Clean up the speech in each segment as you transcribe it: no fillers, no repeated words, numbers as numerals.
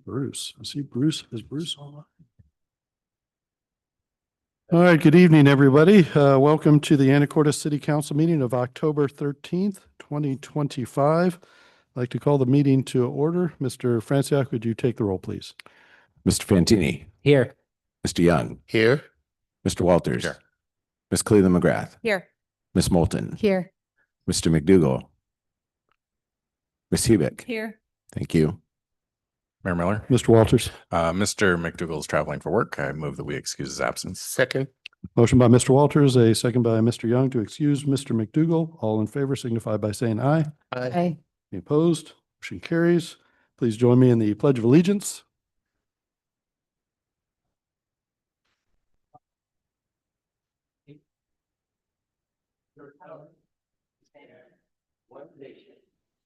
Bruce. I see Bruce. Is Bruce online? All right. Good evening, everybody. Welcome to the Anacortes City Council meeting of October 13th, 2025. I'd like to call the meeting to order. Mr. Franciak, would you take the roll, please? Mr. Fantini. Here. Mr. Young. Here. Mr. Walters. Here. Ms. Cleveland McGrath. Here. Ms. Moulton. Here. Mr. McDougall. Ms. Hubick. Here. Thank you. Mayor Miller. Mr. Walters. Mr. McDougall is traveling for work. I move that we excuse his absence. Second. Motion by Mr. Walters, a second by Mr. Young to excuse Mr. McDougall. All in favor signify by saying aye. Aye. Any opposed? Motion carries. Please join me in the Pledge of Allegiance. One nation,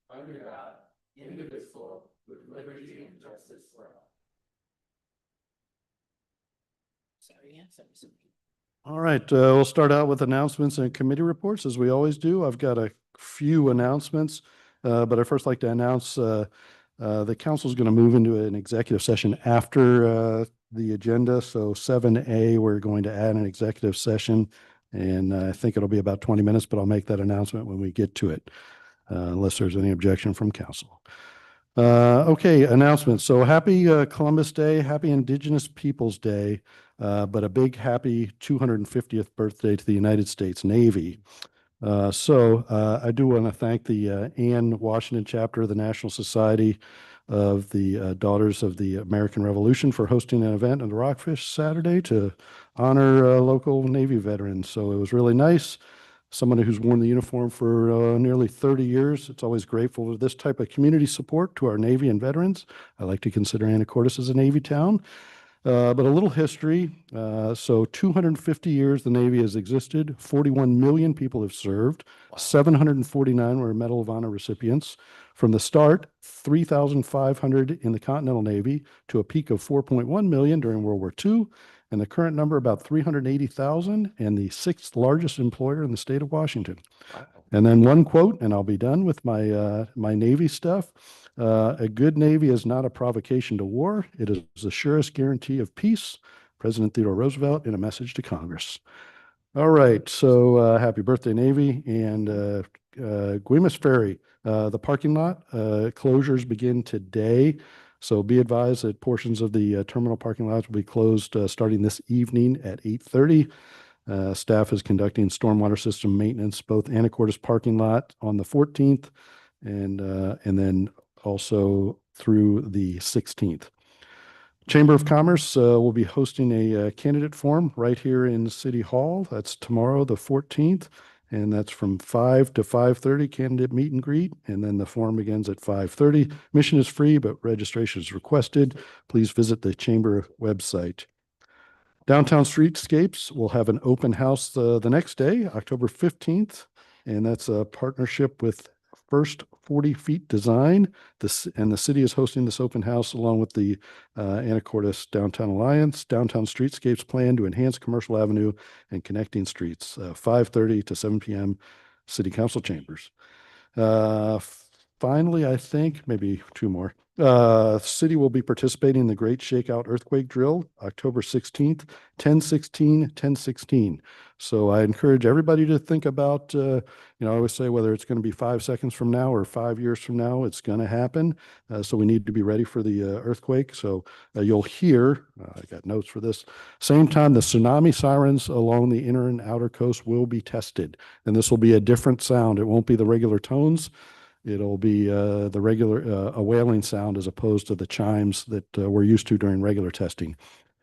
under God, indivisible, with liberty and justice for all. All right, we'll start out with announcements and committee reports as we always do. I've got a few announcements, but I'd first like to announce the council is going to move into an executive session after the agenda. So 7A, we're going to add an executive session, and I think it'll be about 20 minutes, but I'll make that announcement when we get to it, unless there's any objection from council. Okay, announcements. So happy Columbus Day, happy Indigenous Peoples Day, but a big happy 250th birthday to the United States Navy. I do want to thank the Ann Washington chapter of the National Society of the Daughters of the American Revolution for hosting an event on the Rockfish Saturday to honor local Navy veterans. So it was really nice. Someone who's worn the uniform for nearly 30 years. It's always grateful for this type of community support to our Navy and veterans. I like to consider Anacortes as a Navy town. But a little history. So 250 years the Navy has existed. 41 million people have served. 749 were Medal of Honor recipients. From the start, 3,500 in the Continental Navy to a peak of 4.1 million during World War II. And the current number about 380,000 and the sixth largest employer in the state of Washington. Wow. And then one quote, and I'll be done with my my Navy stuff. A good Navy is not a provocation to war. It is the surest guarantee of peace. President Theodore Roosevelt in a message to Congress. All right, so happy birthday, Navy. And Guaymas Ferry, the parking lot closures begin today. So be advised that portions of the terminal parking lots will be closed starting this evening at 8:30. Staff is conducting stormwater system maintenance, both Anacortes parking lot on the 14th and then also through the 16th. Chamber of Commerce will be hosting a candidate forum right here in City Hall. That's tomorrow, the 14th. And that's from 5 to 5:30, candidate meet and greet. And then the forum begins at 5:30. Admission is free, but registration is requested. Please visit the Chamber website. Downtown Streetscapes will have an open house the next day, October 15th. And that's a partnership with First 40 Feet Design. And the city is hosting this open house along with the Anacortes Downtown Alliance. Downtown Streetscapes plan to enhance Commercial Avenue and connecting streets, 5:30 to 7 p.m. City Council chambers. Finally, I think maybe two more. City will be participating in the Great Shakeout Earthquake Drill, October 16th, 10/16/10/16. So I encourage everybody to think about, I always say whether it's going to be 5 seconds from now or 5 years from now, it's going to happen. So we need to be ready for the earthquake. So you'll hear, I got notes for this, same time the tsunami sirens along the inner and outer coast will be tested. And this will be a different sound. It won't be the regular tones. It'll be the regular a wailing sound as opposed to the chimes that we're used to during regular testing.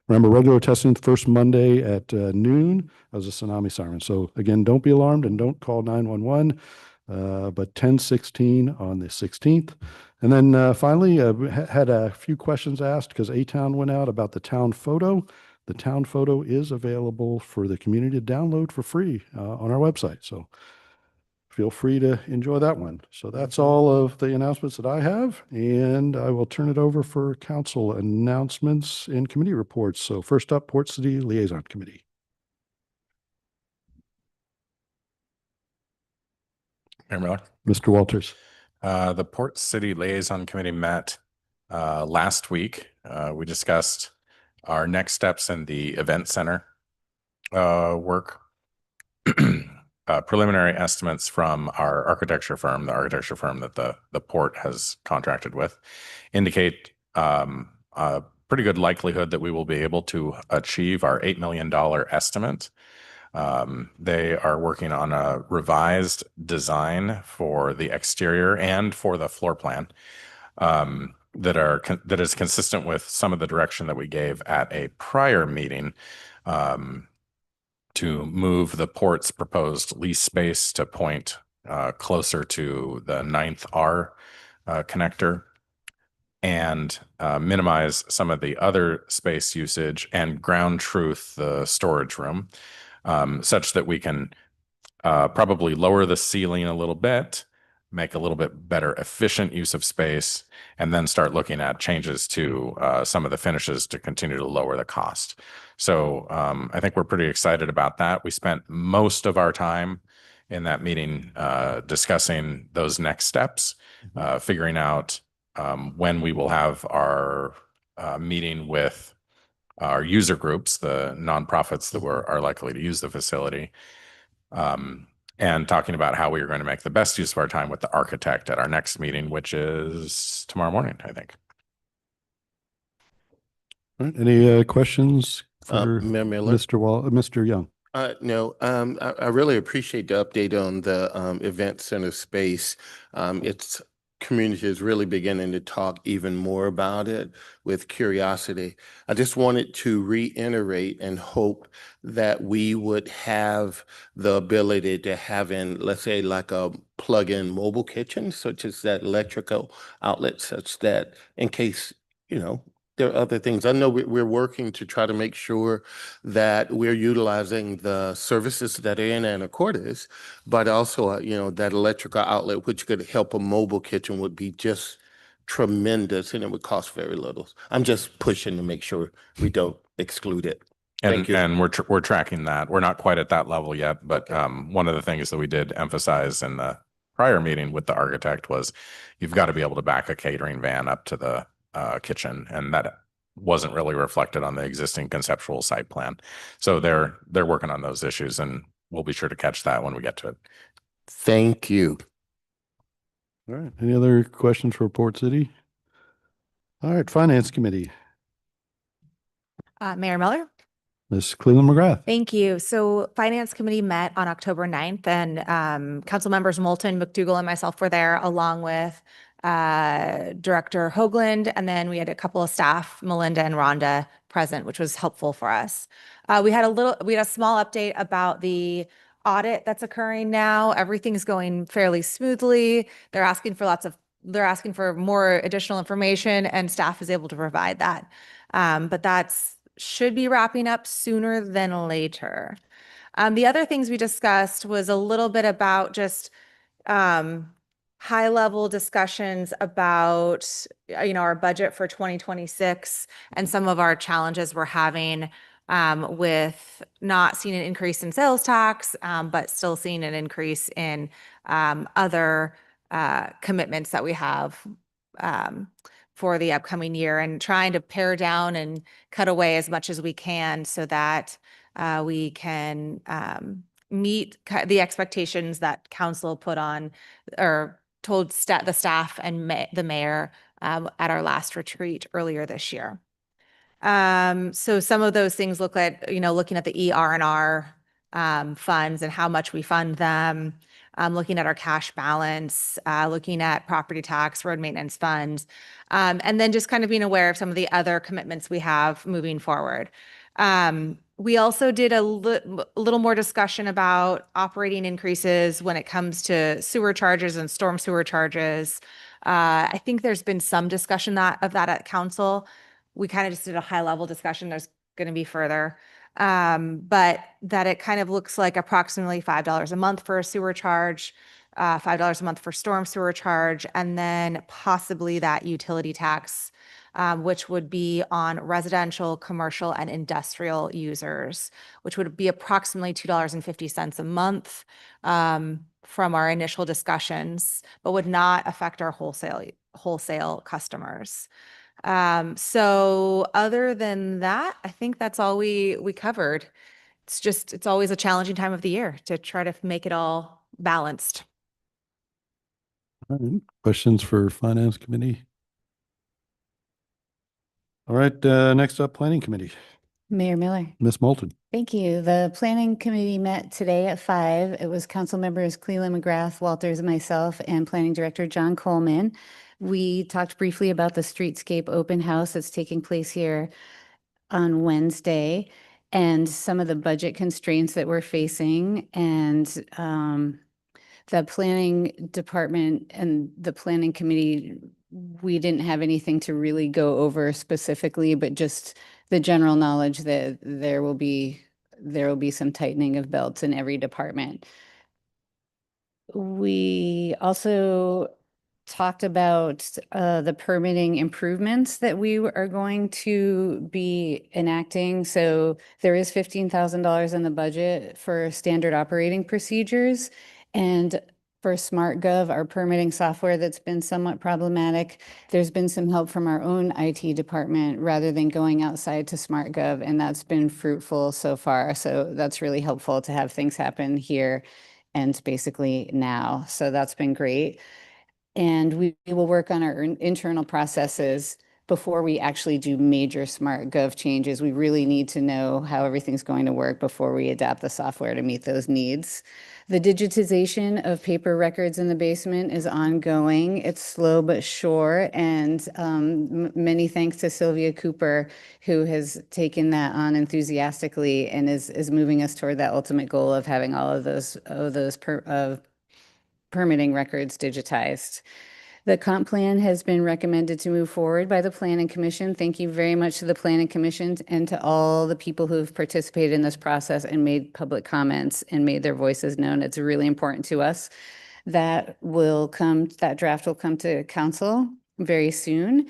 Remember, regular testing first Monday at noon as a tsunami siren. So again, don't be alarmed and don't call 911, but 10/16 on the 16th. And then finally, had a few questions asked because A-Town went out about the town photo. The town photo is available for the community to download for free on our website. So feel free to enjoy that one. So that's all of the announcements that I have, and I will turn it over for council announcements and committee reports. So first up, Port City Liaison Committee. Mayor Miller. Mr. Walters. The Port City Liaison Committee met last week. We discussed our next steps in the event center work. Preliminary estimates from our architecture firm, the architecture firm that the port has contracted with, indicate a pretty good likelihood that we will be able to achieve our $8 million estimate. They are working on a revised design for the exterior and for the floor plan that is consistent with some of the direction that we gave at a prior meeting to move the port's proposed lease space to point closer to the 9th R connector and minimize some of the other space usage and ground truth the storage room such that we can probably lower the ceiling a little bit, make a little bit better efficient use of space, and then start looking at changes to some of the finishes to continue to lower the cost. So I think we're pretty excited about that. We spent most of our time in that meeting discussing those next steps, figuring out when we will have our meeting with our user groups, the nonprofits that are likely to use the facility, and talking about how we are going to make the best use of our time with the architect at our next meeting, which is tomorrow morning, I think. All right, any questions for Mayor Miller? Mr. Young? No, I really appreciate the update on the event center space. It's community is really beginning to talk even more about it with curiosity. I just wanted to reiterate and hope that we would have the ability to have in, let's say, like a plug-in mobile kitchen, such as that electrical outlet, such that in case, there are other things. I know we're working to try to make sure that we're utilizing the services that are in Anacortes, but also, that electrical outlet, which could help a mobile kitchen, would be just tremendous, and it would cost very little. I'm just pushing to make sure we don't exclude it. Thank you. And we're tracking that. We're not quite at that level yet, but one of the things that we did emphasize in the prior meeting with the architect was you've got to be able to back a catering van up to the kitchen, and that wasn't really reflected on the existing conceptual site plan. So they're working on those issues, and we'll be sure to catch that when we get to it. Thank you. All right, any other questions for Port City? All right, Finance Committee, Mayor Miller. Ms. Cleveland McGrath. Thank you. So Finance Committee met on October 9th, and Council members Moulton, McDougall, and myself were there, along with Director Hoagland, and then we had a couple of staff, Melinda and Rhonda, present, which was helpful for us. We had a small update about the audit that's occurring now. Everything's going fairly smoothly. They're asking for more additional information, and staff is able to provide that. But that's should be wrapping up sooner than later. The other things we discussed was a little bit about just high-level discussions about, our budget for 2026 and some of our challenges we're having with not seeing an increase in sales tax, but still seeing an increase in other commitments that we have for the upcoming year, and trying to pare down and cut away as much as we can so that we can meet the expectations that council put on or told the staff and the mayor at our last retreat earlier this year. So some of those things look at, looking at the ER&R funds and how much we fund them, looking at our cash balance, looking at property tax, road maintenance funds, and then just kind of being aware of some of the other commitments we have moving forward. We also did a little more discussion about operating increases when it comes to sewer charges and storm sewer charges. I think there's been some discussion of that at council. We kind of just did a high level discussion. There's going to be further, but that it kind of looks like approximately $5 a month for a sewer charge, $5 a month for storm sewer charge, and then possibly that utility tax, which would be on residential, commercial, and industrial users, which would be approximately $2.50 a month. from our initial discussions, but would not affect our wholesale customers. So other than that, I think that's all we covered. It's always a challenging time of the year to try to make it all balanced. All right. Questions for Finance Committee? All right, next up, Planning Committee. Mayor Miller. Ms. Moulton. Thank you. The Planning Committee met today at 5. It was council members Cleland McGrath, Walters, and myself, and Planning Director John Coleman. We talked briefly about the Streetscape open house that's taking place here on Wednesday and some of the budget constraints that we're facing. And the planning department and the planning committee, we didn't have anything to really go over specifically, but just the general knowledge that there will be some tightening of belts in every department. We also talked about the permitting improvements that we are going to be enacting. So there is $15,000 in the budget for standard operating procedures. And for SmartGov, our permitting software that's been somewhat problematic, there's been some help from our own IT department rather than going outside to SmartGov, and that's been fruitful so far. So that's really helpful to have things happen here and basically now. So that's been great. And we will work on our internal processes before we actually do major SmartGov changes. We really need to know how everything's going to work before we adapt the software to meet those needs. The digitization of paper records in the basement is ongoing. It's slow but sure. And many thanks to Sylvia Cooper, who has taken that on enthusiastically and is moving us toward that ultimate goal of having all of those permitting records digitized. The comp plan has been recommended to move forward by the Planning Commission. Thank you very much to the Planning Commission and to all the people who have participated in this process and made public comments and made their voices known. It's really important to us. That draft will come to council very soon.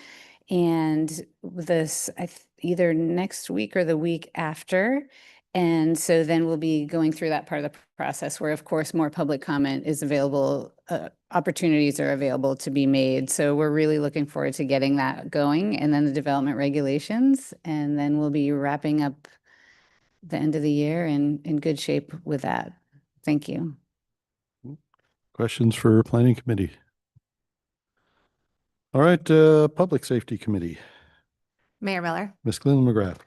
And this either next week or the week after. And so then we'll be going through that part of the process where, of course, more public comment is available, opportunities are available to be made. So we're really looking forward to getting that going, and then the development regulations, and then we'll be wrapping up the end of the year in good shape with that. Thank you. Questions for Planning Committee? All right, Public Safety Committee. Mayor Miller. Ms. Cleland McGrath.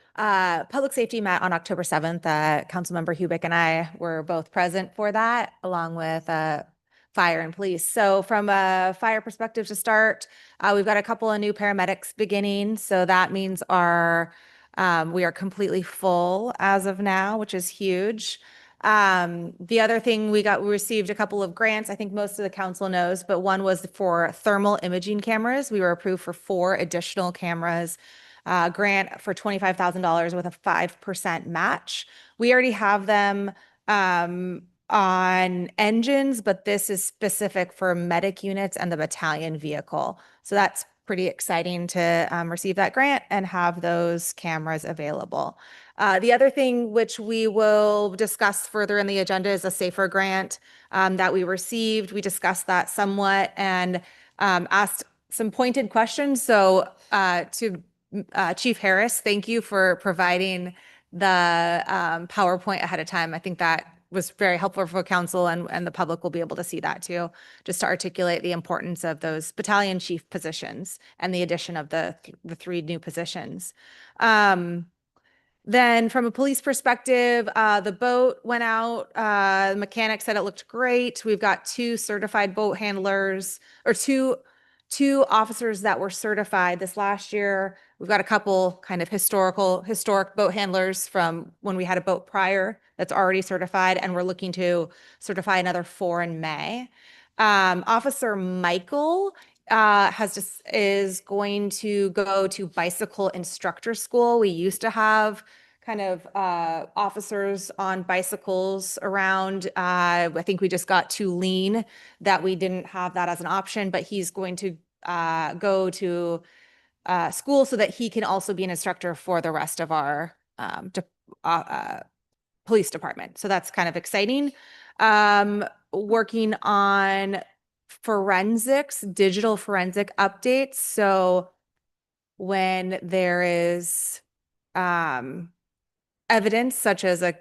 Public safety met on October 7th. Councilmember Hubick and I were both present for that, along with fire and police. So from a fire perspective to start, we've got a couple of new paramedics beginning. So that means we are completely full as of now, which is huge. The other thing we received a couple of grants. I think most of the council knows, but one was for thermal imaging cameras. We were approved for 4 additional cameras. Grant for $25,000 with a 5% match. We already have them on engines, but this is specific for medic units and the battalion vehicle. So that's pretty exciting to receive that grant and have those cameras available. The other thing which we will discuss further in the agenda is a SAFER grant that we received. We discussed that somewhat and asked some pointed questions. So to Chief Harris, thank you for providing the PowerPoint ahead of time. I think that was very helpful for council, and the public will be able to see that too, just to articulate the importance of those battalion chief positions and the addition of the 3 new positions. Then from a police perspective, the boat went out. The mechanic said it looked great. We've got 2 certified boat handlers, or two officers that were certified this last year. We've got a couple kind of historic boat handlers from when we had a boat prior that's already certified, and we're looking to certify another 4 in May. Officer Michael is going to go to bicycle instructor school. We used to have kind of officers on bicycles around. I think we just got too lean that we didn't have that as an option, but he's going to go to school so that he can also be an instructor for the rest of our police department. So that's kind of exciting. Working on forensics, digital forensic updates. So when there is evidence such as a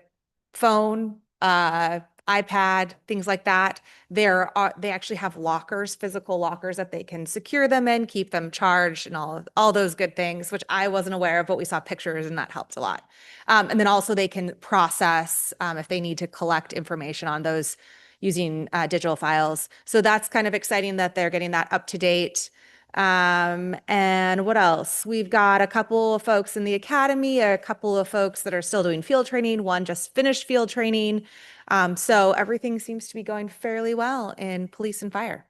phone, iPad, things like that, they actually have lockers, physical lockers that they can secure them in, keep them charged, and all those good things, which I wasn't aware of, but we saw pictures and that helped a lot. And then also they can process if they need to collect information on those using digital files. So that's kind of exciting that they're getting that up to date. And what else? We've got a couple of folks in the academy, a couple of folks that are still doing field training. One just finished field training. So everything seems to be going fairly well in police and fire.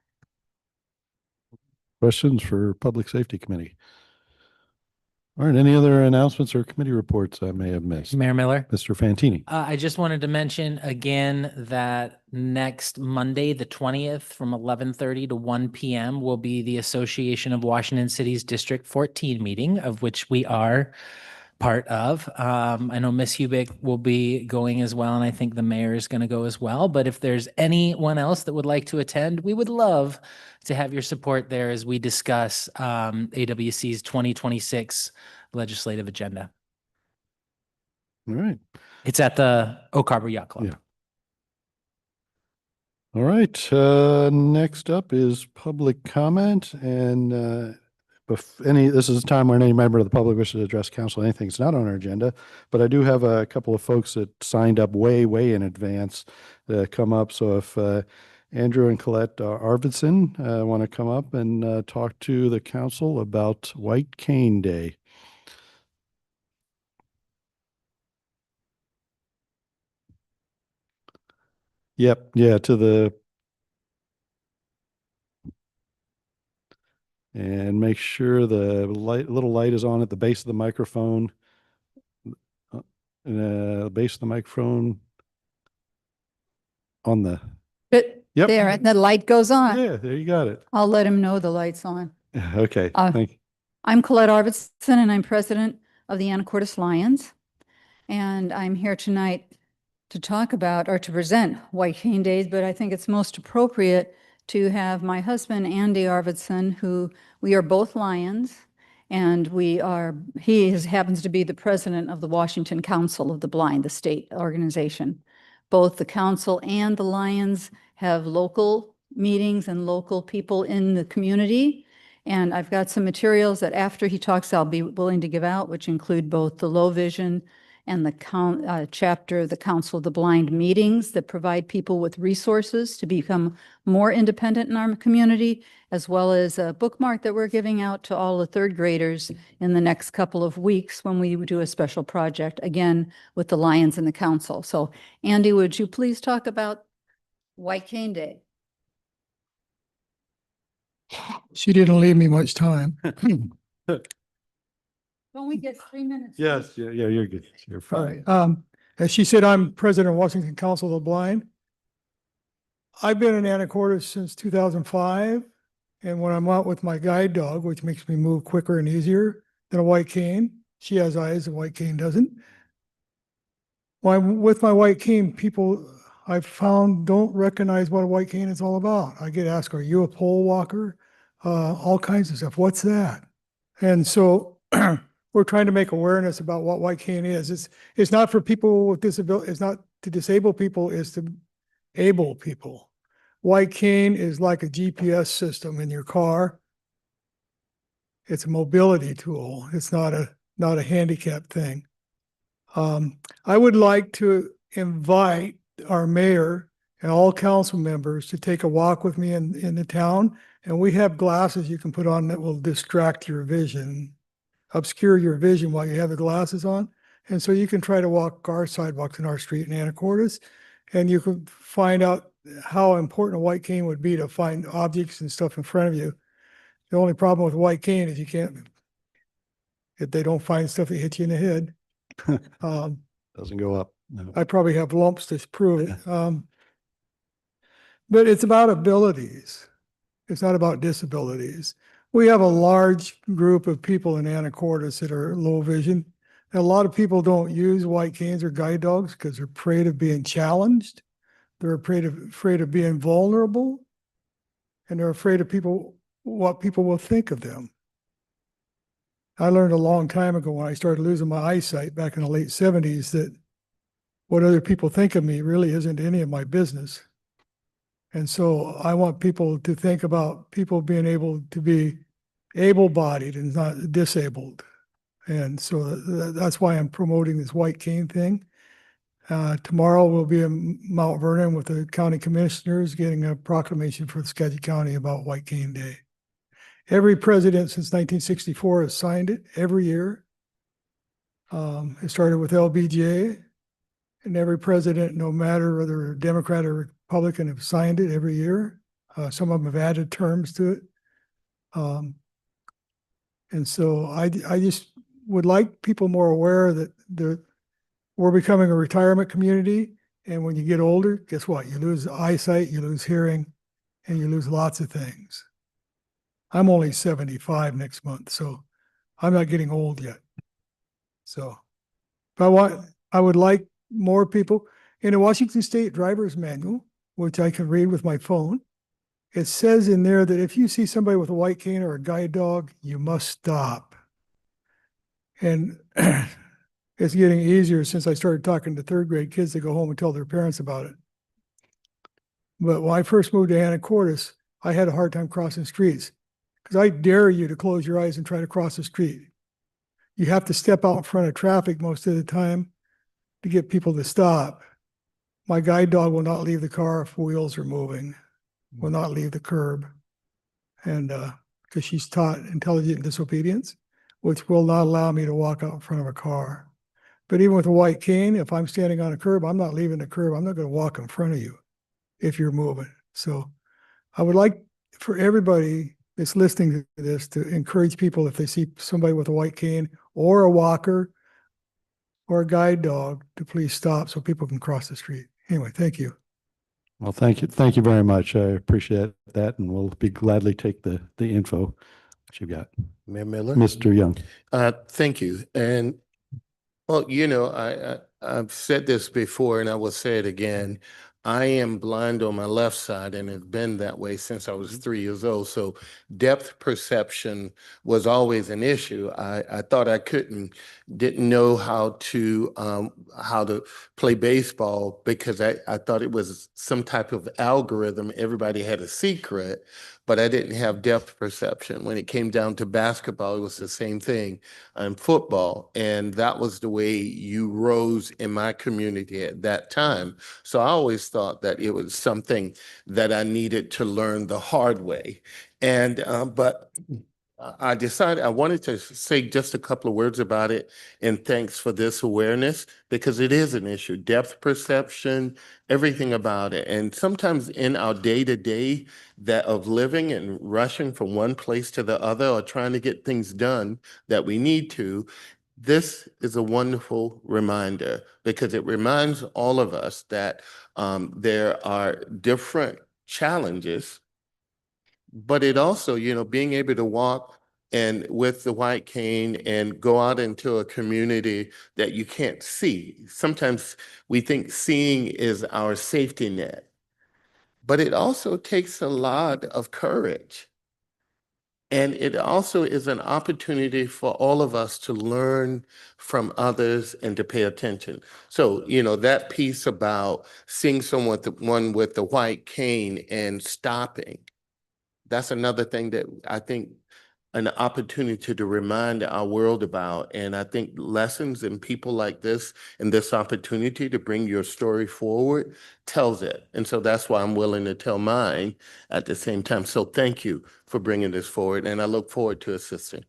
Questions for Public Safety Committee? All right, any other announcements or committee reports I may have missed? Mayor Miller. Mr. Fantini. I just wanted to mention again that next Monday, the 20th, from 11:30 to 1 p.m. will be the Association of Washington Cities District 14 meeting, of which we are part of. I know Miss Hubick will be going as well, and I think the mayor is going to go as well. But if there's anyone else that would like to attend, we would love to have your support there as we discuss AWC's 2026 legislative agenda. All right. It's at the Oak Harbor Yacht Club. Yeah. All right. Next up is public comment, and this is a time when any member of the public wishes to address council, anything that's not on our agenda. But I do have a couple of folks that signed up way in advance to come up. So if Andrew and Colette Arvidsson want to come up and talk to the council about White Cane Day. Yep. Yeah. And make sure the little light is on at the base of the microphone. Base of the microphone on the. Yep. There, and the light goes on. Yeah, there you got it. I'll let him know the light's on. Okay. Thank you. I'm Colette Arvidsson, and I'm president of the Anacortes Lions. And I'm here tonight to talk about or to present White Cane Days, but I think it's most appropriate to have my husband, Andy Arvidsson, who we are both Lions, and he happens to be the president of the Washington Council of the Blind, the state organization. Both the council and the Lions have local meetings and local people in the community. And I've got some materials that after he talks, I'll be willing to give out, which include both the low vision and the chapter, the Council of the Blind meetings that provide people with resources to become more independent in our community, as well as a bookmark that we're giving out to all the third graders in the next couple of weeks when we do a special project, again, with the Lions and the Council. So Andy, would you please talk about White Cane Day? She didn't leave me much time. Don't we get 3 minutes? Yes. Yeah, you're good. You're All fine. right. As she said, I'm president of Washington Council of the Blind. I've been in Anacortes since 2005. And when I'm out with my guide dog, which makes me move quicker and easier than a white cane, she has eyes, a white cane doesn't. When I'm with my white cane, people I've found don't recognize what a white cane is all about. I get asked, are you a pole walker? All kinds of stuff. What's that? And so we're trying to make awareness about what white cane is. It's not for people with disability. It's not to disable people. It's to able people. White cane is like a GPS system in your car. It's a mobility tool. It's not a handicap thing. I would like to invite our mayor and all council members to take a walk with me in the town. And we have glasses you can put on that will distract your vision, obscure your vision while you have the glasses on. And so you can try to walk our sidewalks in our street in Anacortes, and you can find out how important a white cane would be to find objects and stuff in front of you. The only problem with a white cane is if they don't find stuff that hits you in the head. Doesn't go up. No. I probably have lumps to prove it. But it's about abilities. It's not about disabilities. We have a large group of people in Anacortes that are low vision. And a lot of people don't use white canes or guide dogs because they're afraid of being challenged. They're afraid of being vulnerable, and they're afraid of what people will think of them. I learned a long time ago when I started losing my eyesight back in the late 70s that what other people think of me really isn't any of my business. And so I want people to think about people being able to be able-bodied and not disabled. And so that's why I'm promoting this white cane thing. Tomorrow we'll be in Mount Vernon with the county commissioners getting a proclamation for Skagit County about White Cane Day. Every president since 1964 has signed it every year. It started with LBJ, and every president, no matter whether they're Democrat or Republican, have signed it every year. Some of them have added terms to it. And so I just would like people more aware that we're becoming a retirement community. And when you get older, guess what? You lose eyesight, you lose hearing, and you lose lots of things. I'm only 75 next month, so I'm not getting old yet. So I would like more people in a Washington State driver's manual, which I can read with my phone. It says in there that if you see somebody with a white cane or a guide dog, you must stop. And it's getting easier since I started talking to third grade kids that go home and tell their parents about it. But when I first moved to Anacortes, I had a hard time crossing streets because I dare you to close your eyes and try to cross the street. You have to step out in front of traffic most of the time to get people to stop. My guide dog will not leave the car if wheels are moving, will not leave the curb. And because she's taught intelligent disobedience, which will not allow me to walk out in front of a car. But even with a white cane, if I'm standing on a curb, I'm not leaving the curb. I'm not going to walk in front of you if you're moving. So I would like for everybody that's listening to this to encourage people, if they see somebody with a white cane or a walker or a guide dog, to please stop so people can cross the street. Anyway, thank you. Well, thank you. Thank you very much. I appreciate that, and we'll be gladly take the info that you've got. Mayor Miller? Mr. Young. Thank you. And well, I've said this before and I will say it again. I am blind on my left side and have been that way since I was 3 years old. So depth perception was always an issue. I thought I didn't know how to play baseball because I thought it was some type of algorithm. Everybody had a secret, but I didn't have depth perception. When it came down to basketball, it was the same thing, and football. And that was the way you rose in my community at that time. So I always thought that it was something that I needed to learn the hard way. And, but I decided I wanted to say just a couple of words about it, and thanks for this awareness, because it is an issue, depth perception, everything about it. And sometimes in our day-to-day that of living and rushing from one place to the other or trying to get things done that we need to, this is a wonderful reminder because it reminds all of us that there are different challenges, but it also, being able to walk and with the white cane and go out into a community that you can't see. Sometimes we think seeing is our safety net, but it also takes a lot of courage. And it also is an opportunity for all of us to learn from others and to pay attention. So, that piece about seeing someone with the white cane and stopping, that's another thing that I think an opportunity to remind our world about. And I think lessons and people like this and this opportunity to bring your story forward tells it. And so that's why I'm willing to tell mine at the same time. So thank you for bringing this forward. And I look forward to assisting.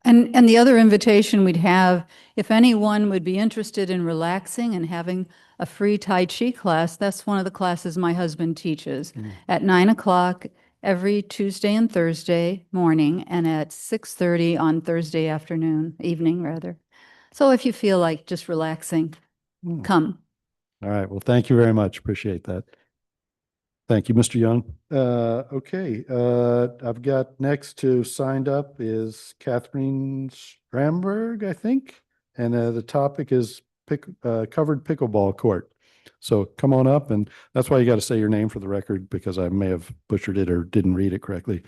And the other invitation we'd have, if anyone would be interested in relaxing and having a free Tai Chi class, that's one of the classes my husband teaches at 9 o'clock every Tuesday and Thursday morning, and at 6:30 on Thursday evening rather. So if you feel like just relaxing, come. All right. Well, thank you very much. Appreciate that. Thank you, Mr. Young. Okay. I've got next to signed up is Catherine Stramberg, I think. And the topic is covered pickleball court. So come on up, and that's why you got to say your name for the record, because I may have butchered it or didn't read it correctly.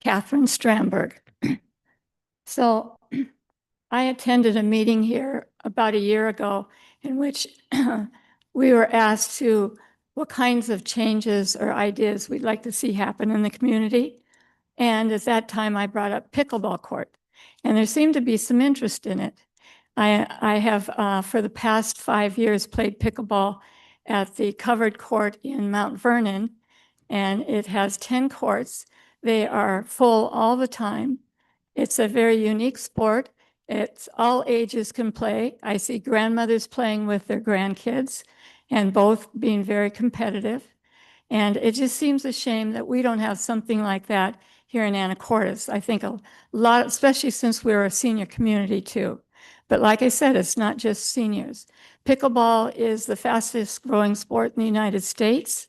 Catherine Stramberg. So I attended a meeting here about a year ago in which we were asked to what kinds of changes or ideas we'd like to see happen in the community. And at that time, I brought up pickleball court, and there seemed to be some interest in it. I have, for the past 5 years, played pickleball at the covered court in Mount Vernon, and it has 10 courts. They are full all the time. It's a very unique sport. It's all ages can play. I see grandmothers playing with their grandkids and both being very competitive. And it just seems a shame that we don't have something like that here in Anacortes. I think a lot, especially since we're a senior community too. But like I said, it's not just seniors. Pickleball is the fastest growing sport in the United States.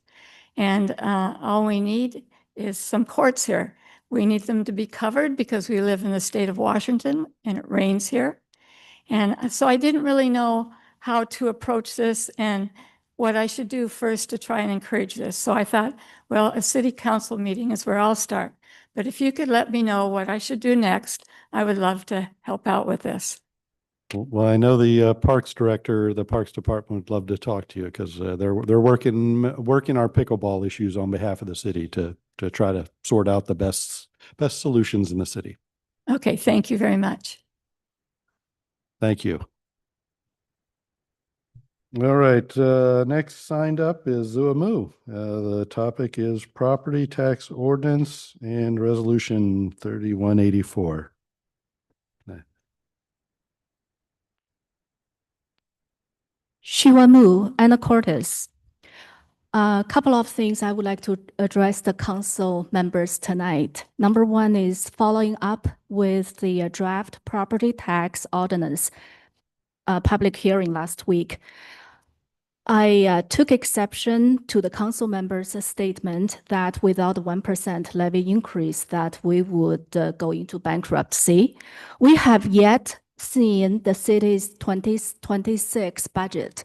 And all we need is some courts here. We need them to be covered because we live in the state of Washington and it rains here. And so I didn't really know how to approach this and what I should do first to try and encourage this. So I thought, well, a city council meeting is where I'll start. But if you could let me know what I should do next, I would love to help out with this. Well, I know the Parks Director, the Parks Department would love to talk to you, because they're working our pickleball issues on behalf of the city to try to sort out the best solutions in the city. Okay, thank you very much. Thank you. All right, next signed up is Zuamu. The topic is property tax ordinance and resolution 3184. Shiwamu, Anacortes. A couple of things I would like to address the council members tonight. Number one is following up with the draft property tax ordinance public hearing last week. I took exception to the council members' statement that without a 1% levy increase that we would go into bankruptcy. We have yet seen the city's 2026 budget.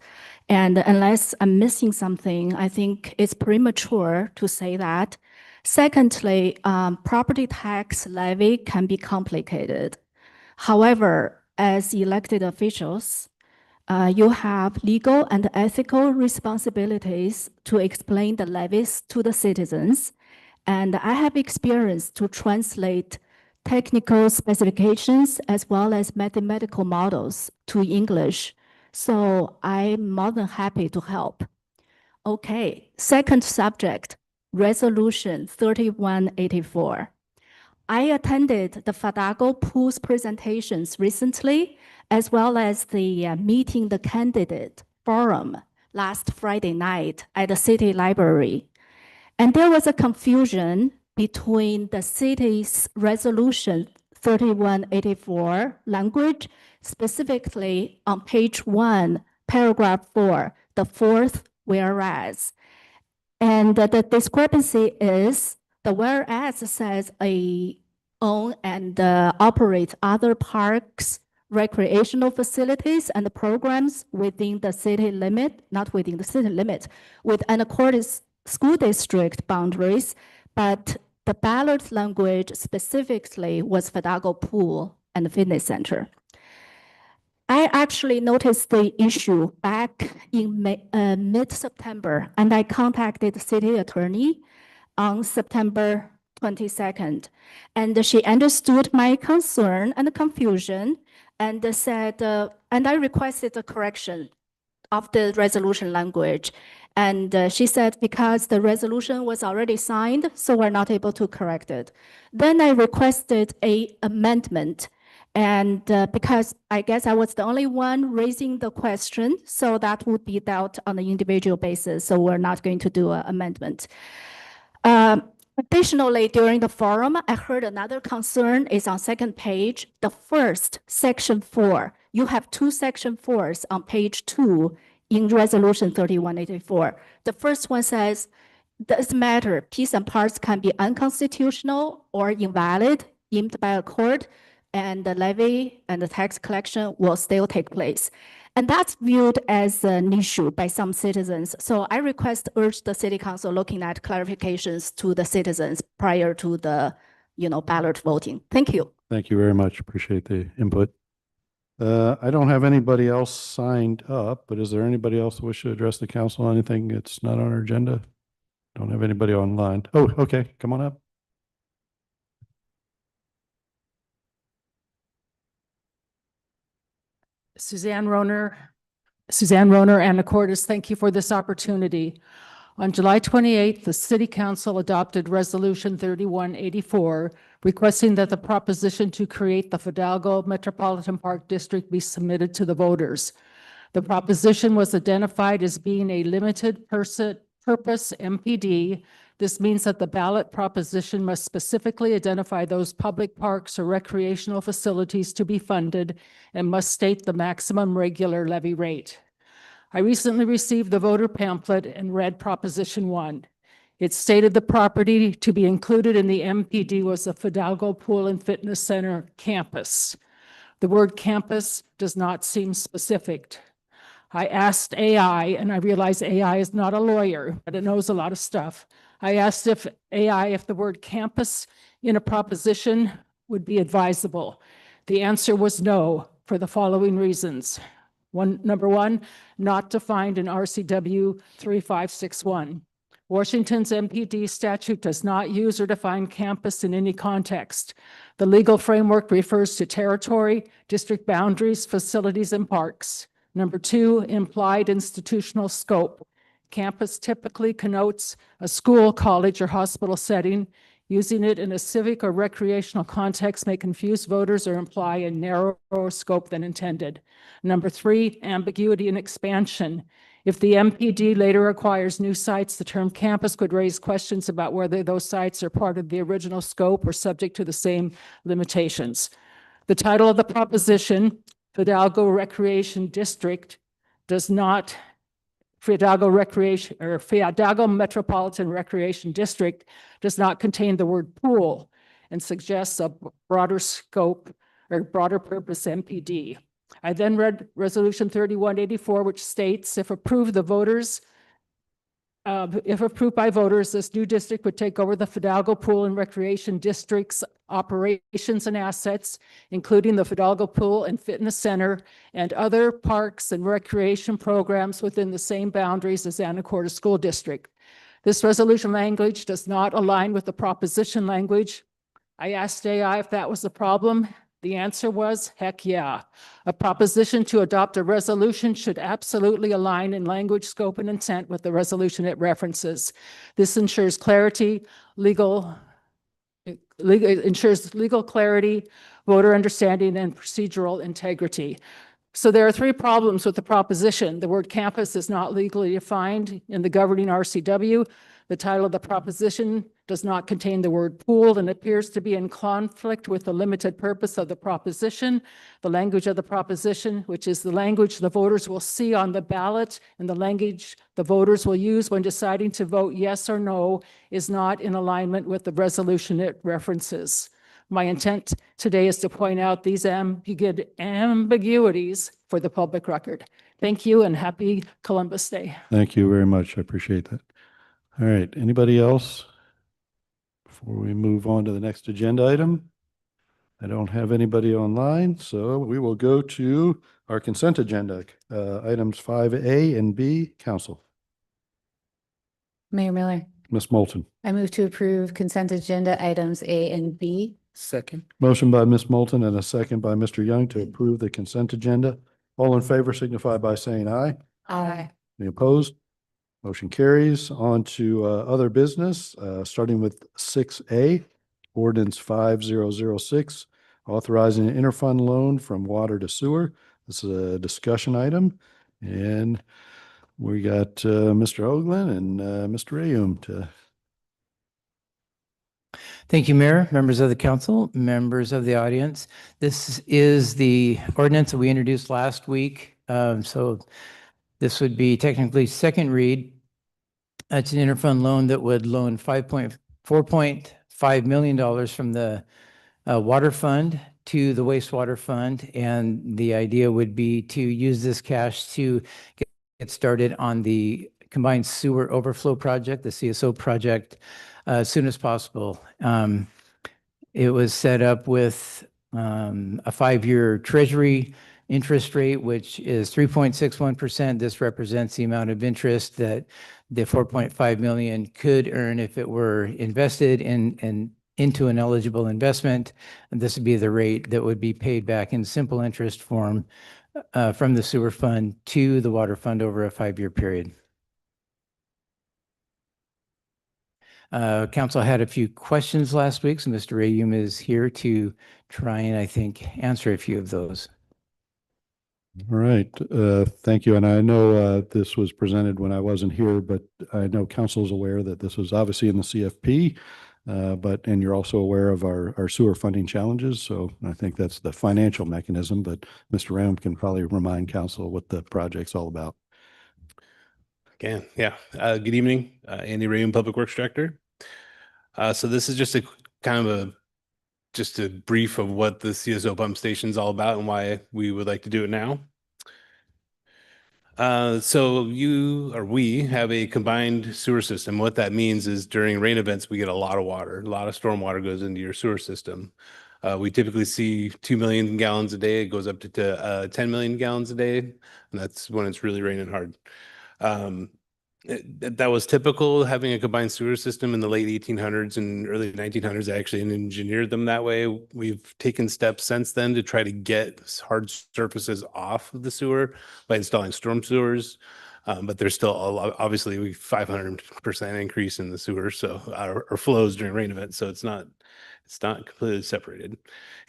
And unless I'm missing something, I think it's premature to say that. Secondly, property tax levy can be complicated. However, as elected officials, you have legal and ethical responsibilities to explain the levies to the citizens. And I have experience to translate technical specifications as well as mathematical models to English. So I'm more than happy to help. Okay, second subject, resolution 3184. I attended the Fadago Pool's presentations recently, as well as the Meeting the Candidate forum last Friday night at the city library. And there was a confusion between the city's resolution 3184 language, specifically on page 1, paragraph 4, the fourth whereas. And the discrepancy is the whereas says own and operate other parks, recreational facilities and programs within the city limit, not within the city limit, with Anacortes school district boundaries, but the ballot language specifically was Fadago Pool and Fitness Center. I actually noticed the issue back in mid-September, and I contacted the city attorney on September 22nd. And she understood my concern and confusion and said, and I requested a correction of the resolution language. And she said, because the resolution was already signed, so we're not able to correct it. Then I requested an amendment. And because I guess I was the only one raising the question, so that would be dealt on an individual basis. So we're not going to do an amendment. Additionally, during the forum, I heard another concern is on second page, the first section 4. You have two section 4s on page 2 in resolution 3184. The first one says, this matter, piece and parts can be unconstitutional or invalid, deemed by a court, and the levy and the tax collection will still take place. And that's viewed as an issue by some citizens. So I urge the city council looking at clarifications to the citizens prior to the, ballot voting. Thank you. Thank you very much. Appreciate the input. I don't have anybody else signed up, but is there anybody else who wish to address the council on anything that's not on our agenda? Don't have anybody online. Oh, okay. Come on up. Suzanne Roner, Anacortes, thank you for this opportunity. On July 28th, the City Council adopted Resolution 3184, requesting that the proposition to create the Fidalgo Metropolitan Park District be submitted to the voters. The proposition was identified as being a limited purpose MPD. This means that the ballot proposition must specifically identify those public parks or recreational facilities to be funded and must state the maximum regular levy rate. I recently received the voter pamphlet and read Proposition 1. It stated the property to be included in the MPD was the Fidalgo Pool and Fitness Center campus. The word campus does not seem specific. I asked AI, and I realize AI is not a lawyer, but it knows a lot of stuff. I asked if the word campus in a proposition would be advisable. The answer was no, for the following reasons. Number one, not defined in RCW 3561. Washington's MPD statute does not use or define campus in any context. The legal framework refers to territory, district boundaries, facilities, and parks. Number two, implied institutional scope. Campus typically connotes a school, college, or hospital setting. Using it in a civic or recreational context may confuse voters or imply a narrower scope than intended. Number three, ambiguity and expansion. If the MPD later acquires new sites, the term campus could raise questions about whether those sites are part of the original scope or subject to the same limitations. The title of the proposition, Fidalgo Recreation District, does not Fidalgo Metropolitan Recreation District does not contain the word pool and suggests a broader scope or broader purpose MPD. I then read Resolution 3184, which states if approved by voters, this new district would take over the Fidalgo Pool and Recreation District's operations and assets, including the Fidalgo Pool and Fitness Center and other parks and recreation programs within the same boundaries as Anacortes School District. This resolution language does not align with the proposition language. I asked AI if that was the problem. The answer was, heck yeah. A proposition to adopt a resolution should absolutely align in language, scope, and intent with the resolution it references. This ensures clarity, ensures legal clarity, voter understanding, and procedural integrity. So there are three problems with the proposition. The word campus is not legally defined in the governing RCW. The title of the proposition does not contain the word pool and appears to be in conflict with the limited purpose of the proposition. The language of the proposition, which is the language the voters will see on the ballot and the language the voters will use when deciding to vote yes or no, is not in alignment with the resolution it references. My intent today is to point out these ambiguities for the public record. Thank you and happy Columbus Day. Thank you very much. I appreciate that. All right. Anybody else before we move on to the next agenda item? I don't have anybody online, so we will go to our consent agenda, items 5A and B, council. Mayor Miller, Ms. Moulton. I move to approve consent agenda items A and B. Second. Motion by Ms. Moulton and a second by Mr. Young to approve the consent agenda. All in favor signify by saying aye. Aye. Any opposed? Motion carries. On to other business, starting with 6A, ordinance 5006, authorizing an interfund loan from water to sewer. This is a discussion item, and we got Mr. Hoagland and Mr. Rayum to. Thank you, Mayor, members of the council, members of the audience. This is the ordinance that we introduced last week. So this would be technically second read. It's an interfund loan that would loan $4.5 million from the water fund to the wastewater fund. And the idea would be to use this cash to get started on the combined sewer overflow project, the CSO project, as soon as possible. It was set up with a 5-year treasury interest rate, which is 3.61%. This represents the amount of interest that the 4.5 million could earn if it were invested into an eligible investment. And this would be the rate that would be paid back in simple interest form from the sewer fund to the water fund over a 5-year period. Council had a few questions last week, so Mr. Rayum is here to try and, I think, answer a few of those. All right, thank you. And I know this was presented when I wasn't here, but I know council is aware that this was obviously in the CFP, and you're also aware of our sewer funding challenges. So I think that's the financial mechanism, but Mr. Ram can probably remind council what the project's all about. Again, yeah. Good evening, Andy Rayum, Public Works Director. So this is just a kind of just a brief of what the CSO pump station is all about and why we would like to do it now. So we have a combined sewer system. What that means is during rain events, we get a lot of water. A lot of storm water goes into your sewer system. We typically see 2 million gallons a day. It goes up to 10 million gallons a day, and that's when it's really raining hard. That was typical, having a combined sewer system in the late 1800s and early 1900s. I actually engineered them that way. We've taken steps since then to try to get hard surfaces off of the sewer by installing storm sewers. But there's still obviously we 500% increase in the sewer, so our flows during rain events. So it's not completely separated.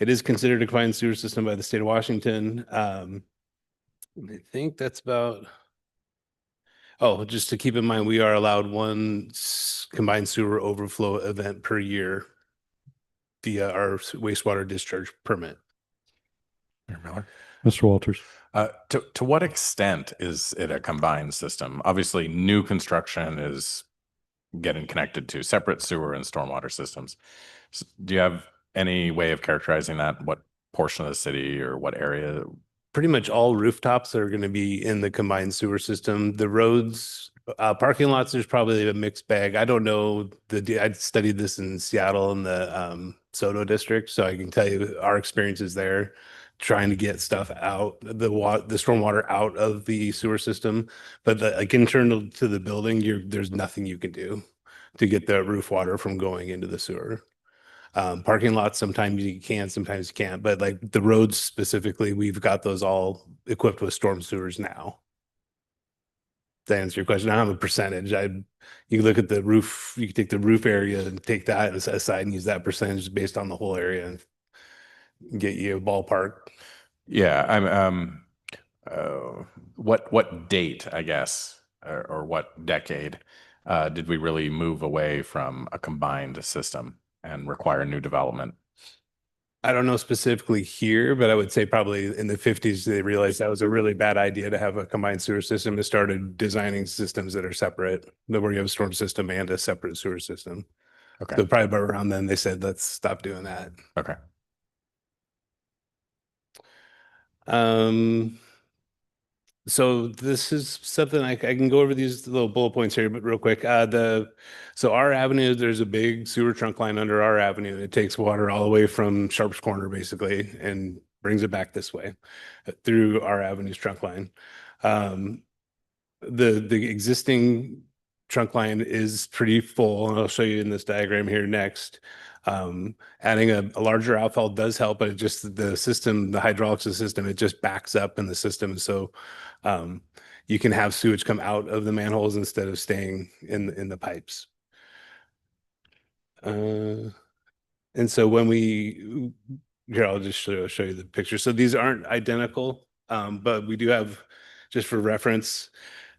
It is considered a combined sewer system by the state of Washington. I think that's about. Oh, just to keep in mind, we are allowed one combined sewer overflow event per year via our wastewater discharge permit. Mayor Miller. Mr. Walters. To what extent is it a combined system? Obviously, new construction is getting connected to separate sewer and stormwater systems. So do you have any way of characterizing that? What portion of the city or what area? Pretty much all rooftops are going to be in the combined sewer system. The roads, parking lots, there's probably a mixed bag. I don't know. I studied this in Seattle in the Soto district, so I can tell you our experiences there, trying to get stuff out, the stormwater out of the sewer system. But like internal to the building, there's nothing you can do to get the roof water from going into the sewer. Parking lots, sometimes you can, sometimes you can't, but like the roads specifically, we've got those all equipped with storm sewers now. To answer your question, I don't have a percentage. You can look at the roof, you can take the roof area and take that aside and use that percentage based on the whole area and get you a ballpark. Yeah, I'm what date, I guess, or what decade did we really move away from a combined system and require new development? I don't know specifically here, but I would say probably in the 50s, they realized that was a really bad idea to have a combined sewer system and started designing systems that are separate, where you have a storm system and a separate sewer system. Okay. So probably about around then they said, let's stop doing that. Okay. So this is something I can go over these little bullet points here, but real quick, so our avenue, there's a big sewer trunk line under our avenue. It takes water all the way from Sharp's Corner basically and brings it back this way through our avenue's trunk line. The existing trunk line is pretty full, and I'll show you in this diagram here next. Adding a larger outfall does help, but it just the system, the hydraulics of the system, it just backs up in the system. So you can have sewage come out of the manholes instead of staying in the pipes. And so when here, I'll just show you the picture. So these aren't identical, but we do have, just for reference,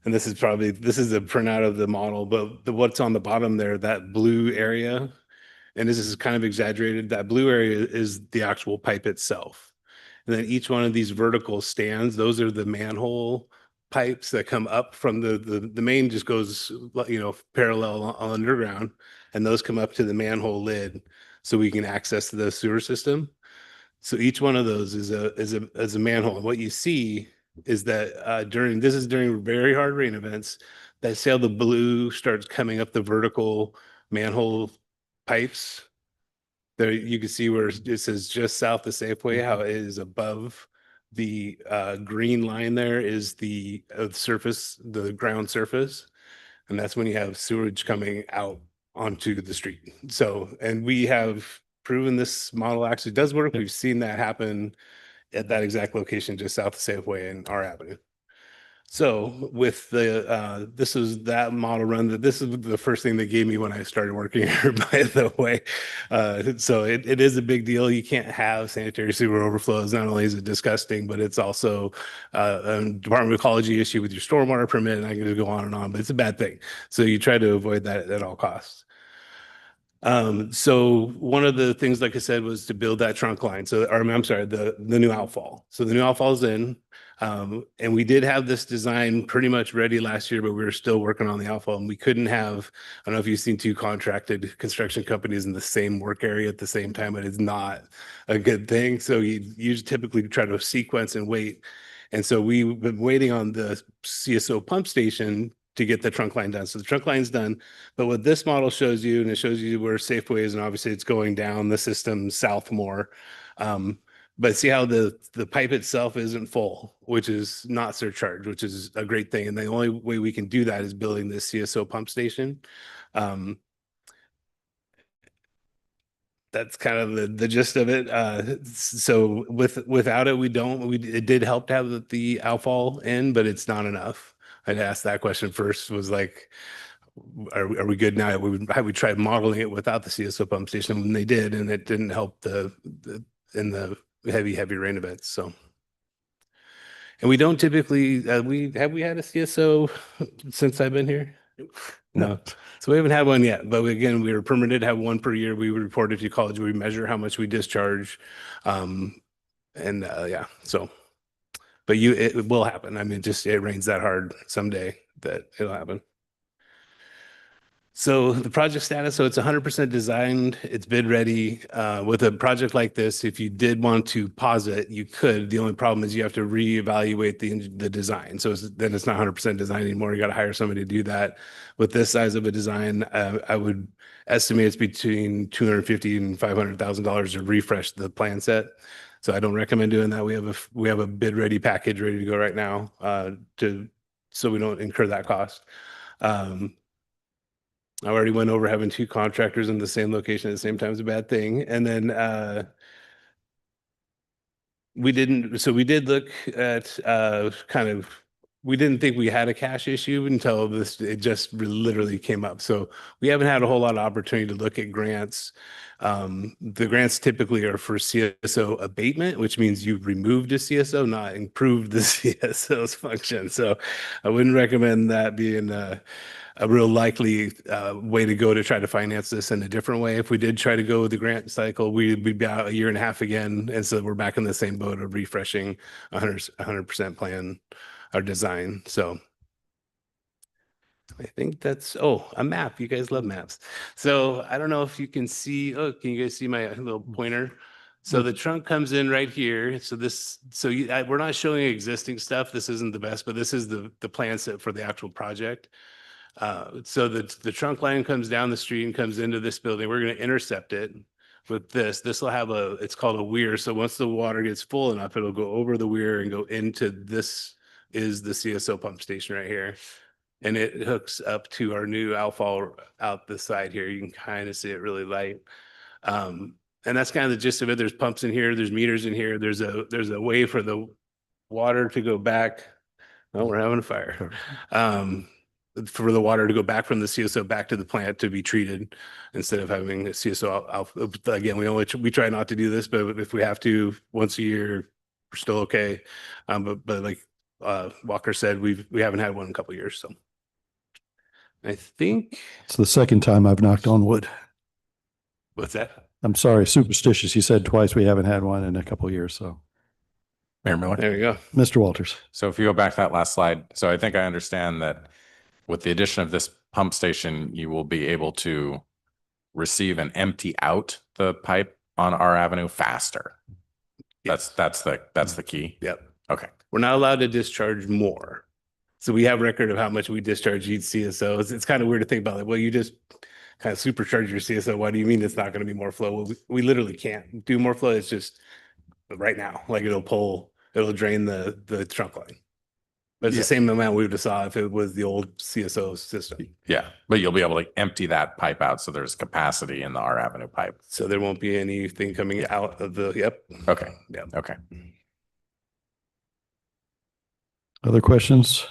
and this is a printout of the model, but what's on the bottom there, that blue area, and this is kind of exaggerated, that blue area is the actual pipe itself. And then each one of these vertical stands, those are the manhole pipes that come up from the main, just goes, parallel underground, and those come up to the manhole lid so we can access the sewer system. So each one of those is a manhole. And what you see is that during very hard rain events, that see how the blue starts coming up the vertical manhole pipes. There you can see where it says just south of Safeway, how it is above the green line there is the surface, the ground surface. And that's when you have sewage coming out onto the street. So, and we have proven this model actually does work. We've seen that happen at that exact location just south of Safeway and R Avenue. So with the, this is that model run, that this is the first thing they gave me when I started working here, by the way. So it is a big deal. You can't have sanitary sewer overflows. Not only is it disgusting, but it's also a Department of Ecology issue with your stormwater permit, and I can just go on and on, but it's a bad thing. So you try to avoid that at all costs. So one of the things, like I said, was to build that trunk line. So, or I'm sorry, the new outfall. So the new outfall is in, and we did have this design pretty much ready last year, but we were still working on the outfall, and we couldn't have, I don't know if you've seen two contracted construction companies in the same work area at the same time, but it's not a good thing. So you typically try to sequence and wait. And so we've been waiting on the CSO pump station to get the trunk line done. So the trunk line's done. But what this model shows you, and it shows you where Safeway is, and obviously it's going down the system south more. But see how the pipe itself isn't full, which is not surcharged, which is a great thing. And the only way we can do that is building this CSO pump station. That's kind of the gist of it. So without it, it did help to have the outfall in, but it's not enough. I'd asked that question first, was like, are we good now? We tried modeling it without the CSO pump station, and they did, and it didn't help in the heavy rain events. So, and we don't typically, we had a CSO since I've been here? No. So we haven't had one yet, but again, we were permitted to have one per year. We report it to college. We measure how much we discharge. Yeah, so, but it will happen. I mean, it rains that hard someday that it'll happen. So the project status, so it's 100% designed, it's bid ready. With a project like this, if you did want to pause it, you could. The only problem is you have to reevaluate the design. So then it's not 100% design anymore. You got to hire somebody to do that. With this size of a design, I would estimate it's between $250,000 and $500,000 to refresh the plan set. So I don't recommend doing that. We have a bid ready package ready to go right now, so we don't incur that cost. I already went over having two contractors in the same location at the same time is a bad thing. And then we did look at we didn't think we had a cash issue until it just literally came up. So we haven't had a whole lot of opportunity to look at grants. The grants typically are for CSO abatement, which means you've removed a CSO, not improved the CSO's function. So I wouldn't recommend that being a real likely way to go to try to finance this in a different way. If we did try to go with the grant cycle, we'd be about a year and a half again. And so we're back in the same boat of refreshing 100% plan our design. So I think that's, a map. You guys love maps. So I don't know if you can see, can you guys see my little pointer? So the trunk comes in right here. So we're not showing existing stuff. This isn't the best, but this is the plan set for the actual project. So the trunk line comes down the street and comes into this building. We're going to intercept it with this. This will have it's called a weir. So once the water gets full enough, it'll go over the weir and go into this is the CSO pump station right here. And it hooks up to our new outfall out the side here. You can kind of see it really light. And that's kind of the gist of it. There's pumps in here. There's meters in here. There's a way for the water to go back. Oh, we're having a fire. For the water to go back from the CSO back to the plant to be treated instead of having a CSO. Again, we try not to do this, but if we have to once a year, we're still okay. But like Walker said, we haven't had one in a couple of years. So I think it's the second time I've knocked on wood. What's that? I'm sorry, superstitious. You said twice we haven't had one in a couple of years. So Mayor Miller. There you go. Mr. Walters. So if you go back to that last slide, so I think I understand that with the addition of this pump station, you will be able to receive and empty out the pipe on our avenue faster. Yes. That's the key. Yep. Okay. We're not allowed to discharge more. So we have record of how much we discharge each CSO. It's kind of weird to think about, like, well, you just kind of supercharge your CSO. Why do you mean it's not going to be more flow? Well, we literally can't do more flow. It's just right now, like it'll drain the trunk line. But it's Yeah. the same amount we would have saw if it was the old CSO system. Yeah, but you'll be able to empty that pipe out, so there's capacity in the R Avenue pipe. So there won't be anything coming out of the, yep. Okay. Yep. Okay. Other questions?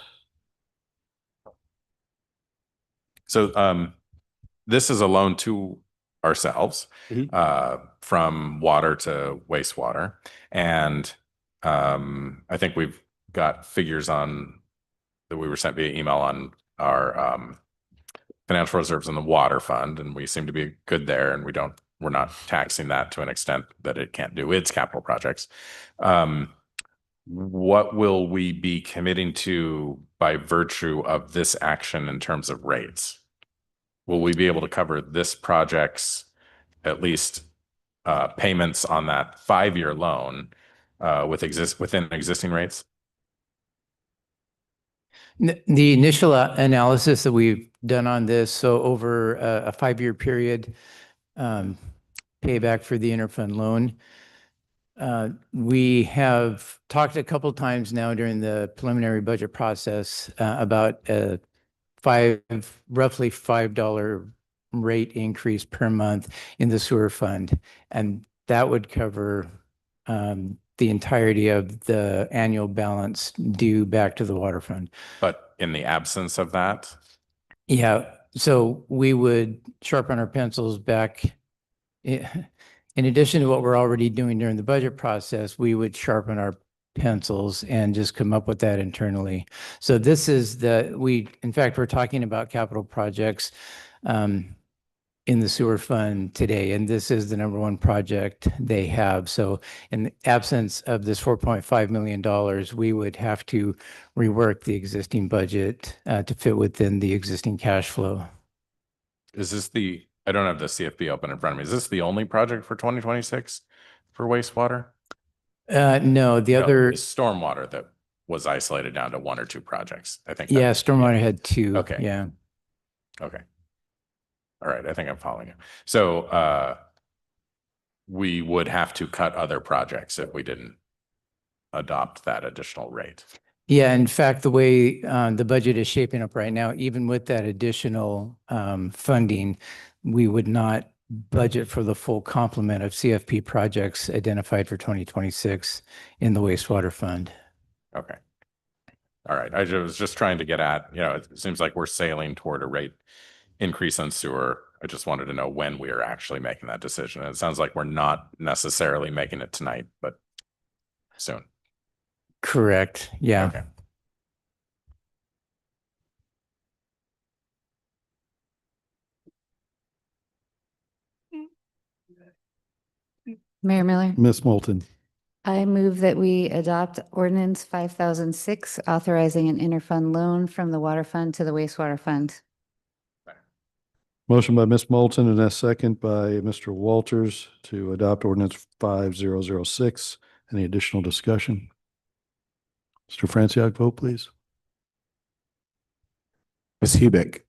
So this is a loan to ourselves from water to wastewater. And I think we've got figures on that we were sent via email on our financial reserves in the water fund, and we seem to be good there, and we're not taxing that to an extent that it can't do its capital projects. What will we be committing to by virtue of this action in terms of rates? Will we be able to cover this project's at least payments on that 5-year loan within existing rates? The initial analysis that we've done on this, so over a 5-year period, payback for the interfund loan, we have talked a couple times now during the preliminary budget process about a roughly $5 rate increase per month in the sewer fund, and that would cover the entirety of the annual balance due back to the water fund. But in the absence of that? Yeah, so we would sharpen our pencils back. In addition to what we're already doing during the budget process, we would sharpen our pencils and just come up with that internally. So this is in fact, we're talking about capital projects in the sewer fund today, and this is the #1 project they have. So in the absence of this $4.5 million, we would have to rework the existing budget to fit within the existing cash flow. Is this I don't have the CFP open in front of me. Is this the only project for 2026 for wastewater? No, the other. Stormwater that was isolated down to 1 or 2 projects. I think. Yeah, stormwater had 2. Okay. Yeah. Okay. All right. I think I'm following you. So we would have to cut other projects if we didn't adopt that additional rate. Yeah, in fact, the way the budget is shaping up right now, even with that additional funding, we would not budget for the full complement of CFP projects identified for 2026 in the wastewater fund. Okay. All right. I was just trying to get at, it seems like we're sailing toward a rate increase on sewer. I just wanted to know when we are actually making that decision. And it sounds like we're not necessarily making it tonight, but soon. Correct. Yeah. Okay. Mayor Miller, Ms. Moulton. I move that we adopt ordinance 5006, authorizing an interfund loan from the water fund to the wastewater fund. Motion by Ms. Moulton and a second by Mr. Walters to adopt ordinance 5006. Any additional discussion? Mr. Franciac, vote please. Ms. Hubick,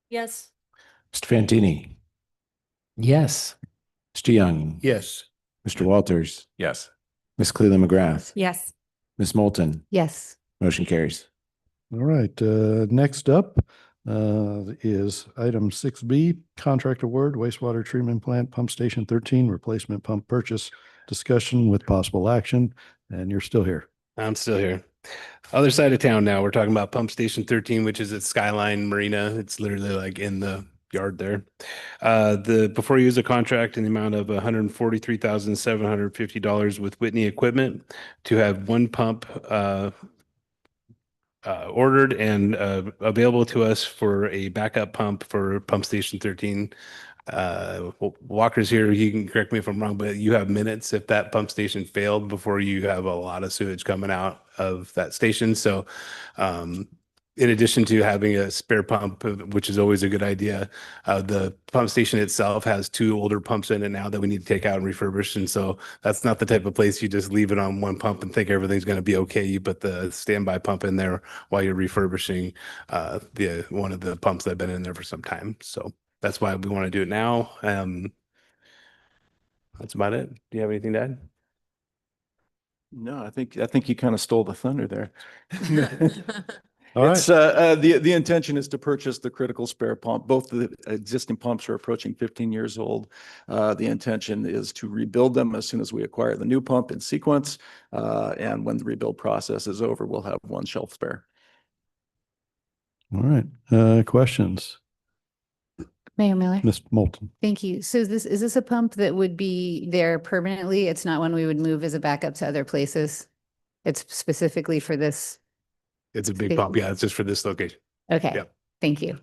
Yes. Mr. Fantini, Yes. Mr. Young, Yes. Mr. Walters, Yes. Ms. Cleland McGrath, Yes. Ms. Moulton, Yes. motion carries. All right, next up is item 6B, contract award, wastewater treatment plant, pump station 13, replacement pump purchase, discussion with possible action, and you're still here. I'm still here. Other side of town now. We're talking about Pump Station 13, which is at Skyline Marina. It's literally like in the yard there. Before you use a contract in the amount of $143,750 with Whitney Equipment to have one pump ordered and available to us for a backup pump for Pump Station 13. Walker's here. He can correct me if I'm wrong, but you have minutes if that pump station failed before you have a lot of sewage coming out of that station. So in addition to having a spare pump, which is always a good idea, the pump station itself has 2 older pumps in it now that we need to take out and refurbish. And so that's not the type of place you just leave it on one pump and think everything's going to be okay. You put the standby pump in there while you're refurbishing one of the pumps that have been in there for some time. So that's why we want to do it now. That's about it. Do you have anything to add? No, I think you kind of stole the thunder there. All right. It's the intention is to purchase the critical spare pump. Both the existing pumps are approaching 15 years old. The intention is to rebuild them as soon as we acquire the new pump in sequence. And when the rebuild process is over, we'll have 1 shelf spare. All right. Questions? Mayor Miller. Ms. Moulton. Thank you. So is this a pump that would be there permanently? It's not one we would move as a backup to other places? It's specifically for this? It's a big pump. Yeah, it's just for this location. Okay. Yep. Thank you.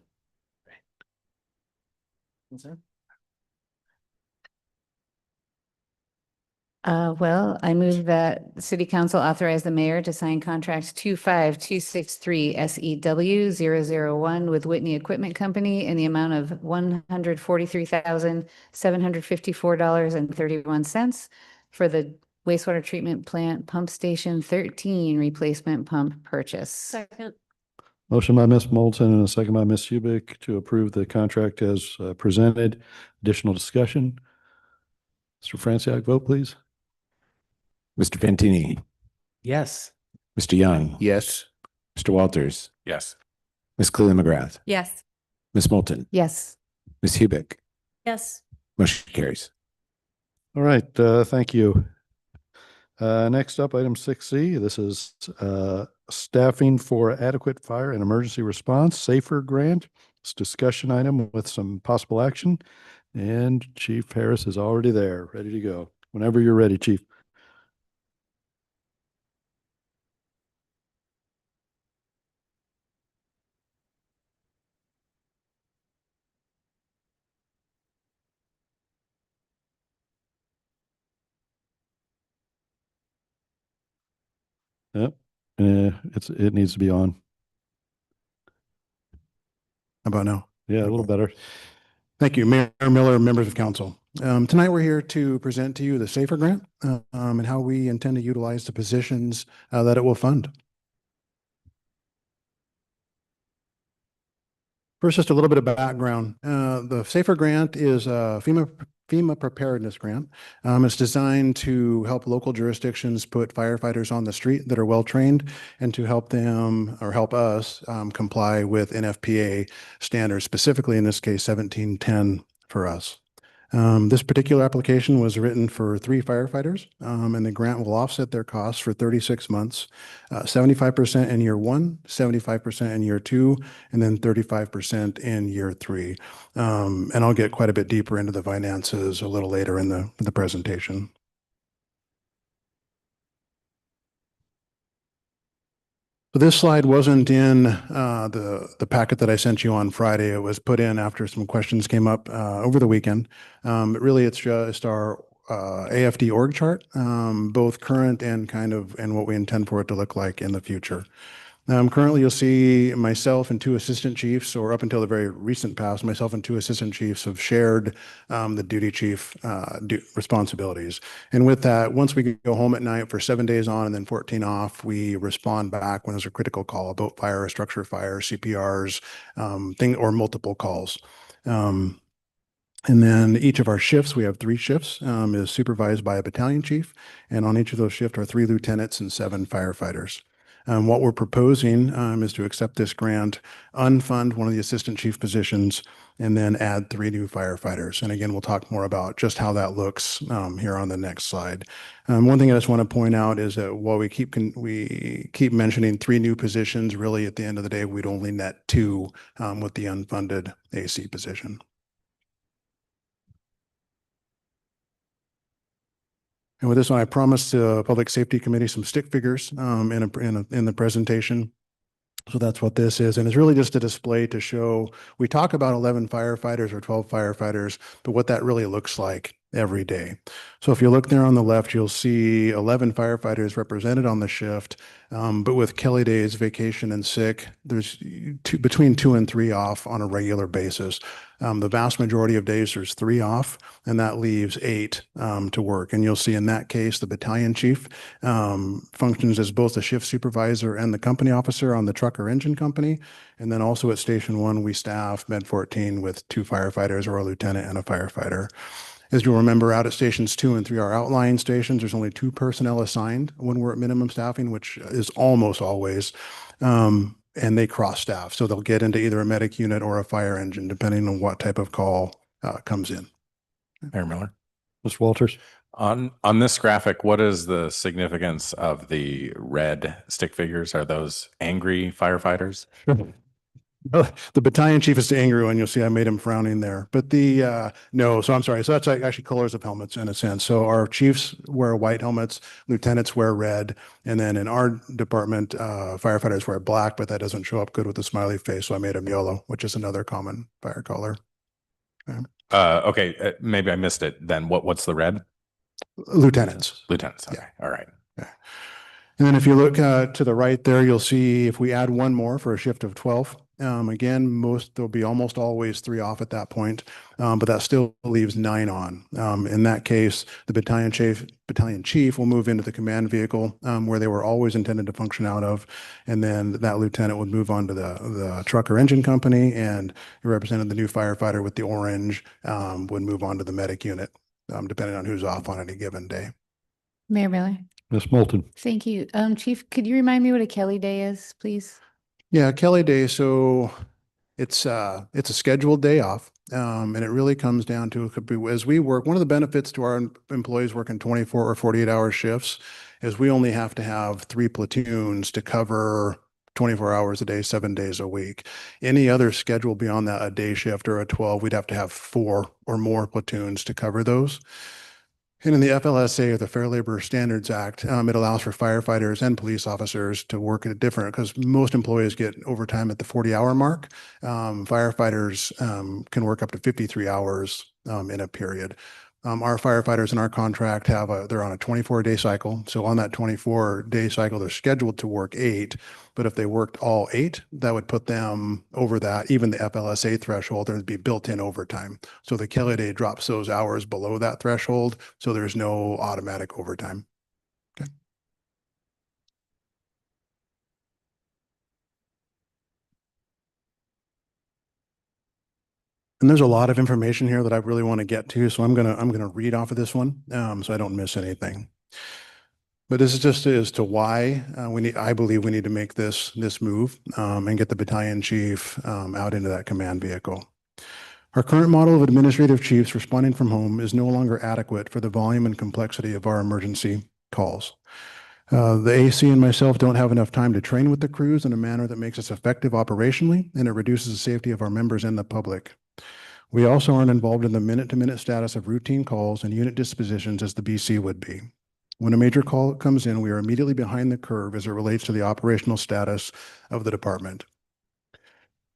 Well, I move that the city council authorize the mayor to sign contract 25263 SEW 001 with Whitney Equipment Company in the amount of $143,754.31 for the wastewater treatment plant pump station 13 replacement pump purchase. Second. Motion by Ms. Moulton and a second by Ms. Hubick to approve the contract as presented. Additional discussion? Mr. Franciac, vote please. Mr. Fantini, Yes. Mr. Young, Yes. Mr. Walters, Yes. Ms. Cleland McGrath, Yes. Ms. Moulton, Yes. Ms. Hubick. Yes. Motion carries. All right, thank you. Next up, item 6C. This is staffing for adequate fire and emergency response, SAFER grant. It's a discussion item with some possible action. And Chief Harris is already there, ready to go. Whenever you're ready, Chief. Yep, it needs to be on. How about now? Yeah, a little better. Thank you, Mayor Miller, members of council. Tonight, we're here to present to you the SAFER grant and how we intend to utilize the positions that it will fund. First, just a little bit of background. The SAFER grant is a FEMA preparedness grant. It's designed to help local jurisdictions put firefighters on the street that are well-trained and to help them or help us comply with NFPA standards, specifically in this case, 1710 for us. This particular application was written for 3 firefighters, and the grant will offset their costs for 36 months, 75% in year 1, 75% in year 2, and then 35% in year 3. And I'll get quite a bit deeper into the finances a little later in the presentation. So this slide wasn't in the packet that I sent you on Friday. It was put in after some questions came up over the weekend. But really, it's just our AFD org chart, both current and and what we intend for it to look like in the future. Currently, you'll see myself and 2 assistant chiefs, or up until the very recent past, myself and 2 assistant chiefs have shared the duty chief responsibilities. And with that, once we go home at night for 7 days on and then 14 off, we respond back when there's a critical call, a boat fire, a structure fire, CPRs, or multiple calls. And then each of our shifts, we have 3 shifts, is supervised by a battalion chief. And on each of those shifts are 3 lieutenants and 7 firefighters. What we're proposing is to accept this grant, unfund one of the assistant chief positions, and then add 3 new firefighters. And again, we'll talk more about just how that looks here on the next slide. One thing I just want to point out is that while we keep mentioning 3 new positions, really at the end of the day, we'd only net 2 with the unfunded AC position. And with this one, I promised the Public Safety Committee some stick figures in the presentation. So that's what this is. And it's really just a display to show, we talk about 11 firefighters or 12 firefighters, but what that really looks like every day. So if you look there on the left, you'll see 11 firefighters represented on the shift. But with Kelly days, vacation, and sick, there's between 2 and 3 off on a regular basis. The vast majority of days, there's 3 off, and that leaves 8 to work. And you'll see in that case, the battalion chief functions as both the shift supervisor and the company officer on the truck or engine company. And then also at Station 1, we staff Med 14 with 2 firefighters or a lieutenant and a firefighter. As you'll remember, out at stations 2 and 3, our outlying stations, there's only 2 personnel assigned when we're at minimum staffing, which is almost always, and they cross staff. So they'll get into either a medic unit or a fire engine, depending on what type of call comes in. Mayor Miller. Mr. Walters. On this graphic, what is the significance of the red stick figures? Are those angry firefighters? The battalion chief is the angry one. You'll see I made him frowning there. But no, so I'm sorry. So that's actually colors of helmets in a sense. So our chiefs wear white helmets, lieutenants wear red, and then in our department, firefighters wear black, but that doesn't show up good with the smiley face. So I made them yellow, which is another common fire color. Okay, maybe I missed it. Then what's the red? Lieutenants. Lieutenants. Okay. All right. And then if you look to the right there, you'll see if we add 1 more for a shift of 12, again, there'll be almost always 3 off at that point, but that still leaves 9 on. In that case, the battalion chief will move into the command vehicle where they were always intended to function out of, and then that lieutenant would move on to the truck or engine company, and represented the new firefighter with the orange would move on to the medic unit, depending on who's off on any given day. Mayor Miller. Ms. Moulton. Thank you. Chief, could you remind me what a Kelly Day is, please? Yeah, Kelly Day. So it's a scheduled day off. And it really comes down to, as we work, one of the benefits to our employees working 24 or 48-hour shifts is we only have to have 3 platoons to cover 24 hours a day, 7 days a week. Any other schedule beyond that, a day shift or a 12, we'd have to have 4 or more platoons to cover those. And in the FLSA, or the Fair Labor Standards Act, it allows for firefighters and police officers to work at a different, because most employees get overtime at the 40-hour mark. Firefighters can work up to 53 hours in a period. Our firefighters in our contract they're on a 24-day cycle. So on that 24-day cycle, they're scheduled to work 8. But if they worked all 8, that would put them over that, even the FLSA threshold. There'd be built-in overtime. So the Kelly Day drops those hours below that threshold. So there's no automatic overtime. Okay. And there's a lot of information here that I really want to get to, so I'm gonna read off of this one, so I don't miss anything. But this is just as to why I believe we need to make this move and get the battalion chief out into that command vehicle. Our current model of administrative chiefs responding from home is no longer adequate for the volume and complexity of our emergency calls. The AC and myself don't have enough time to train with the crews in a manner that makes us effective operationally, and it reduces the safety of our members and the public. We also aren't involved in the minute-to-minute status of routine calls and unit dispositions as the BC would be. When a major call comes in, we are immediately behind the curve as it relates to the operational status of the department.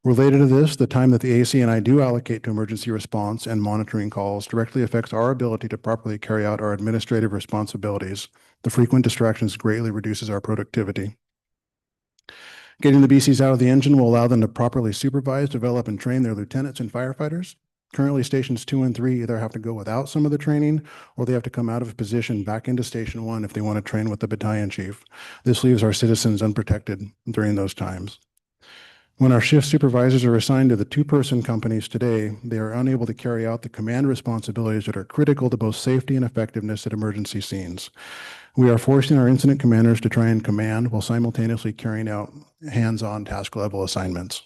Related to this, the time that the AC and I do allocate to emergency response and monitoring calls directly affects our ability to properly carry out our administrative responsibilities. The frequent distractions greatly reduces our productivity. Getting the BCs out of the engine will allow them to properly supervise, develop, and train their lieutenants and firefighters. Currently, stations 2 and 3 either have to go without some of the training, or they have to come out of position back into station 1 if they want to train with the battalion chief. This leaves our citizens unprotected during those times. When our shift supervisors are assigned to the 2-person companies today, they are unable to carry out the command responsibilities that are critical to both safety and effectiveness at emergency scenes. We are forcing our incident commanders to try and command while simultaneously carrying out hands-on task level assignments.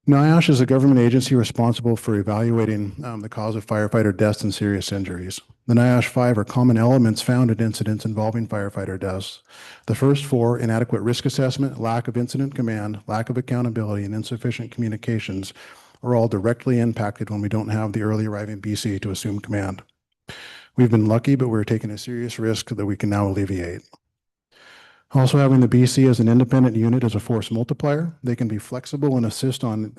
NIOSH is a government agency responsible for evaluating the cause of firefighter deaths and serious injuries. The NIOSH 5 are common elements found in incidents involving firefighter deaths. The first 4, inadequate risk assessment, lack of incident command, lack of accountability, and insufficient communications, are all directly impacted when we don't have the early arriving BC to assume command. We've been lucky, but we're taking a serious risk that we can now alleviate. Also, having the BC as an independent unit is a force multiplier. They can be flexible and assist on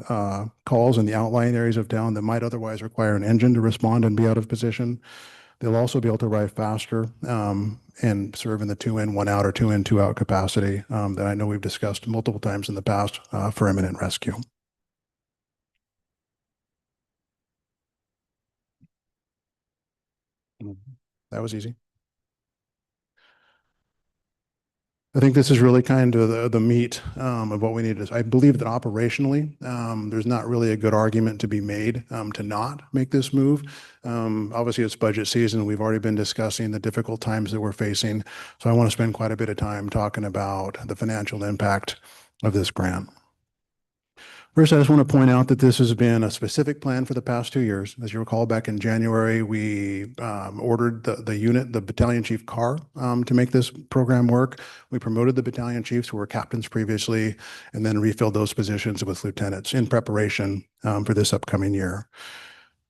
calls in the outlying areas of town that might otherwise require an engine to respond and be out of position. They'll also be able to arrive faster and serve in the 2 in, 1 out, or 2 in, 2 out capacity that I know we've discussed multiple times in the past for imminent rescue. That was easy. I think this is really kind of the meat of what we need. I believe that operationally, there's not really a good argument to be made to not make this move. Obviously, it's budget season. We've already been discussing the difficult times that we're facing. So I want to spend quite a bit of time talking about the financial impact of this grant. First, I just want to point out that this has been a specific plan for the past 2 years. As you recall, back in January, we ordered the unit, the battalion chief car to make this program work. We promoted the battalion chiefs who were captains previously, and then refilled those positions with lieutenants in preparation for this upcoming year.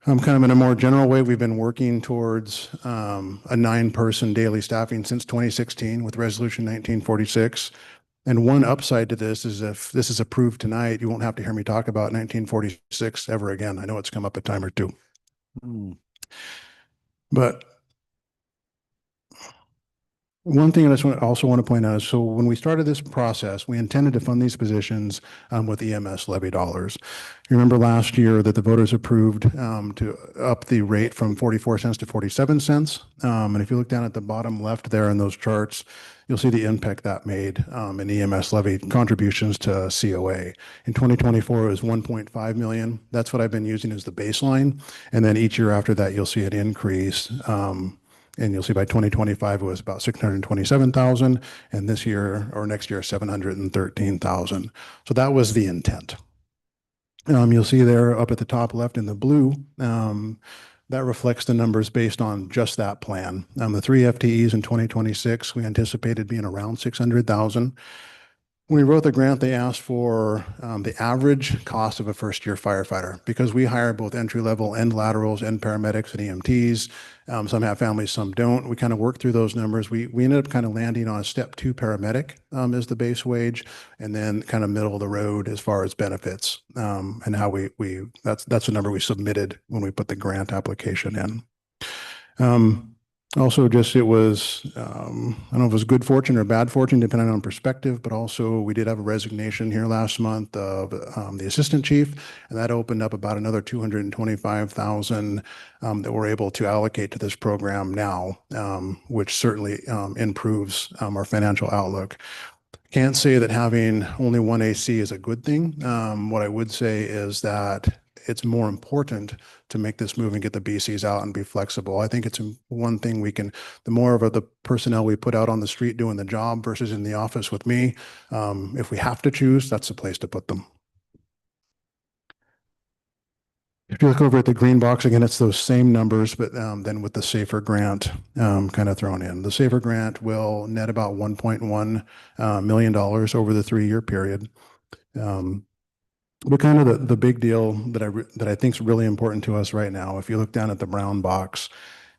Kind of in a more general way, we've been working towards a 9-person daily staffing since 2016 with Resolution 1946. And one upside to this is if this is approved tonight, you won't have to hear me talk about 1946 ever again. I know it's come up a time or two. But one thing I just also want to point out is, so when we started this process, we intended to fund these positions with EMS levy dollars. You remember last year that the voters approved to up the rate from 44 cents to 47 cents. And if you look down at the bottom left there in those charts, you'll see the impact that made in EMS levy contributions to COA. In 2024, it was 1.5 million. That's what I've been using as the baseline. And then each year after that, you'll see it increase. And you'll see by 2025, it was about 627,000. And this year or next year, 713,000. So that was the intent. You'll see there up at the top left in the blue, that reflects the numbers based on just that plan. The 3 FTEs in 2026, we anticipated being around 600,000. When we wrote the grant, they asked for the average cost of a first-year firefighter, because we hire both entry-level and laterals and paramedics and EMTs. Some have families, some don't. We kind of worked through those numbers. We ended up kind of landing on a step 2 paramedic as the base wage, and then kind of middle of the road as far as benefits and how that's the number we submitted when we put the grant application in. Also, just it was, I don't know if it was good fortune or bad fortune, depending on perspective, but also we did have a resignation here last month of the assistant chief, and that opened up about another 225,000 that we're able to allocate to this program now, which certainly improves our financial outlook. Can't say that having only one AC is a good thing. What I would say is that it's more important to make this move and get the BCs out and be flexible. I think it's one thing the more of the personnel we put out on the street doing the job versus in the office with me, if we have to choose, that's the place to put them. If you look over at the green box, again, it's those same numbers, but then with the SAFER grant kind of thrown in. The SAFER grant will net about $1.1 million over the 3-year period. But kind of the big deal that I think is really important to us right now, if you look down at the brown box,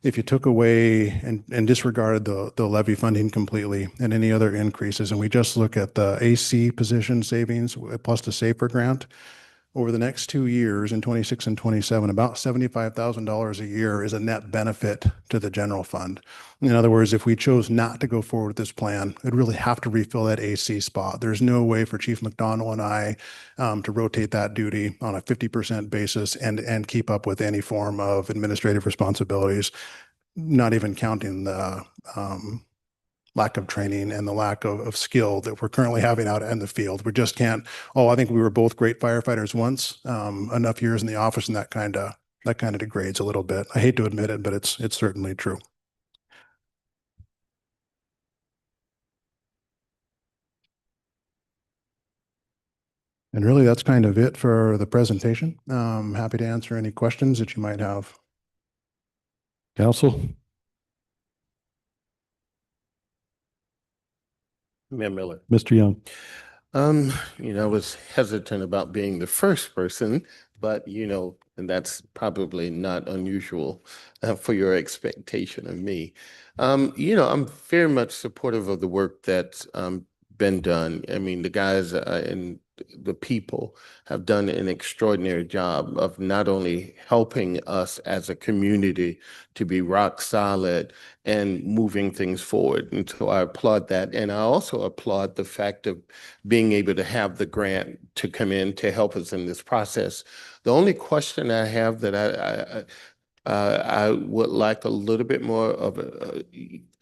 if you took away and disregarded the levy funding completely and any other increases, and we just look at the AC position savings plus the SAFER grant, over the next 2 years, in 26 and 27, about $75,000 a year is a net benefit to the general fund. In other words, if we chose not to go forward with this plan, we'd really have to refill that AC spot. There's no way for Chief McDonald and I to rotate that duty on a 50% basis and keep up with any form of administrative responsibilities, not even counting the lack of training and the lack of skill that we're currently having out in the field. We just can't, I think we were both great firefighters once, enough years in the office, and that kind of degrades a little bit. I hate to admit it, but it's certainly true. And really, that's kind of it for the presentation. Happy to answer any questions that you might have. Council? Mayor Miller. Mr. Young. I was hesitant about being the first person, but and that's probably not unusual for your expectation of me. I'm very much supportive of the work that's been done. I mean, the guys and the people have done an extraordinary job of not only helping us as a community to be rock solid and moving things forward. And so I applaud that. And I also applaud the fact of being able to have the grant to come in to help us in this process. The only question I have that I would like a little bit more of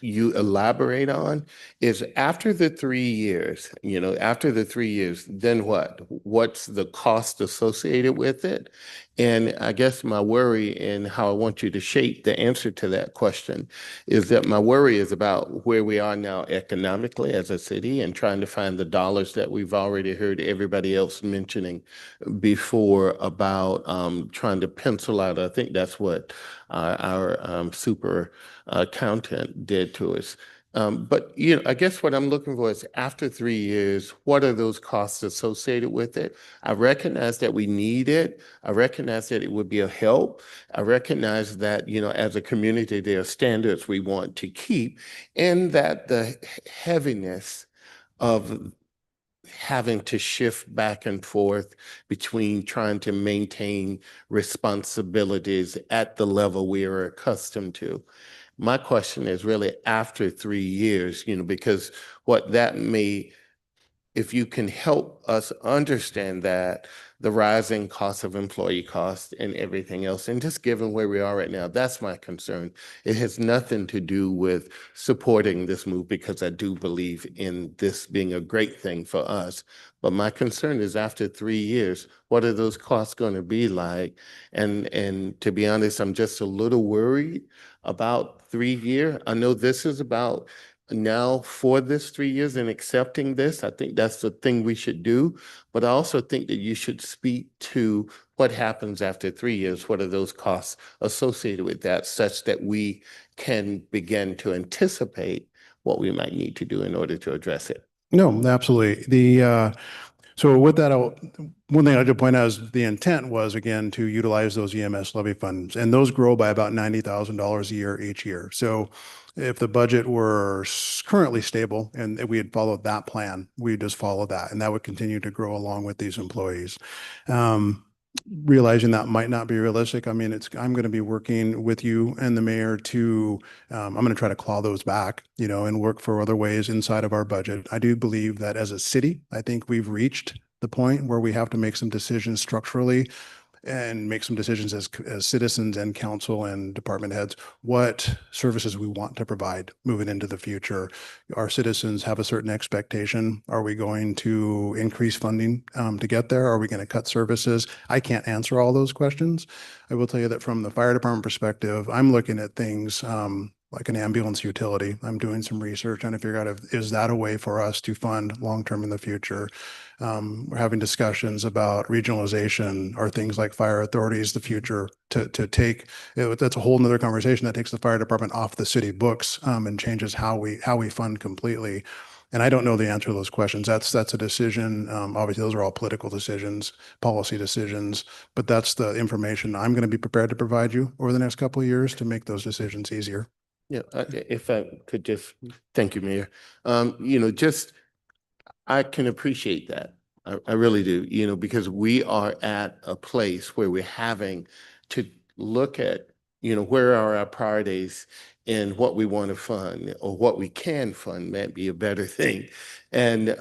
you elaborate on is after the 3 years, after the 3 years, then what? What's the cost associated with it? And I guess my worry and how I want you to shape the answer to that question is that my worry is about where we are now economically as a city and trying to find the dollars that we've already heard everybody else mentioning before about trying to pencil out. I think that's what our super accountant did to us. But I guess what I'm looking for is after 3 years, what are those costs associated with it? I recognize that we need it. I recognize that it would be a help. I recognize that, as a community, there are standards we want to keep, and that the heaviness of having to shift back and forth between trying to maintain responsibilities at the level we are accustomed to. My question is really after 3 years, because what that may, if you can help us understand that the rising cost of employee costs and everything else, and just given where we are right now, that's my concern. It has nothing to do with supporting this move because I do believe in this being a great thing for us. But my concern is after 3 years, what are those costs going to be like? And to be honest, I'm just a little worried about 3 years. I know this is about now for this 3 years and accepting this. I think that's the thing we should do. But I also think that you should speak to what happens after 3 years. What are those costs associated with that, such that we can begin to anticipate what we might need to do in order to address it? No, absolutely. So with that, one thing I should point out is the intent was, again, to utilize those EMS levy funds, and those grow by about $90,000 a year each year. So if the budget were currently stable and we had followed that plan, we'd just follow that, and that would continue to grow along with these employees. Realizing that might not be realistic. I mean, I'm going to be working with you and the mayor to, I'm going to try to claw those back, and work for other ways inside of our budget. I do believe that as a city, I think we've reached the point where we have to make some decisions structurally and make some decisions as citizens and council and department heads, what services we want to provide moving into the future. Our citizens have a certain expectation. Are we going to increase funding to get there? Are we going to cut services? I can't answer all those questions. I will tell you that from the fire department perspective, I'm looking at things like an ambulance utility. I'm doing some research trying to figure out is that a way for us to fund long-term in the future. We're having discussions about regionalization or things like fire authorities, the future to take, that's a whole nother conversation that takes the fire department off the city books and changes how we fund completely. And I don't know the answer to those questions. That's a decision. Obviously, those are all political decisions, policy decisions, but that's the information I'm going to be prepared to provide you over the next couple of years to make those decisions easier. Yeah, if I could just, thank you, Mayor. I can appreciate that. I really do, because we are at a place where we're having to look at, where are our priorities and what we want to fund or what we can fund might be a better thing. And,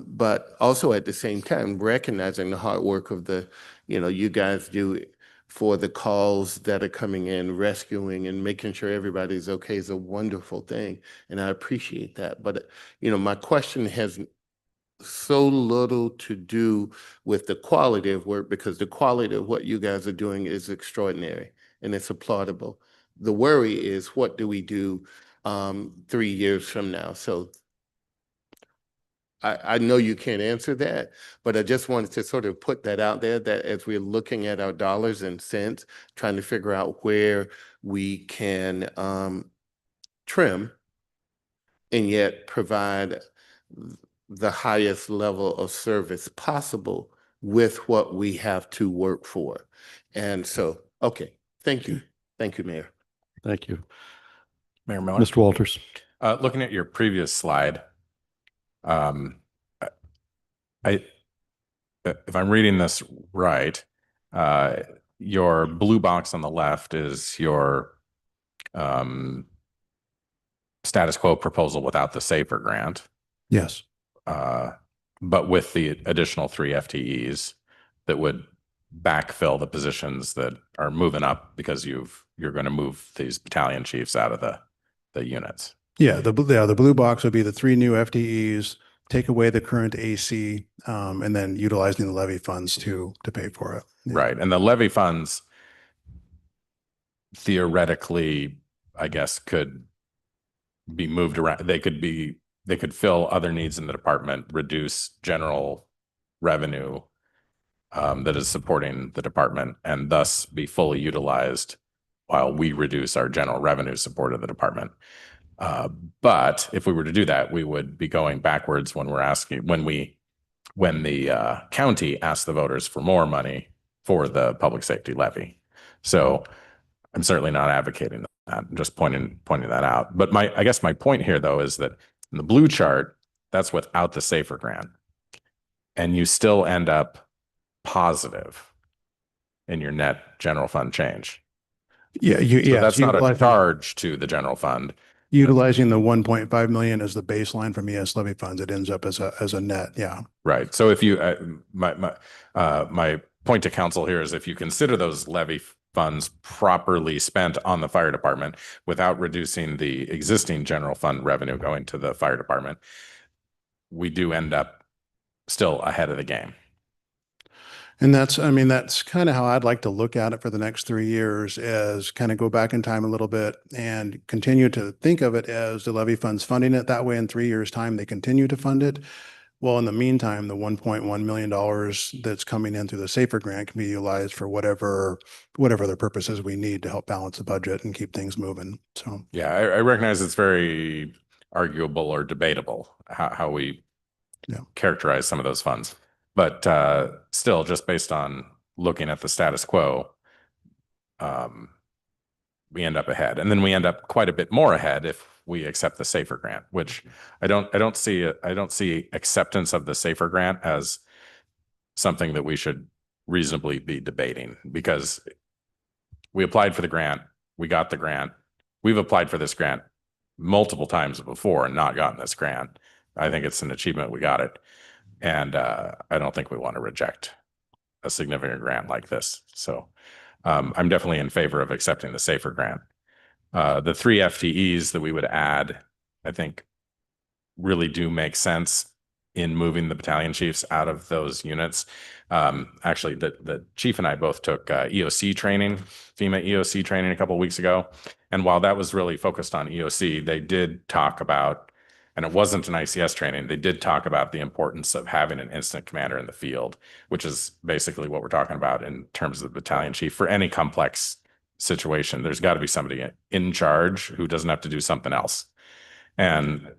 but also at the same time, recognizing the hard work of you guys do for the calls that are coming in, rescuing and making sure everybody's okay is a wonderful thing. And I appreciate that. But, my question has so little to do with the quality of work, because the quality of what you guys are doing is extraordinary and it's applaudable. The worry is, what do we do 3 years from now? So I know you can't answer that, but I just wanted to sort of put that out there, that as we're looking at our dollars and cents, trying to figure out where we can trim and yet provide the highest level of service possible with what we have to work for. And so, okay, thank you. Thank you, Mayor. Thank you. Mayor Miller. Mr. Walters. Looking at your previous slide, I if I'm reading this right, your blue box on the left is your status quo proposal without the SAFER grant, Yes. but with the additional 3 FTEs that would backfill the positions that are moving up because you're going to move these battalion chiefs out of the units. Yeah, the blue box would be the 3 new FTEs, take away the current AC, and then utilizing the levy funds to pay for it. Yeah. Right. And the levy funds theoretically, I guess, could be moved around. They could fill other needs in the department, reduce general revenue that is supporting the department, and thus be fully utilized while we reduce our general revenue support of the department. But if we were to do that, we would be going backwards when the county asks the voters for more money for the public safety levy. So I'm certainly not advocating that. I'm just pointing that out. But I guess my point here, though, is that in the blue chart, that's without the SAFER grant, and you still end up positive in your net general fund change. Yeah, So that's not a charge to the general fund. Utilizing the 1.5 million as the baseline from ES levy funds, it ends up as a net. Yeah. Right. So if you, my point to council here is if you consider those levy funds properly spent on the fire department without reducing the existing general fund revenue going to the fire department, we do end up still ahead of the game. And that's kind of how I'd like to look at it for the next 3 years, is kind of go back in time a little bit and continue to think of it as the levy funds funding it. That way in 3 years' time, they continue to fund it. Well, in the meantime, the $1.1 million that's coming in through the SAFER grant can be utilized for whatever other purposes we need to help balance the budget and keep things moving. So yeah, I recognize it's very arguable or debatable how we characterize some of those funds. But still, just based on looking at the status quo, we end up ahead, and then we end up quite a bit more ahead if we accept the SAFER grant, which I don't see acceptance of the SAFER grant as something that we should reasonably be debating, because we applied for the grant, we got the grant, we've applied for this grant multiple times before and not gotten this grant. I think it's an achievement we got it. And I don't think we want to reject a significant grant like this. So I'm definitely in favor of accepting the SAFER grant. The 3 FTEs that we would add, I think, really do make sense in moving the battalion chiefs out of those units. Actually, the chief and I both took EOC training, FEMA EOC training a couple of weeks ago. And while that was really focused on EOC, they did talk about, and it wasn't an ICS training, they did talk about the importance of having an incident commander in the field, which is basically what we're talking about in terms of the battalion chief. For any complex situation, there's got to be somebody in charge who doesn't have to do something else. And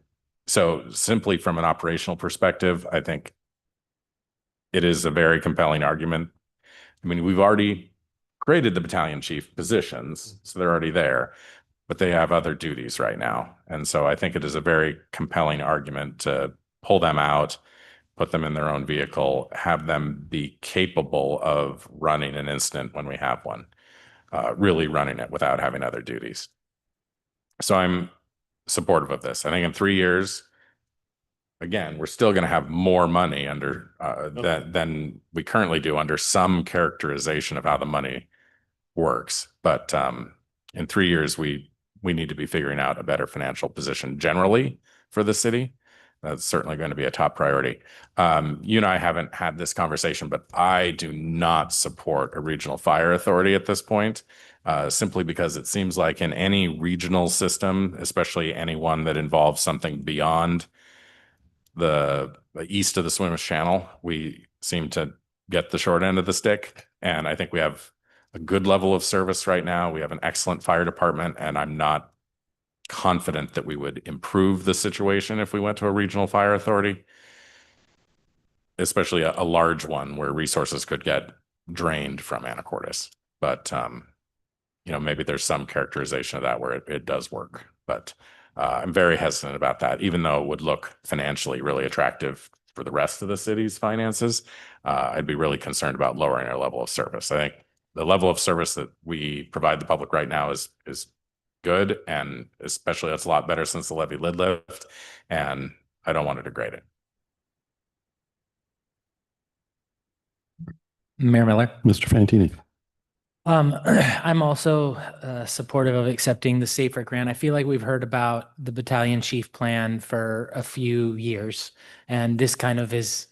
so simply from an operational perspective, I think it is a very compelling argument. I mean, we've already created the battalion chief positions, so they're already there, but they have other duties right now. And so I think it is a very compelling argument to pull them out, put them in their own vehicle, have them be capable of running an incident when we have one, really running it without having other duties. So I'm supportive of this. I think in 3 years, again, we're still going to have more money under than we currently do under some characterization of how the money works. But in 3 years, we need to be figuring out a better financial position generally for the city. That's certainly going to be a top priority. You and I haven't had this conversation, but I do not support a regional fire authority at this point, simply because it seems like in any regional system, especially any one that involves something beyond the east of the Swinomish Channel, we seem to get the short end of the stick. And I think we have a good level of service right now. We have an excellent fire department, and I'm not confident that we would improve the situation if we went to a regional fire authority. especially a large one where resources could get drained from Anacortes. But, maybe there's some characterization of that where it does work. But I'm very hesitant about that, even though it would look financially really attractive for the rest of the city's finances. I'd be really concerned about lowering our level of service. I think the level of service that we provide the public right now is good, and especially that's a lot better since the levy lid lift, and I don't want to degrade it. Mayor Miller. Mr. Fantini. I'm also supportive of accepting the SAFER grant. I feel like we've heard about the battalion chief plan for a few years, and this kind of is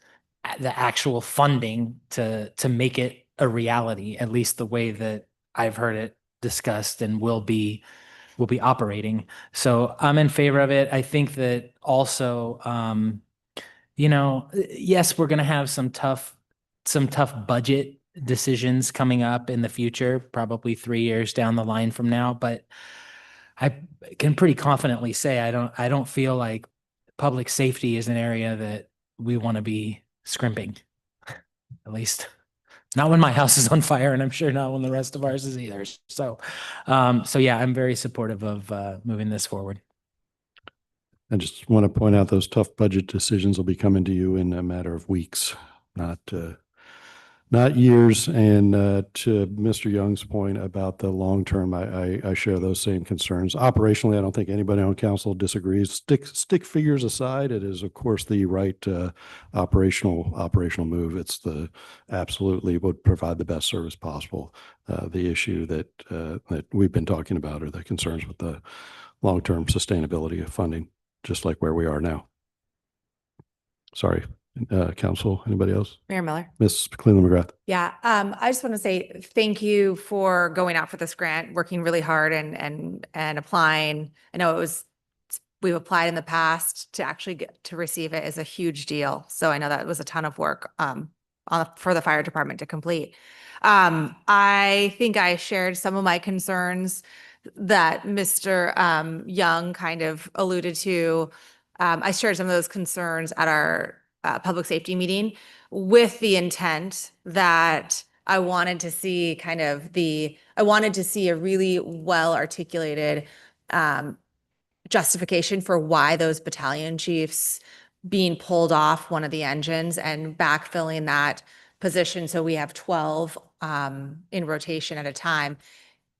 the actual funding to make it a reality, at least the way that I've heard it discussed and will be operating. So I'm in favor of it. I think that also, yes, we're going to have some tough budget decisions coming up in the future, probably 3 years down the line from now. But I can pretty confidently say I don't feel like public safety is an area that we want to be scrimping, at least not when my house is on fire, and I'm sure not when the rest of ours is either. So yeah, I'm very supportive of moving this forward. I just want to point out those tough budget decisions will be coming to you in a matter of weeks, not years. And to Mr. Young's point about the long term, I share those same concerns. Operationally, I don't think anybody on council disagrees. Stick figures aside, it is of course the right operational move. It's the absolutely would provide the best service possible. The issue that we've been talking about are the concerns with the long term sustainability of funding, just like where we are now. Sorry. Council, anybody else? Mayor Miller. Ms. Cleveland McGrath. Yeah, I just want to say thank you for going out for this grant, working really hard and applying. I know we've applied in the past. To actually get to receive it is a huge deal. So I know that was a ton of work for the fire department to complete. I think I shared some of my concerns that Mr. Young kind of alluded to. I shared some of those concerns at our public safety meeting with the intent that I wanted to see a really well articulated justification for why those battalion chiefs being pulled off one of the engines and backfilling that position, so we have 12 in rotation at a time,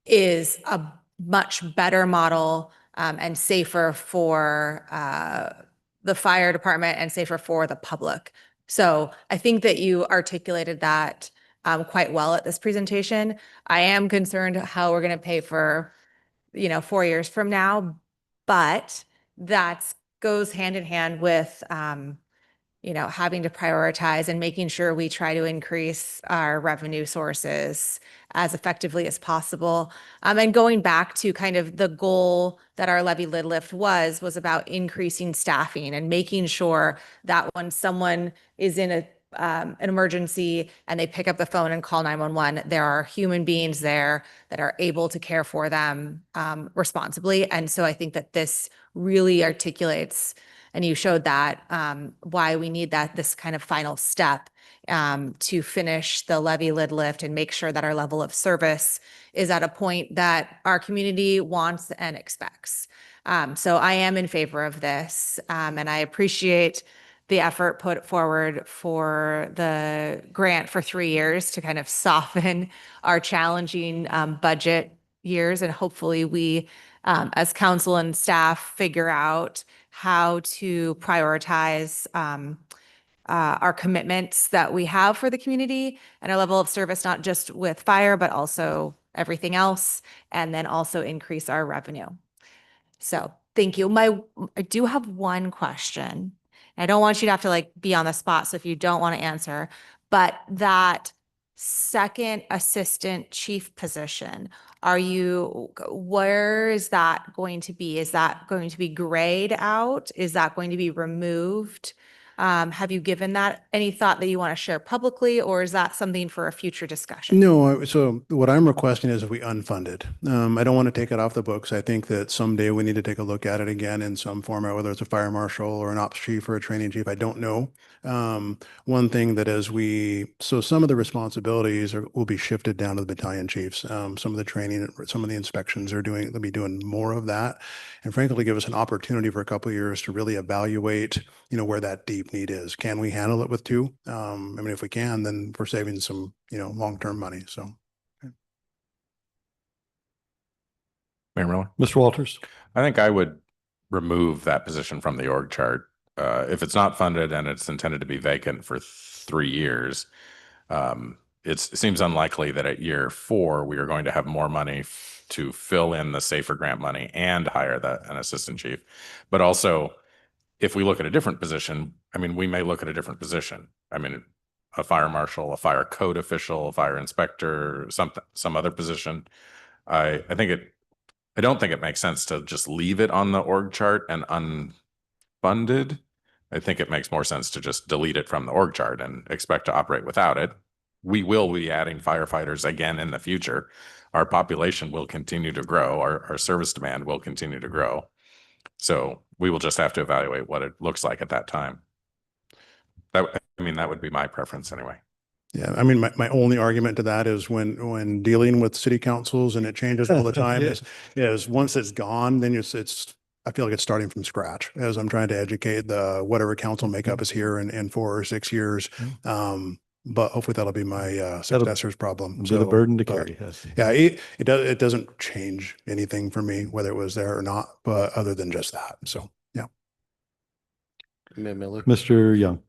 is a much better model and safer for the fire department and safer for the public. So I think that you articulated that quite well at this presentation. I am concerned how we're going to pay for, 4 years from now, but that goes hand in hand with, having to prioritize and making sure we try to increase our revenue sources as effectively as possible. And going back to kind of the goal that our levy lid lift was about increasing staffing and making sure that when someone is in an emergency and they pick up the phone and call 911, there are human beings there that are able to care for them responsibly. And so I think that this really articulates, and you showed that, why we need this kind of final step to finish the levy lid lift and make sure that our level of service is at a point that our community wants and expects. So I am in favor of this, and I appreciate the effort put forward for the grant for 3 years to kind of soften our challenging budget years. And hopefully we, as council and staff, figure out how to prioritize our commitments that we have for the community and our level of service, not just with fire, but also everything else, and then also increase our revenue. So thank you. I do have one question. I don't want you to have to be on the spot. So if you don't want to answer, but that second assistant chief position, where is that going to be? Is that going to be grayed out? Is that going to be removed? Have you given that any thought that you want to share publicly, or is that something for a future discussion? No, so what I'm requesting is if we unfund it. I don't want to take it off the books. I think that someday we need to take a look at it again in some format, whether it's a fire marshal or an ops chief or a training chief. I don't know. One thing that so some of the responsibilities will be shifted down to the battalion chiefs. Some of the training, some of the inspections they'll be doing more of that. And frankly, give us an opportunity for a couple of years to really evaluate, where that deep need is. Can we handle it with two? If we can, then we're saving some, long-term money. So. Mayor Miller? Mr. Walters? I think I would remove that position from the org chart. If it's not funded and it's intended to be vacant for 3 years, it seems unlikely that at year 4, we are going to have more money to fill in the SAFER grant money and hire an assistant chief. But also, if we look at a different position, we may look at a different position. A fire marshal, a fire code official, a fire inspector, some other position. I don't think it makes sense to just leave it on the org chart and unfunded. I think it makes more sense to just delete it from the org chart and expect to operate without it. We will be adding firefighters again in the future. Our population will continue to grow. Our service demand will continue to grow. So we will just have to evaluate what it looks like at that time. That would be my preference anyway. Yeah, my only argument to that is when dealing with city councils and it changes all the time is once it's gone, then I feel like it's starting from scratch as I'm trying to educate whatever council makeup is here in 4 or 6 years. But hopefully that'll be my successor's problem. Be the burden to carry. Yeah, it doesn't change anything for me, whether it was there or not, but other than just that. So, yeah. Mayor Miller. Mr. Young.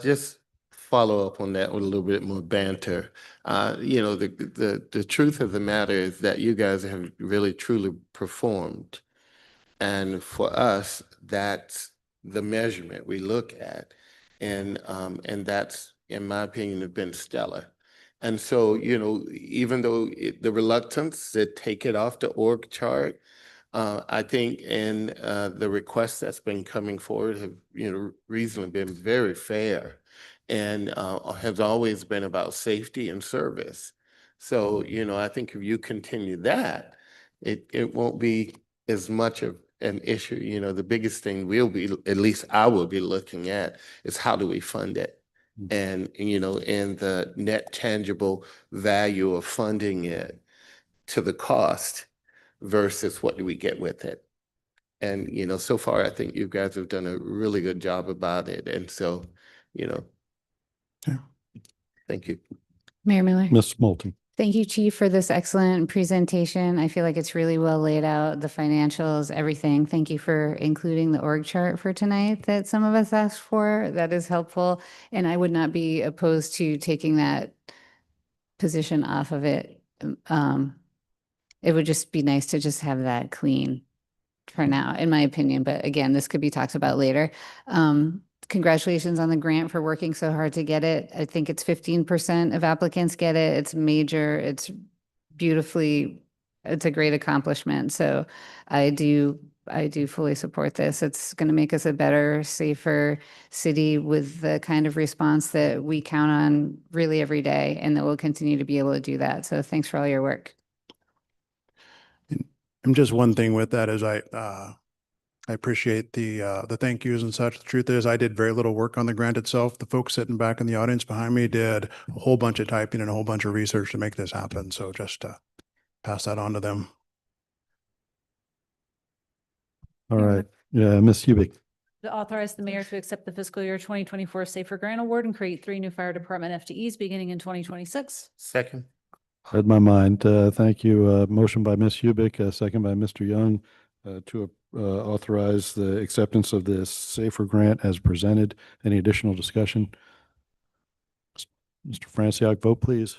Just follow up on that with a little bit more banter. The truth of the matter is that you guys have really truly performed. And for us, that's the measurement we look at. And that's, in my opinion, have been stellar. And so, even though the reluctance to take it off the org chart, I think in the requests that's been coming forward have, reasonably been very fair and has always been about safety and service. So, I think if you continue that, it won't be as much of an issue. The biggest thing at least I will be looking at is how do we fund it? And, and the net tangible value of funding it to the cost versus what do we get with it. And, so far, I think you guys have done a really good job about it. And so, thank you. Mayor Miller. Ms. Moulton. Thank you, Chief, for this excellent presentation. I feel like it's really well laid out, the financials, everything. Thank you for including the org chart for tonight that some of us asked for. That is helpful. And I would not be opposed to taking that position off of it. It would just be nice to just have that clean for now, in my opinion. But again, this could be talked about later. Congratulations on the grant for working so hard to get it. I think it's 15% of applicants get it. It's major. It's a great accomplishment. So I do fully support this. It's going to make us a better, safer city with the kind of response that we count on really every day, and that we'll continue to be able to do that. So thanks for all your work. And just one thing with that is I appreciate the thank yous and such. The truth is I did very little work on the grant itself. The folks sitting back in the audience behind me did a whole bunch of typing and a whole bunch of research to make this happen. So just pass that on to them. All right. Yeah, Ms. Hubick. To authorize the mayor to accept the fiscal year 2024 SAFER Grant Award and create 3 new fire department FTEs beginning in 2026. Second. Read my mind. Thank you. Motion by Ms. Hubick, second by Mr. Young, to authorize the acceptance of this SAFER grant as presented. Any additional discussion? Mr. Franciac, vote please.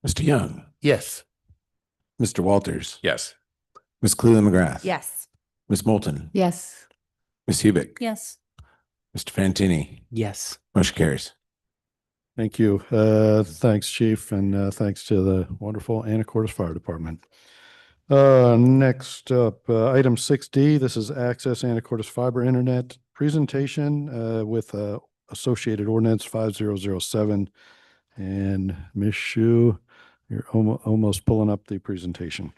Mr. Young. Yes. Mr. Walters. Yes. Ms. Cleland McGrath. Yes. Ms. Moulton. Yes. Ms. Hubick. Yes. Mr. Fantini. Yes. Motion carries. Thank you. Thanks, Chief, and thanks to the wonderful Anacortes Fire Department. Next up, item 6D. This is Access Anacortes Fiber Internet presentation with associated ordinance 5007. And Ms. Shu, you're almost pulling up the presentation.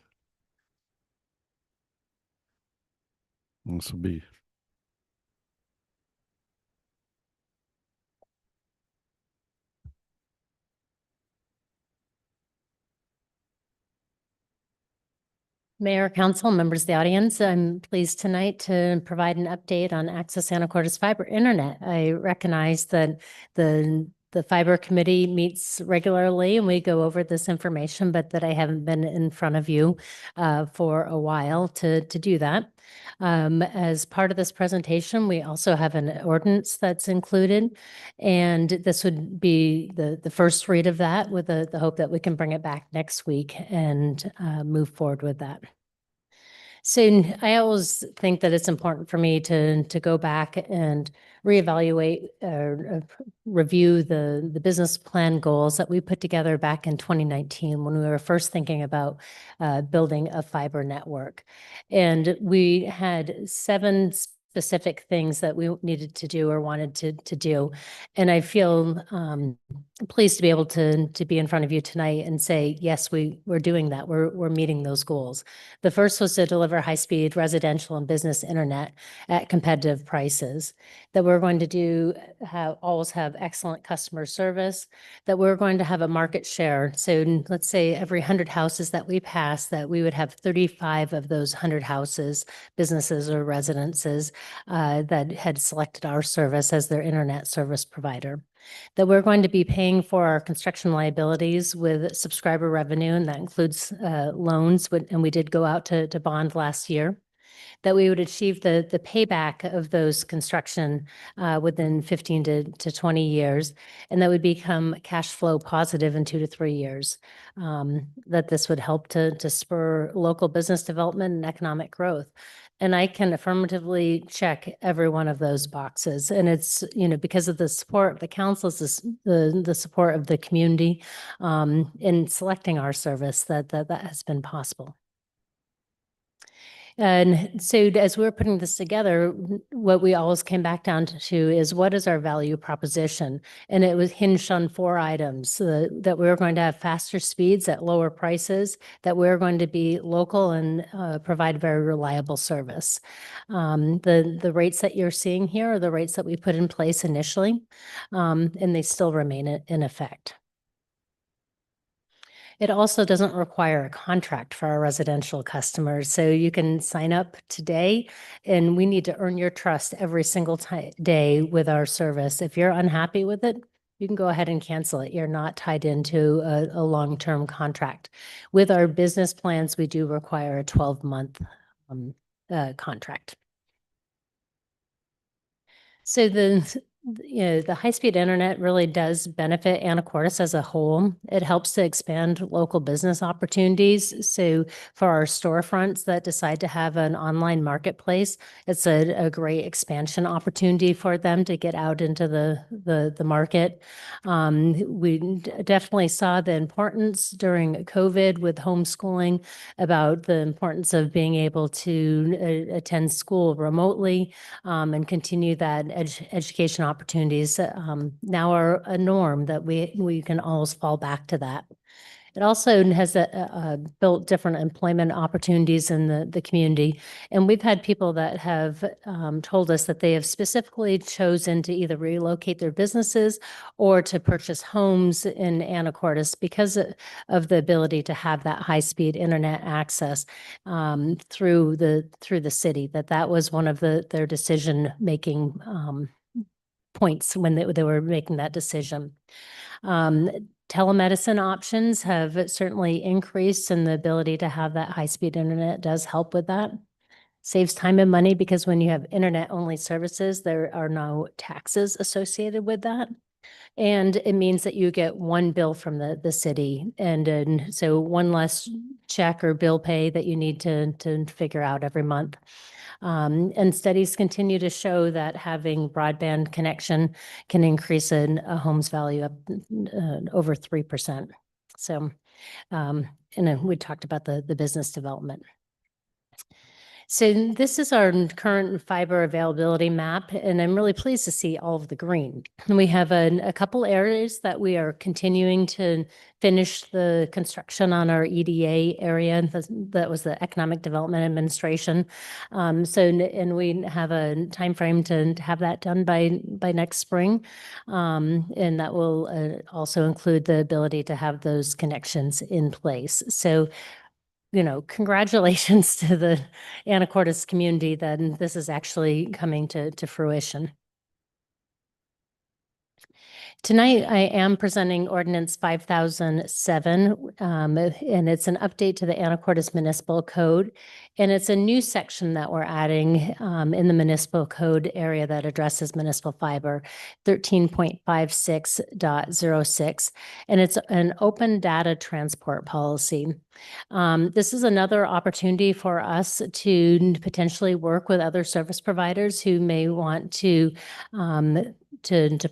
This will be. Mayor, council, members of the audience, I'm pleased tonight to provide an update on Access Anacortes Fiber Internet. I recognize that the Fiber Committee meets regularly and we go over this information, but that I haven't been in front of you for a while to do that. As part of this presentation, we also have an ordinance that's included, and this would be the first read of that with the hope that we can bring it back next week and move forward with that. So I always think that it's important for me to go back and reevaluate, review the business plan goals that we put together back in 2019 when we were first thinking about building a fiber network. And we had 7 specific things that we needed to do or wanted to do. And I feel pleased to be able to be in front of you tonight and say, yes, we're doing that. We're meeting those goals. The first was to deliver high-speed residential and business internet at competitive prices, that we're going to do always have excellent customer service, that we're going to have a market share. So let's say every 100 houses that we pass, that we would have 35 of those 100 houses, businesses or residences that had selected our service as their internet service provider. That we're going to be paying for our construction liabilities with subscriber revenue, and that includes loans, and we did go out to bond last year. That we would achieve the payback of those construction within 15 to 20 years, and that would become cash flow positive in 2 to 3 years. That this would help to spur local business development and economic growth. And I can affirmatively check every one of those boxes. And it's, because of the support of the councils, the support of the community in selecting our service that has been possible. And so as we were putting this together, what we always came back down to is what is our value proposition? And it was hinged on 4 items: that we were going to have faster speeds at lower prices, that we're going to be local and provide very reliable service. The rates that you're seeing here are the rates that we put in place initially, and they still remain in effect. It also doesn't require a contract for our residential customers. So you can sign up today, and we need to earn your trust every single day with our service. If you're unhappy with it, you can go ahead and cancel it. You're not tied into a long-term contract. With our business plans, we do require a 12-month contract. So the high-speed internet really does benefit Anacortes as a whole. It helps to expand local business opportunities. So for our storefronts that decide to have an online marketplace, it's a great expansion opportunity for them to get out into the market. We definitely saw the importance during COVID with homeschooling about the importance of being able to attend school remotely and continue that education opportunities now are a norm, that we can always fall back to that. It also has built different employment opportunities in the community. And we've had people that have told us that they have specifically chosen to either relocate their businesses or to purchase homes in Anacortes because of the ability to have that high-speed internet access through the city. That was one of their decision-making points when they were making that decision. Telemedicine options have certainly increased, and the ability to have that high-speed internet does help with that. Saves time and money because when you have internet-only services, there are no taxes associated with that. And it means that you get one bill from the city. And so one less check or bill pay that you need to figure out every month. And studies continue to show that having broadband connection can increase a home's value up over 3%. So, and we talked about the business development. So this is our current fiber availability map, and I'm really pleased to see all of the green. And we have a couple areas that we are continuing to finish the construction on our EDA area. That was the Economic Development Administration. And we have a timeframe to have that done by next spring. And that will also include the ability to have those connections in place. So congratulations to the Anacortes community that this is actually coming to fruition. Tonight, I am presenting Ordinance 5007, and it's an update to the Anacortes Municipal Code. And it's a new section that we're adding in the municipal code area that addresses municipal fiber, 13.56.06. And it's an open data transport policy. This is another opportunity for us to potentially work with other service providers who may want to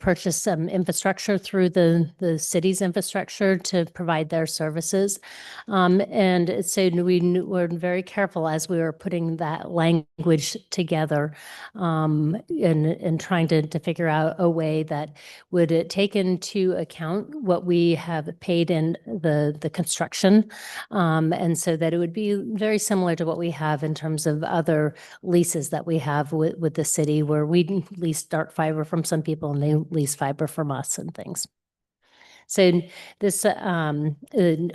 purchase some infrastructure through the city's infrastructure to provide their services. And so we were very careful as we were putting that language together and trying to figure out a way that would take into account what we have paid in the construction. And so that it would be very similar to what we have in terms of other leases that we have with the city, where we lease dark fiber from some people and they lease fiber from us and things. So this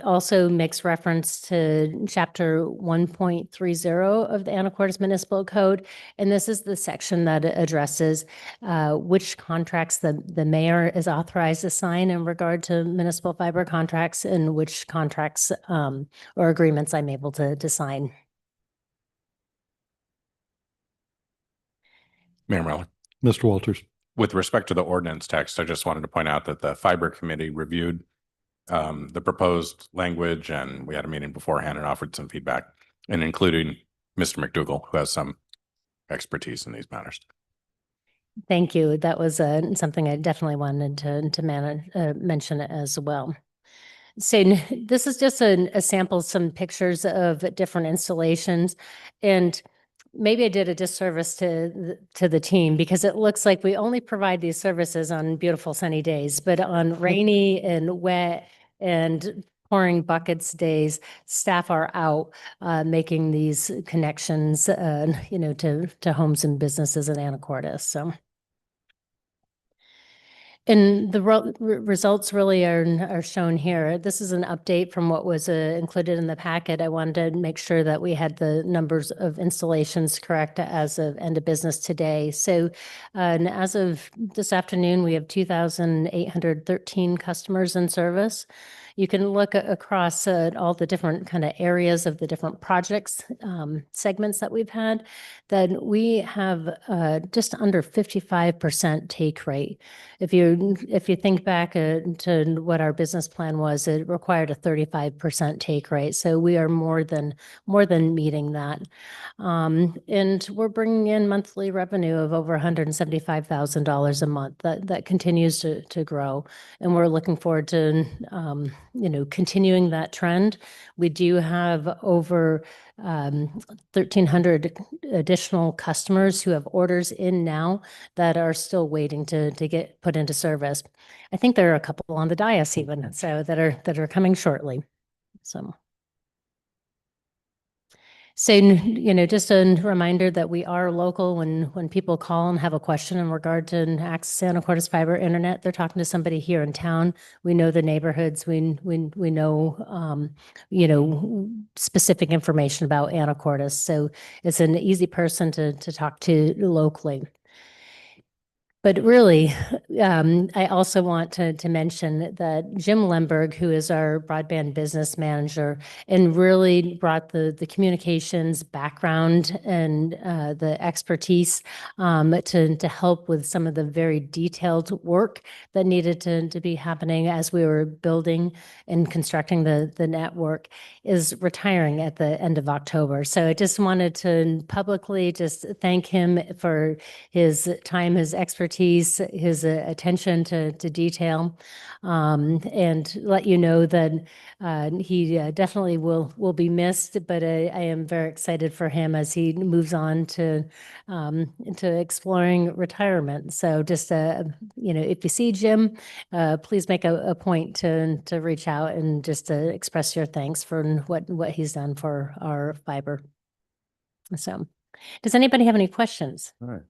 also makes reference to Chapter 1.30 of the Anacortes Municipal Code. And this is the section that addresses which contracts the mayor is authorized to sign in regard to municipal fiber contracts and which contracts or agreements I'm able to sign. Mayor Miller. Mr. Walters. With respect to the ordinance text, I just wanted to point out that the Fiber Committee reviewed the proposed language, and we had a meeting beforehand and offered some feedback, and including Mr. McDougall, who has some expertise in these matters. Thank you. That was something I definitely wanted to mention as well. So this is just a sample, some pictures of different installations, and maybe I did a disservice to the team because it looks like we only provide these services on beautiful sunny days, but on rainy and wet and pouring buckets days, staff are out making these connections, to homes and businesses in Anacortes. So. And the results really are shown here. This is an update from what was included in the packet. I wanted to make sure that we had the numbers of installations correct as of end of business today. So and as of this afternoon, we have 2,813 customers in service. You can look across all the different kind of areas of the different projects, segments that we've had, that we have just under 55% take rate. If you think back to what our business plan was, it required a 35% take rate. So we are more than meeting that. And we're bringing in monthly revenue of over $175,000 a month. That continues to grow. And we're looking forward to, continuing that trend. We do have over 1,300 additional customers who have orders in now that are still waiting to get put into service. I think there are a couple on the dais even, so that are coming shortly. So, just a reminder that we are local. When people call and have a question in regard to access Anacortes fiber internet, they're talking to somebody here in town. We know the neighborhoods. We know, specific information about Anacortes. So it's an easy person to talk to locally. But really, I also want to mention that Jim Lemberg, who is our broadband business manager, and really brought the communications background and the expertise to help with some of the very detailed work that needed to be happening as we were building and constructing the network, is retiring at the end of October. So I just wanted to publicly just thank him for his time, his expertise, expertise, his attention to detail, and let you know that he definitely will be missed, but I am very excited for him as he moves on to exploring retirement. So just, if you see Jim, please make a point to reach out and just to express your thanks for what he's done for our fiber. So, does anybody have any questions? All right.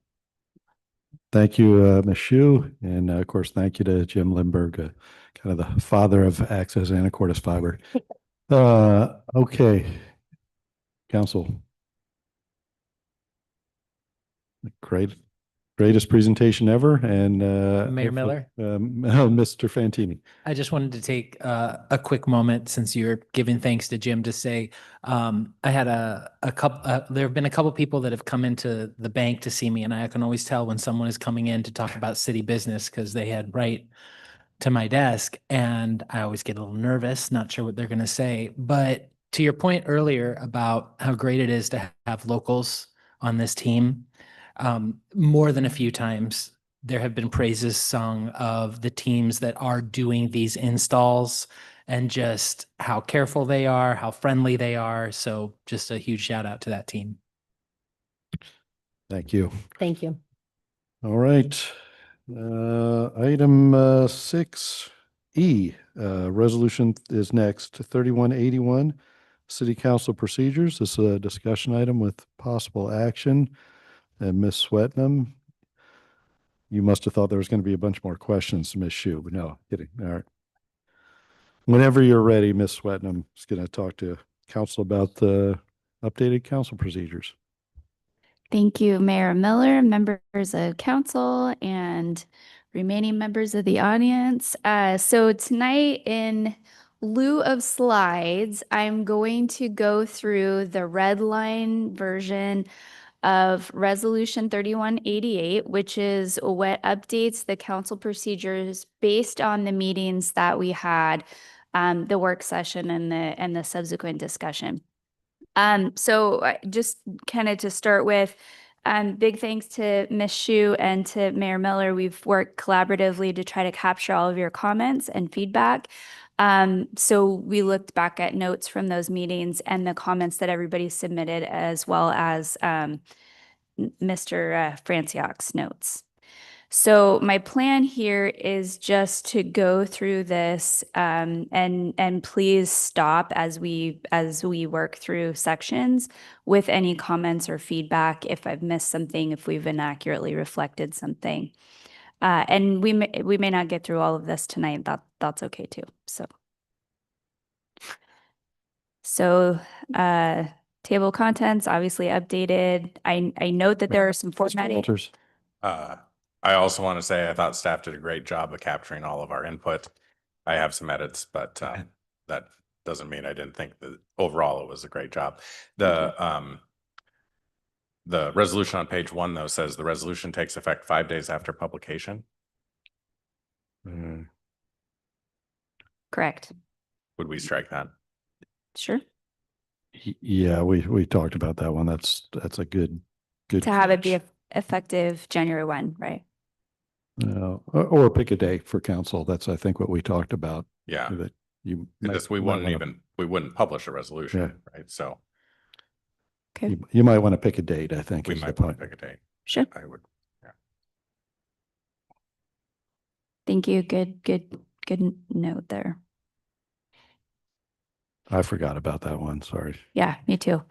Thank you, Ms. Shu. And of course, thank you to Jim Lindberg, kind of the father of Access Anacortes Fiber. Okay. Council. Greatest presentation ever. And Mayor Miller? Mr. Fantini. I just wanted to take a quick moment since you're giving thanks to Jim to say, I had a couple, there have been a couple people that have come into the bank to see me, and I can always tell when someone is coming in to talk about city business because they head right to my desk, and I always get a little nervous, not sure what they're going to say. But to your point earlier about how great it is to have locals on this team, more than a few times, there have been praises sung of the teams that are doing these installs and just how careful they are, how friendly they are. So just a huge shout out to that team. Thank you. Thank you. All right. Item 6E, resolution is next, 3181, City Council procedures. This is a discussion item with possible action. And Ms. Swetnam, you must have thought there was going to be a bunch more questions, Ms. Shu, but no, kidding. All right. Whenever you're ready, Ms. Swetnam is going to talk to council about the updated council procedures. Thank you, Mayor Miller, members of council, and remaining members of the audience. So tonight, in lieu of slides, I'm going to go through the red line version of Resolution 3188, which is what updates the council procedures based on the meetings that we had, the work session and the subsequent discussion. So just kind of to start with, big thanks to Ms. Shu and to Mayor Miller. We've worked collaboratively to try to capture all of your comments and feedback. So we looked back at notes from those meetings and the comments that everybody submitted, as well as Mr. Franciak's notes. So my plan here is just to go through this and please stop as we work through sections with any comments or feedback if I've missed something, if we've inaccurately reflected something. And we may not get through all of this tonight. That's okay too. So table of contents obviously updated. I note that there are some formatting. Walters. I also want to say I thought staff did a great job of capturing all of our input. I have some edits, but that doesn't mean I didn't think that overall it was a great job. The resolution on page 1 though says the resolution takes effect 5 days after publication. Correct. Would we strike that? Sure. Yeah, we talked about that one. That's a good To have it be effective January 1, right? Or pick a date for council. That's, I think, what we talked about. Yeah. That you we wouldn't publish a resolution, right? So okay. You might want to pick a date, I think. We might want to pick a date. Sure. I would. Yeah. Thank you. Good note there. I forgot about that one. Sorry. Yeah, me too.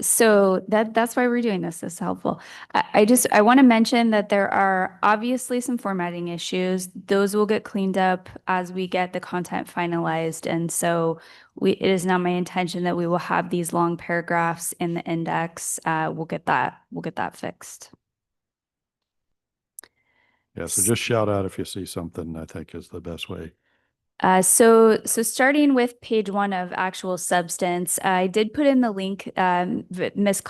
So that's why we're doing this. This is helpful. I want to mention that there are obviously some formatting issues. Those will get cleaned up as we get the content finalized. And so it is now my intention that we will have these long paragraphs in the index. We'll get that fixed. Yeah, so just shout out if you see something, I think is the best way. So starting with page 1 of actual substance, I did put in the link, Ms.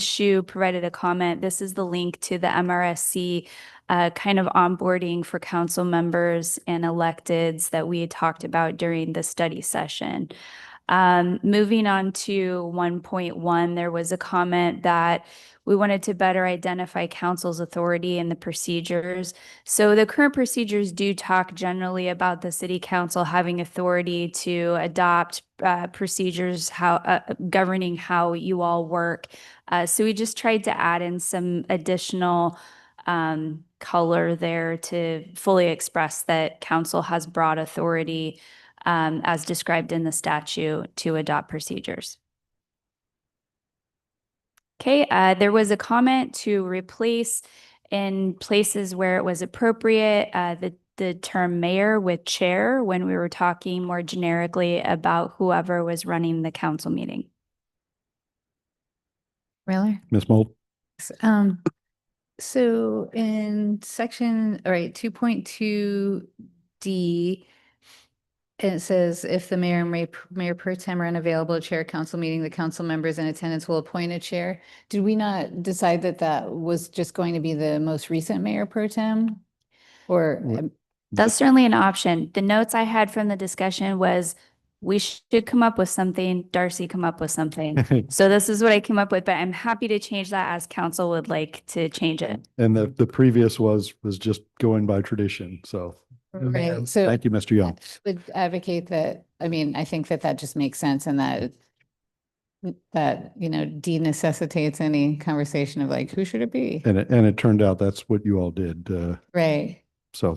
Shu provided a comment. This is the link to the MRSC kind of onboarding for council members and electeds that we had talked about during the study session. Moving on to 1.1, there was a comment that we wanted to better identify council's authority and the procedures. So the current procedures do talk generally about the city council having authority to adopt procedures governing how you all work. So we just tried to add in some additional color there to fully express that council has broad authority as described in the statute to adopt procedures. Okay, there was a comment to replace in places where it was appropriate, the term mayor with chair when we were talking more generically about whoever was running the council meeting. Miller? Ms. Mold? So in section, all right, 2.2D, it says if the mayor and mayor pro tem are unavailable to chair a council meeting, the council members in attendance will appoint a chair. Did we not decide that that was just going to be the most recent mayor pro tem? Or that's certainly an option. The notes I had from the discussion was we should come up with something, Darcy come up with something. So this is what I came up with, but I'm happy to change that as council would like to change it. And the previous was just going by tradition, so. Right, so Thank you, Mr. Young. would advocate that, I mean, I think that that just makes sense and that, you know, de-necessitates any conversation of like, who should it be? And it turned out that's what you all did, Right. so.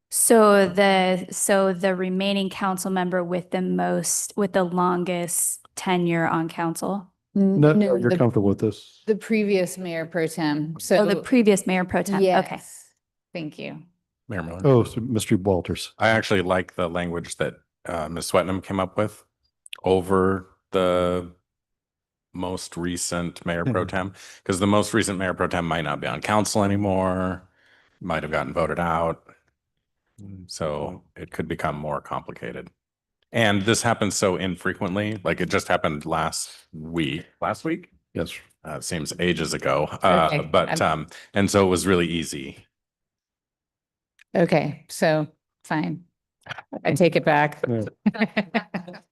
So the remaining council member with the longest tenure on council. No, you're comfortable with this? The previous mayor pro tem, so. Oh, the previous mayor pro tem, okay. Yes. Thank you. Mayor Miller. Oh, so Mr. Walters. I actually like the language that Ms. Swetnam came up with over the most recent mayor pro tem, because the most recent mayor pro tem might not be on council anymore, might have gotten voted out. So it could become more complicated. And this happens so infrequently, like it just happened last week. Yes. It seems ages ago. Okay. And so it was really easy. Okay, so fine. I take it back.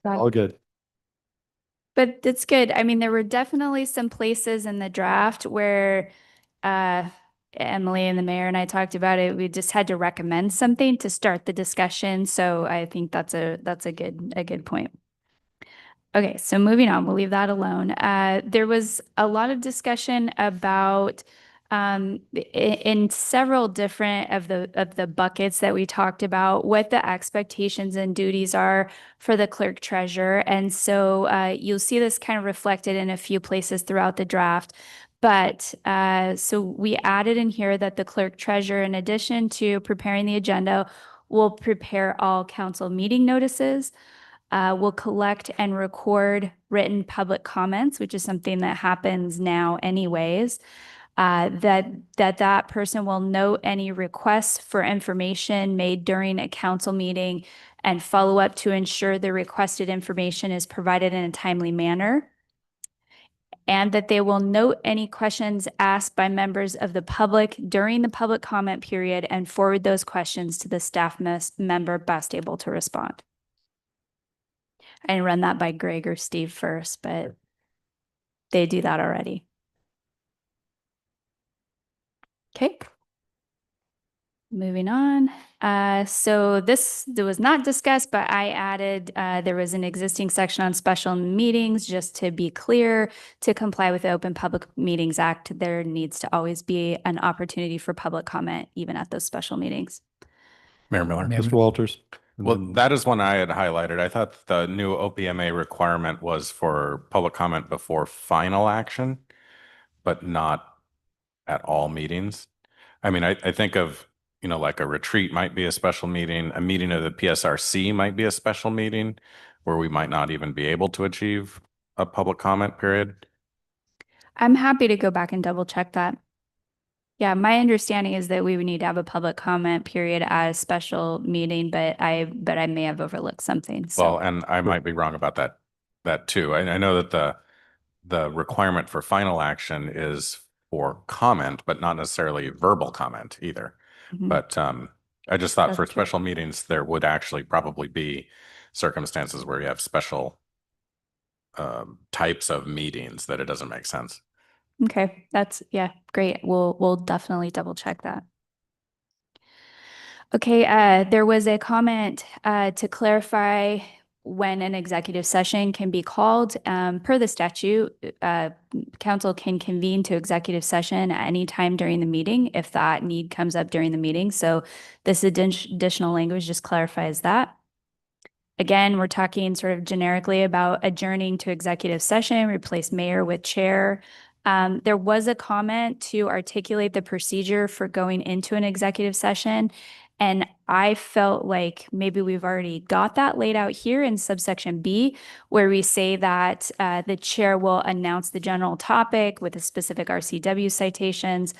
All good. But it's good. I mean, there were definitely some places in the draft where Emily and the mayor and I talked about it. We just had to recommend something to start the discussion. So I think that's a good point. Okay, so moving on, we'll leave that alone. There was a lot of discussion about in several different of the buckets that we talked about, what the expectations and duties are for the clerk treasurer. And so you'll see this kind of reflected in a few places throughout the draft. But so we added in here that the clerk treasurer, in addition to preparing the agenda, will prepare all council meeting notices, will collect and record written public comments, which is something that happens now anyways. That person will note any requests for information made during a council meeting and follow up to ensure the requested information is provided in a timely manner. And that they will note any questions asked by members of the public during the public comment period and forward those questions to the staff member best able to respond. I didn't run that by Greg or Steve first, but they do that already. Okay. Moving on. So this was not discussed, but I added, there was an existing section on special meetings, just to be clear, to comply with the Open Public Meetings Act, there needs to always be an opportunity for public comment, even at those special meetings. Mayor Miller. Mr. Walters. Well, that is one I had highlighted. I thought the new OPMA requirement was for public comment before final action, but not at all meetings. I mean, I think of, you know, like a retreat might be a special meeting, a meeting of the PSRC might be a special meeting where we might not even be able to achieve a public comment period. I'm happy to go back and double check that. Yeah, my understanding is that we would need to have a public comment period at a special meeting, but I may have overlooked something. So. Well, and I might be wrong about that too. I know that the requirement for final action is for comment, but not necessarily verbal comment either. Mhm. But I just thought That's for true. special meetings, there would actually probably be circumstances where you have special types of meetings that it doesn't make sense. Okay, that's, yeah, great. We'll definitely double check that. Okay, there was a comment to clarify when an executive session can be called. Per the statute, council can convene to executive session at any time during the meeting if that need comes up during the meeting. So this additional language just clarifies that. Again, we're talking sort of generically about adjourning to executive session, replace mayor with chair. There was a comment to articulate the procedure for going into an executive session. And I felt like maybe we've already got that laid out here in subsection B, where we say that the chair will announce the general topic with the specific RCW citations,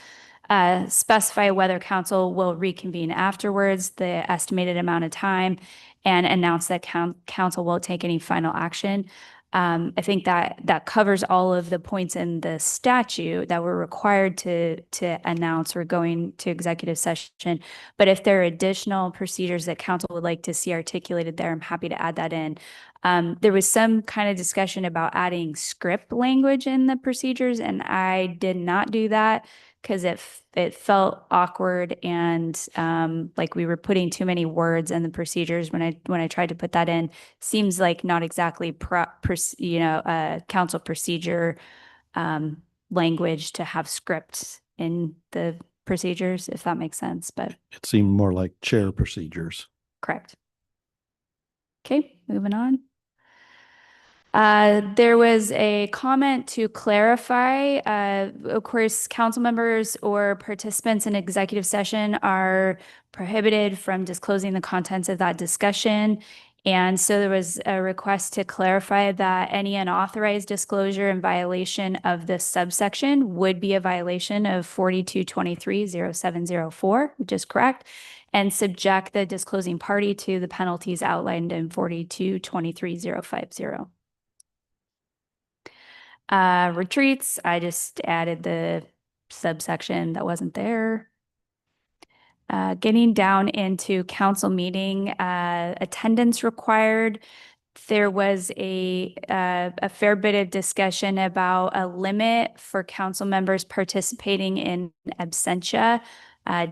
specify whether council will reconvene afterwards, the estimated amount of time, and announce that council won't take any final action. I think that covers all of the points in the statute that we're required to announce or going to executive session. But if there are additional procedures that council would like to see articulated there, I'm happy to add that in. There was some kind of discussion about adding script language in the procedures, and I did not do that because it felt awkward and like we were putting too many words in the procedures when I tried to put that in. Seems like not exactly council procedure language to have scripts in the procedures, if that makes sense. But It seemed more like chair procedures. correct. Okay, moving on. There was a comment to clarify, of course, council members or participants in executive session are prohibited from disclosing the contents of that discussion. And so there was a request to clarify that any unauthorized disclosure in violation of this subsection would be a violation of 4223-0704, which is correct, and subject the disclosing party to the penalties outlined in 4223-050. Retreats, I just added the subsection that wasn't there. Getting down into council meeting, attendance required. There was a fair bit of discussion about a limit for council members participating in absentia.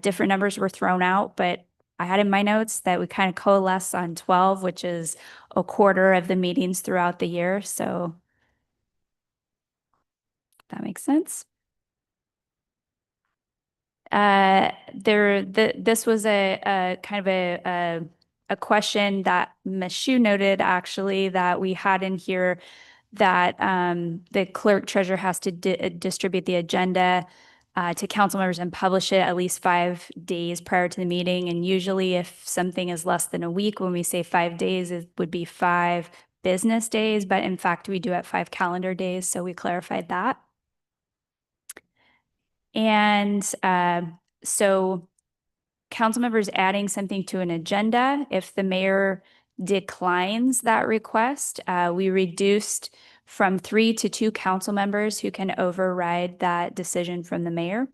Different numbers were thrown out, but I had in my notes that we kind of coalesce on 12, which is a quarter of the meetings throughout the year. So that makes sense. This was a kind of a question that Ms. Shu noted actually that we had in here that the clerk treasurer has to distribute the agenda to council members and publish it at least 5 days prior to the meeting. And usually if something is less than a week, when we say 5 days, it would be 5 business days, but in fact, we do it 5 calendar days. So we clarified that. And so council members adding something to an agenda, if the mayor declines that request, we reduced from 3 to 2 council members who can override that decision from the mayor.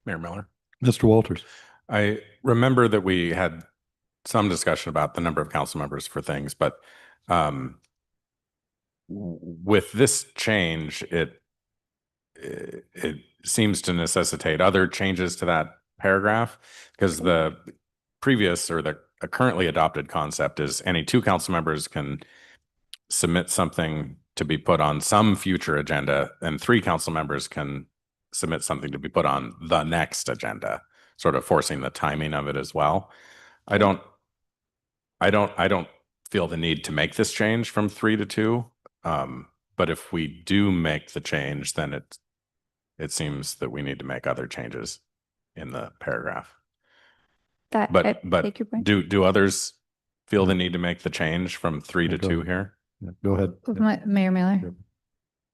Mayor Miller. Mr. Walters. I remember that we had some discussion about the number of council members for things, but with this change, it seems to necessitate other changes to that paragraph, because the previous or the currently adopted concept is any 2 council members can submit something to be put on some future agenda, and 3 council members can submit something to be put on the next agenda, sort of forcing the timing of it as well. I don't feel the need to make this change from 3 to 2. But if we do make the change, then it seems that we need to make other changes in the paragraph. But do others feel the need to make the change from 3 to 2 here? Go ahead. Mayor Miller.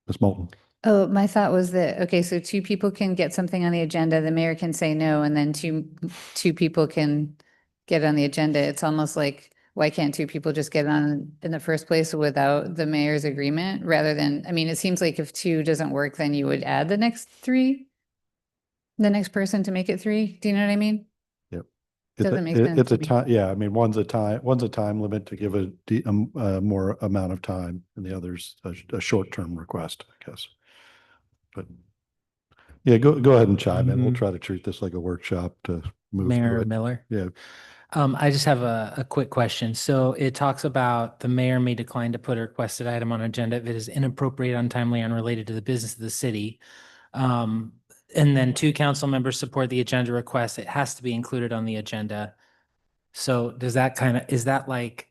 Ms. Moulton. Oh, my thought was that, okay, so 2 people can get something on the agenda, the mayor can say no, and then two people can get on the agenda. It's almost like, why can't 2 people just get on in the first place without the mayor's agreement rather than, I mean, it seems like if 2 doesn't work, then you would add the next 3, the next person to make it 3. Do you know what I mean? Yep. Doesn't make sense It's to a be- time, yeah, I mean, one's a time limit to give a more amount of time and the other's a short-term request, I guess. But yeah, go ahead and chime in. We'll try to treat this like a workshop to move through Mayor it. Miller. Yeah. I just have a quick question. So it talks about the mayor may decline to put a requested item on agenda if it is inappropriate, untimely, unrelated to the business of the city. And then 2 council members support the agenda request. It has to be included on the agenda. So does that is that like,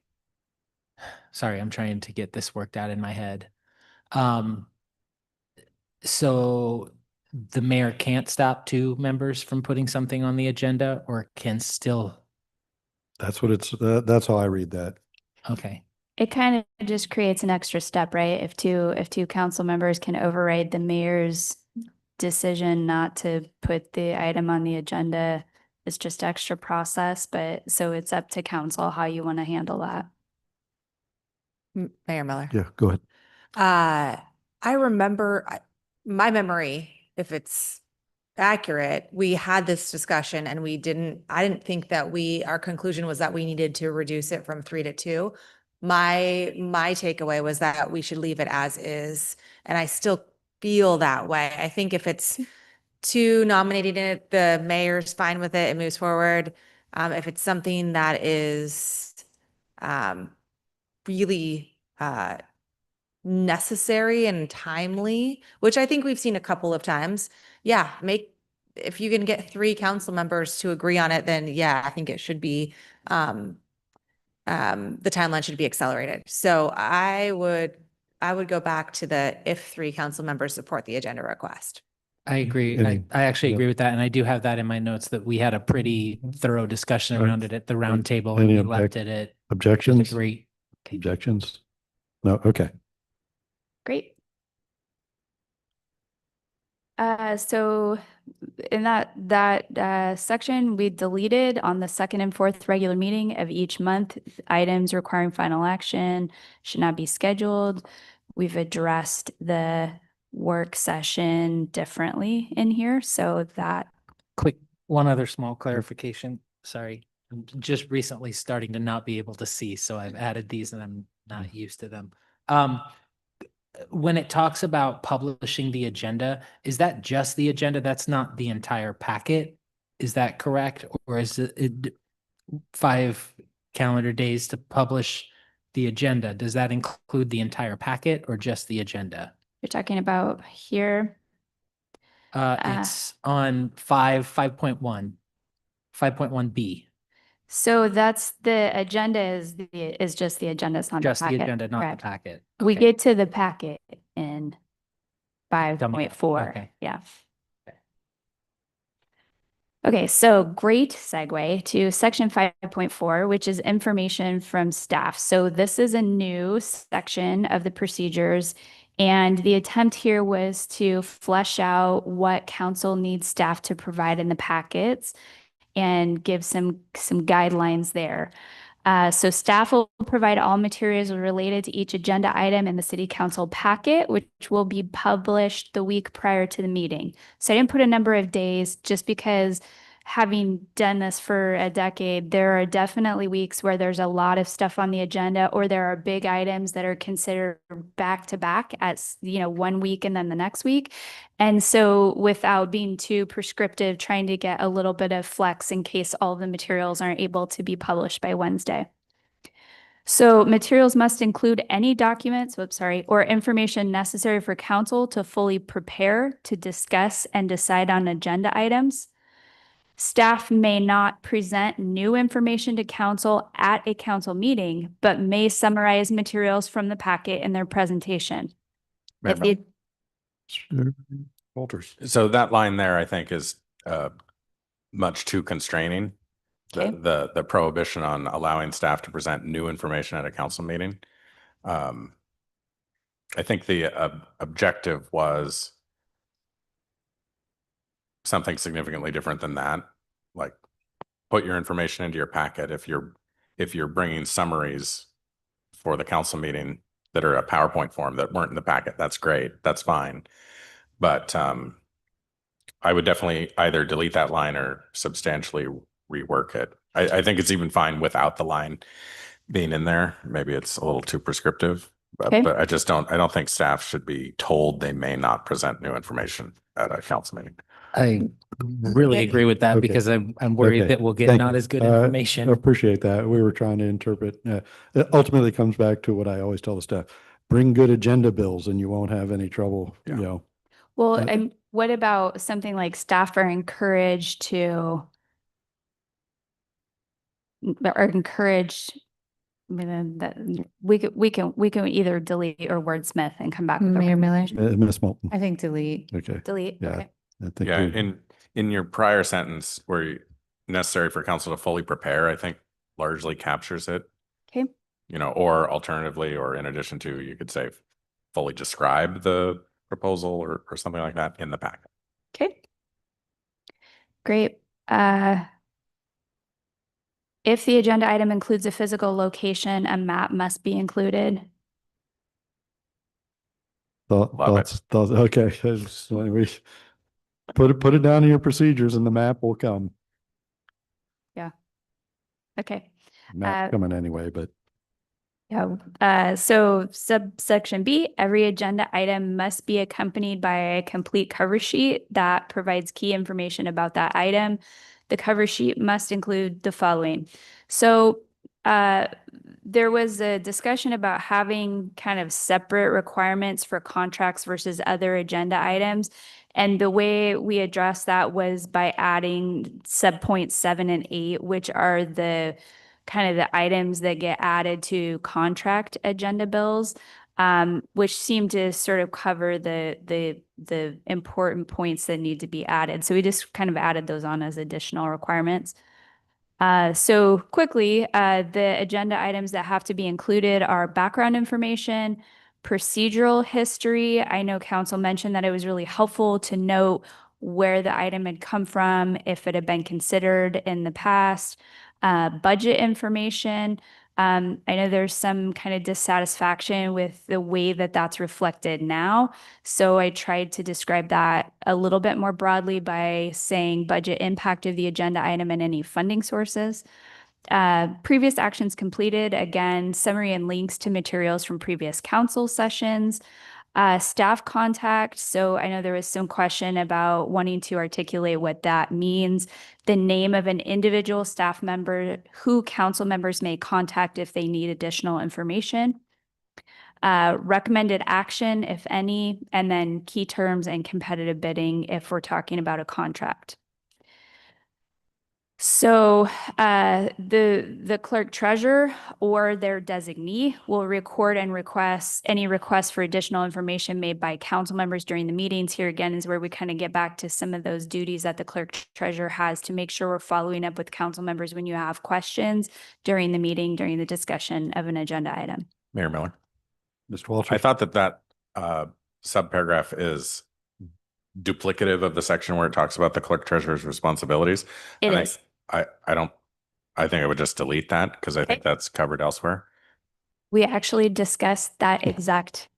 sorry, I'm trying to get this worked out in my head. So the mayor can't stop 2 members from putting something on the agenda or can still, That's what that's how I read that. okay. It kind of just creates an extra step, right? If two council members can override the mayor's decision not to put the item on the agenda, it's just extra process, but so it's up to council how you want to handle that. Mayor Miller. Yeah, go ahead. I remember my memory, if it's accurate, we had this discussion and I didn't think that our conclusion was that we needed to reduce it from 3 to 2. My takeaway was that we should leave it as is. And I still feel that way. I think if it's 2 nominating it, the mayor's fine with it, it moves forward. If it's something that is really necessary and timely, which I think we've seen a couple of times. Yeah, if you can get 3 council members to agree on it, then yeah, I think it should be the timeline should be accelerated. So I would go back to if 3 council members support the agenda request. I agree. I actually agree with that. And I do have that in my notes that we had a pretty thorough discussion around it at the round table and Any we left it at objections? agree. Objections? No, okay. Great. So in that section, we deleted on the 2nd and 4th regular meeting of each month, items requiring final action should not be scheduled. We've addressed the work session differently in here, so that. Quick, one other small clarification. Sorry. I'm just recently starting to not be able to see, so I've added these and I'm not used to them. When it talks about publishing the agenda, is that just the agenda? That's not the entire packet? Is that correct? Or is it 5 calendar days to publish the agenda? Does that include the entire packet or just the agenda? You're talking about here? It's on 5.1, 5.1B. So that's the agenda is just the agenda. It's not Just the the packet. agenda, not Correct. the packet. We Okay. get to the packet in 5.4. Okay. Yeah. Okay, so great segue to section 5.4, which is information from staff. So this is a new section of the procedures, and the attempt here was to flesh out what council needs staff to provide in the packets and give some guidelines there. So staff will provide all materials related to each agenda item in the city council packet, which will be published the week prior to the meeting. So I didn't put a number of days just because having done this for a decade, there are definitely weeks where there's a lot of stuff on the agenda, or there are big items that are considered back to back at, 1 week and then the next week. And so without being too prescriptive, trying to get a little bit of flex in case all the materials aren't able to be published by Wednesday. So materials must include any documents, or information necessary for council to fully prepare, to discuss, and decide on agenda items. Staff may not present new information to council at a council meeting, but may summarize materials from the packet in their presentation. Walters. So that line there, I think, is much too constraining. Okay. The prohibition on allowing staff to present new information at a council meeting. I think the objective was something significantly different than that. Like, put your information into your packet. If you're bringing summaries for the council meeting that are a PowerPoint form that weren't in the packet, that's great. That's fine. But I would definitely either delete that line or substantially rework it. I think it's even fine without the line being in there. Maybe it's a little too prescriptive, Okay. but I don't think staff should be told they may not present new information at a council meeting. I really Okay. agree with that Okay. because I'm worried Okay. that we'll get Thank not you. as good I information. appreciate that. We were trying to interpret. It ultimately comes back to what I always tell the staff: bring good agenda bills, and you won't have any trouble. Yeah. You know. Well, Uh, and what about something like staff are encouraged to I mean, that we can either delete or wordsmith and come back with a Mayor Miller, Ms. Moulton. I think delete. Okay. delete. Yeah. Okay. I think Yeah, we- in your prior sentence where necessary for council to fully prepare, I think largely captures it. Okay. You know, or alternatively, or in addition to, you could say fully describe the proposal or something like that in the packet. Okay. Great. If the agenda item includes a physical location, a map must be included. Love it. thoughts. Okay. So we put it down in your procedures, and the map will come. Yeah. Okay. Map's coming anyway, but Yeah. So subsection B, every agenda item must be accompanied by a complete cover sheet that provides key information about that item. The cover sheet must include the following. So there was a discussion about having kind of separate requirements for contracts versus other agenda items. And the way we addressed that was by adding subpoints 7 and 8, which are the kind of the items that get added to contract agenda bills, which seem to sort of cover the important points that need to be added. So we just kind of added those on as additional requirements. So quickly, the agenda items that have to be included are background information, procedural history. I know council mentioned that it was really helpful to note where the item had come from, if it had been considered in the past, budget information. I know there's some kind of dissatisfaction with the way that that's reflected now. So I tried to describe that a little bit more broadly by saying budget impact of the agenda item and any funding sources. Previous actions completed, again, summary and links to materials from previous council sessions. Staff contact. So I know there was some question about wanting to articulate what that means. The name of an individual staff member who council members may contact if they need additional information. Recommended action, if any, and then key terms and competitive bidding if we're talking about a contract. So the clerk treasurer or their designee will record and request any requests for additional information made by council members during the meetings. Here again is where we kind of get back to some of those duties that the clerk treasurer has to make sure we're following up with council members when you have questions during the meeting, during the discussion of an agenda item. Mayor Miller. Mr. Walter. I thought that subparagraph is duplicative of the section where it talks about the clerk treasurer's responsibilities. It And is. I think I would just delete that because I think that's covered elsewhere. We actually discussed that exact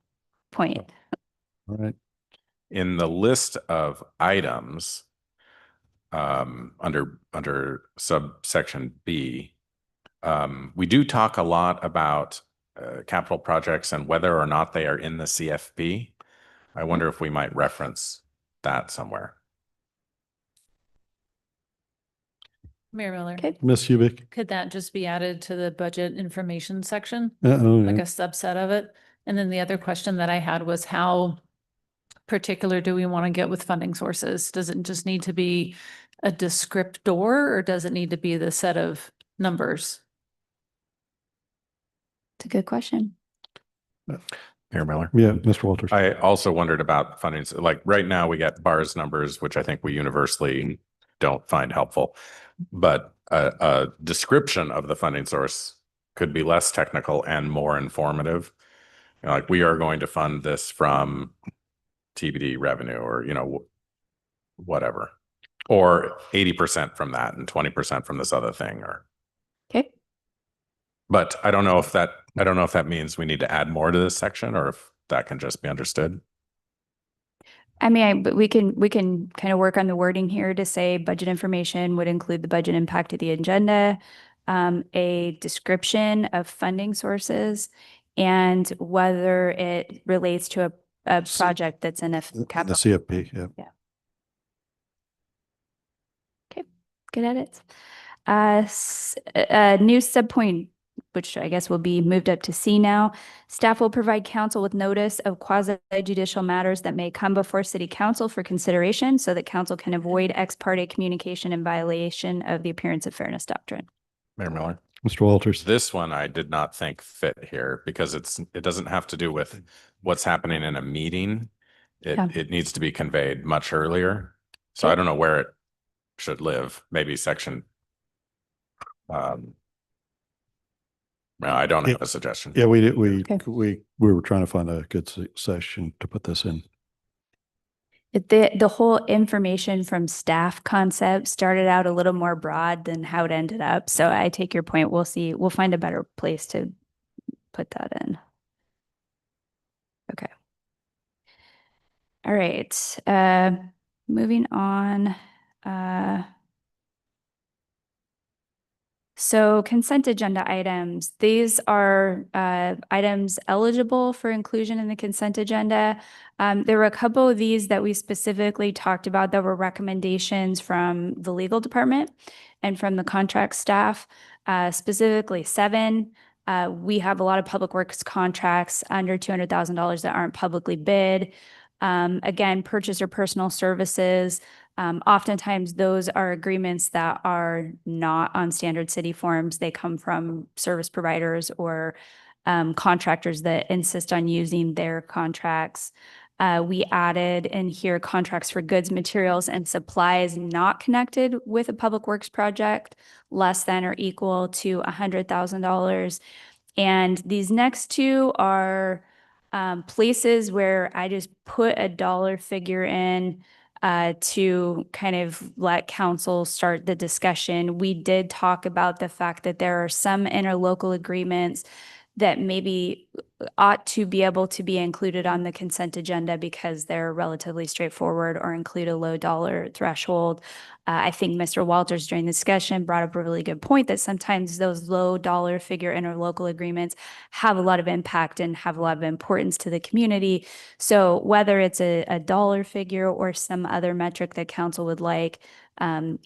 point. All right. In the list of items, under subsection B, we do talk a lot about capital projects and whether or not they are in the CFP. I wonder if we might reference that somewhere. Mayor Miller. Okay. Ms. Hubick. Could that just be added to the budget information section? Yeah. Like a subset of it? And then the other question that I had was how particular do we want to get with funding sources? Does it just need to be a descriptor or does it need to be the set of numbers? It's a good question. Mayor Miller. Yeah, Mr. Walters. I also wondered about funding. Like right now we get bars numbers, which I think we universally don't find helpful, but a description of the funding source could be less technical and more informative. You know, like we are going to fund this from TBD revenue or, you know, whatever, or 80% from that and 20% from this other thing or. Okay. But I don't know if that means we need to add more to this section or if that can just be understood. I mean, but we can kind of work on the wording here to say budget information would include the budget impact of the agenda, a description of funding sources, and whether it relates to a project that's in a The capital. CFP, yeah. Yeah. Okay, good edits. New subpoint, which I guess will be moved up to C now. Staff will provide council with notice of quasi judicial matters that may come before city council for consideration so that council can avoid ex parte communication in violation of the appearance of fairness doctrine. Mayor Miller. Mr. Walters. This one I did not think fit here because it doesn't have to do with what's happening in a meeting. It needs to be conveyed much earlier. So I don't know where it should live. Maybe section. No, I don't have a suggestion. Yeah, we were trying to find a good session to put this in. The whole information from staff concept started out a little more broad than how it ended up. So I take your point. We'll find a better place to put that in. Okay. All right. Moving on. So consent agenda items, these are items eligible for inclusion in the consent agenda. There were a couple of these that we specifically talked about that were recommendations from the legal department and from the contract staff, specifically 7. We have a lot of public works contracts under $200,000 that aren't publicly bid. Again, purchase or personal services. Oftentimes those are agreements that are not on standard city forms. They come from service providers or contractors that insist on using their contracts. We added in here contracts for goods, materials, and supplies not connected with a public works project, less than or equal to $100,000. And these next two are places where I just put a dollar figure in to kind of let council start the discussion. We did talk about the fact that there are some interlocal agreements that maybe ought to be able to be included on the consent agenda because they're relatively straightforward or include a low dollar threshold. I think Mr. Walters during the discussion brought up a really good point that sometimes those low dollar figure interlocal agreements have a lot of impact and have a lot of importance to the community. So whether it's a dollar figure or some other metric that council would like, do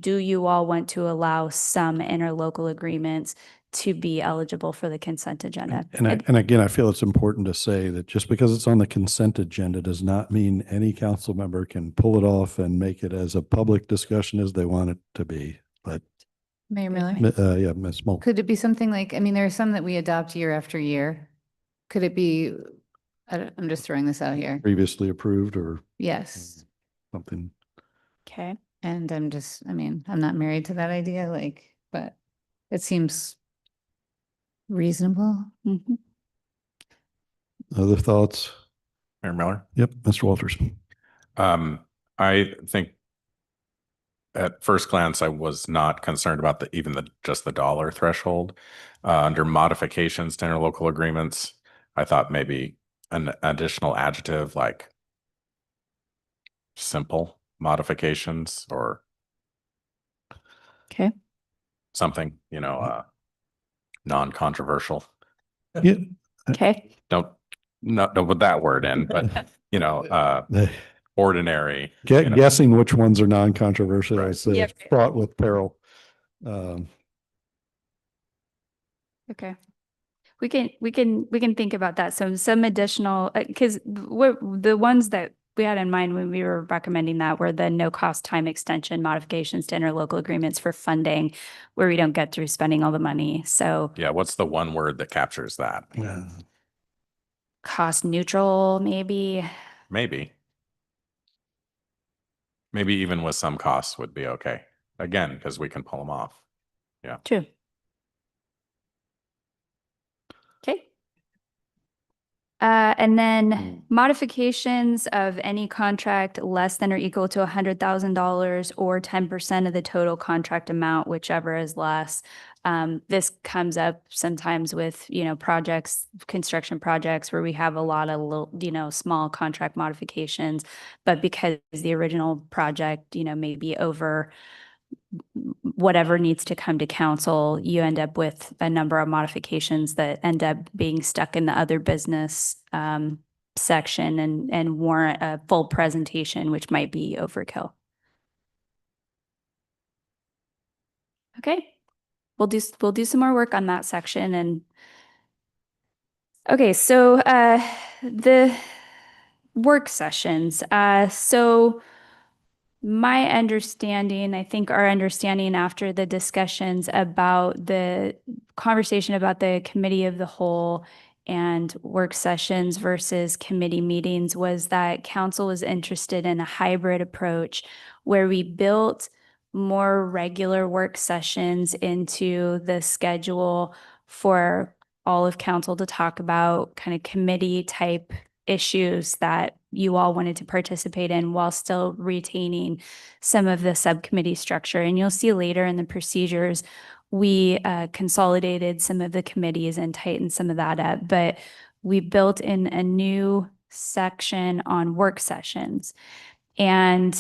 you all want to allow some interlocal agreements to be eligible for the consent agenda? And again, I feel it's important to say that just because it's on the consent agenda does not mean any council member can pull it off and make it as a public discussion as they want it to be. But Mayor Miller? yeah, Ms. Moulton. Could it be something like, I mean, there are some that we adopt year after year. Could it be, I'm just throwing this out here. Previously approved or Yes. something. Okay. And I'm not married to that idea, but it seems reasonable. Mm-hmm. Other thoughts? Mayor Miller. Yep, Mr. Walters. I think at first glance, I was not concerned about just the dollar threshold. Under modifications to interlocal agreements, I thought maybe an additional adjective like simple modifications or something, non-controversial. Yeah. Okay. Don't put that word in, but ordinary. Guessing which ones are non-controversial is fraught with peril. Okay. We can think about that. So some additional, because the ones that we had in mind when we were recommending that were the no cost time extension modifications to interlocal agreements for funding where we don't get through spending all the money. So yeah, what's the one word that captures that? Cost neutral, maybe. Maybe even with some costs would be okay. Again, because we can pull them off. Yeah. True. Okay. And then modifications of any contract less than or equal to $100,000 or 10% of the total contract amount, whichever is less. This comes up sometimes with, projects, construction projects where we have a lot of little, small contract modifications, but because the original project, may be over whatever needs to come to council, you end up with a number of modifications that end up being stuck in the other business section and warrant a full presentation, which might be overkill. Okay, we'll do some more work on that section. And okay, so the work sessions. So my understanding, I think our understanding after the discussions about the conversation about the committee of the whole and work sessions versus committee meetings was that council was interested in a hybrid approach where we built more regular work sessions into the schedule for all of council to talk about kind of committee type issues that you all wanted to participate in while still retaining some of the subcommittee structure. And you'll see later in the procedures, we consolidated some of the committees and tightened some of that up, but we built in a new section on work sessions. And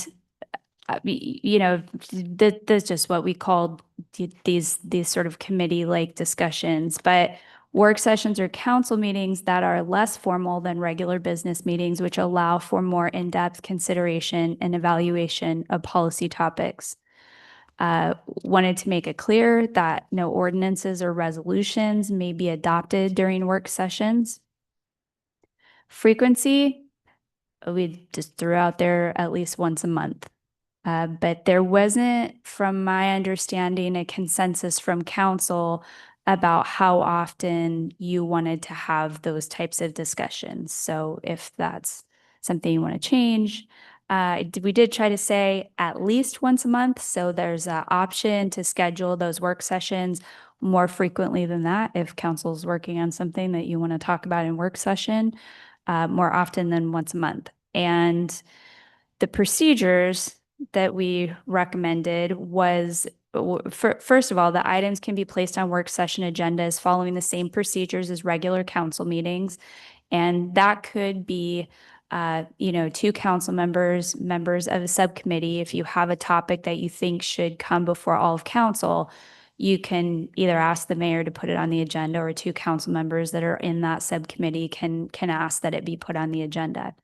that's just what we called these sort of committee-like discussions. But work sessions are council meetings that are less formal than regular business meetings, which allow for more in-depth consideration and evaluation of policy topics. Wanted to make it clear that no ordinances or resolutions may be adopted during work sessions. Frequency, we just threw out there at least once a month. But there wasn't, from my understanding, a consensus from council about how often you wanted to have those types of discussions. So if that's something you want to change, we did try to say at least once a month. So there's an option to schedule those work sessions more frequently than that if council's working on something that you want to talk about in work session more often than once a month. And the procedures that we recommended was, first of all, the items can be placed on work session agendas following the same procedures as regular council meetings. And that could be, two council members of a subcommittee. If you have a topic that you think should come before all of council, you can either ask the mayor to put it on the agenda, or two council members that are in that subcommittee can ask that it be put on the agenda.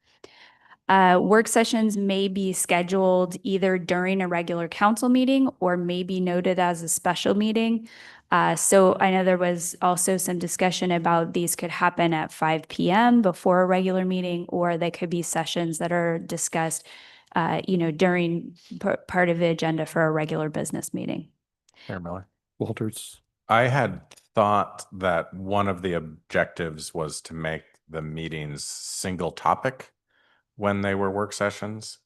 Work sessions may be scheduled either during a regular council meeting or may be noted as a special meeting. So I know there was also some discussion about these could happen at 5 p.m. before a regular meeting, or they could be sessions that are discussed, during part of the agenda for a regular business meeting. Mayor Miller. Walters. I had thought that one of the objectives was to make the meetings single topic when they were work sessions,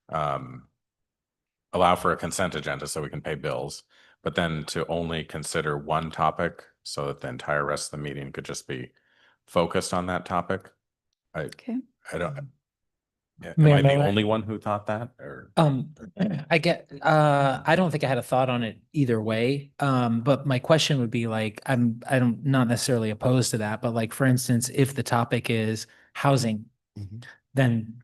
allow for a consent agenda so we can pay bills, but then to only consider one topic so that the entire rest of the meeting could just be focused on that topic. I don't. Am I the only one who thought that? Or I don't think I had a thought on it either way. But my question would be like, I'm not necessarily opposed to that, but like, for instance, if the topic is housing, then,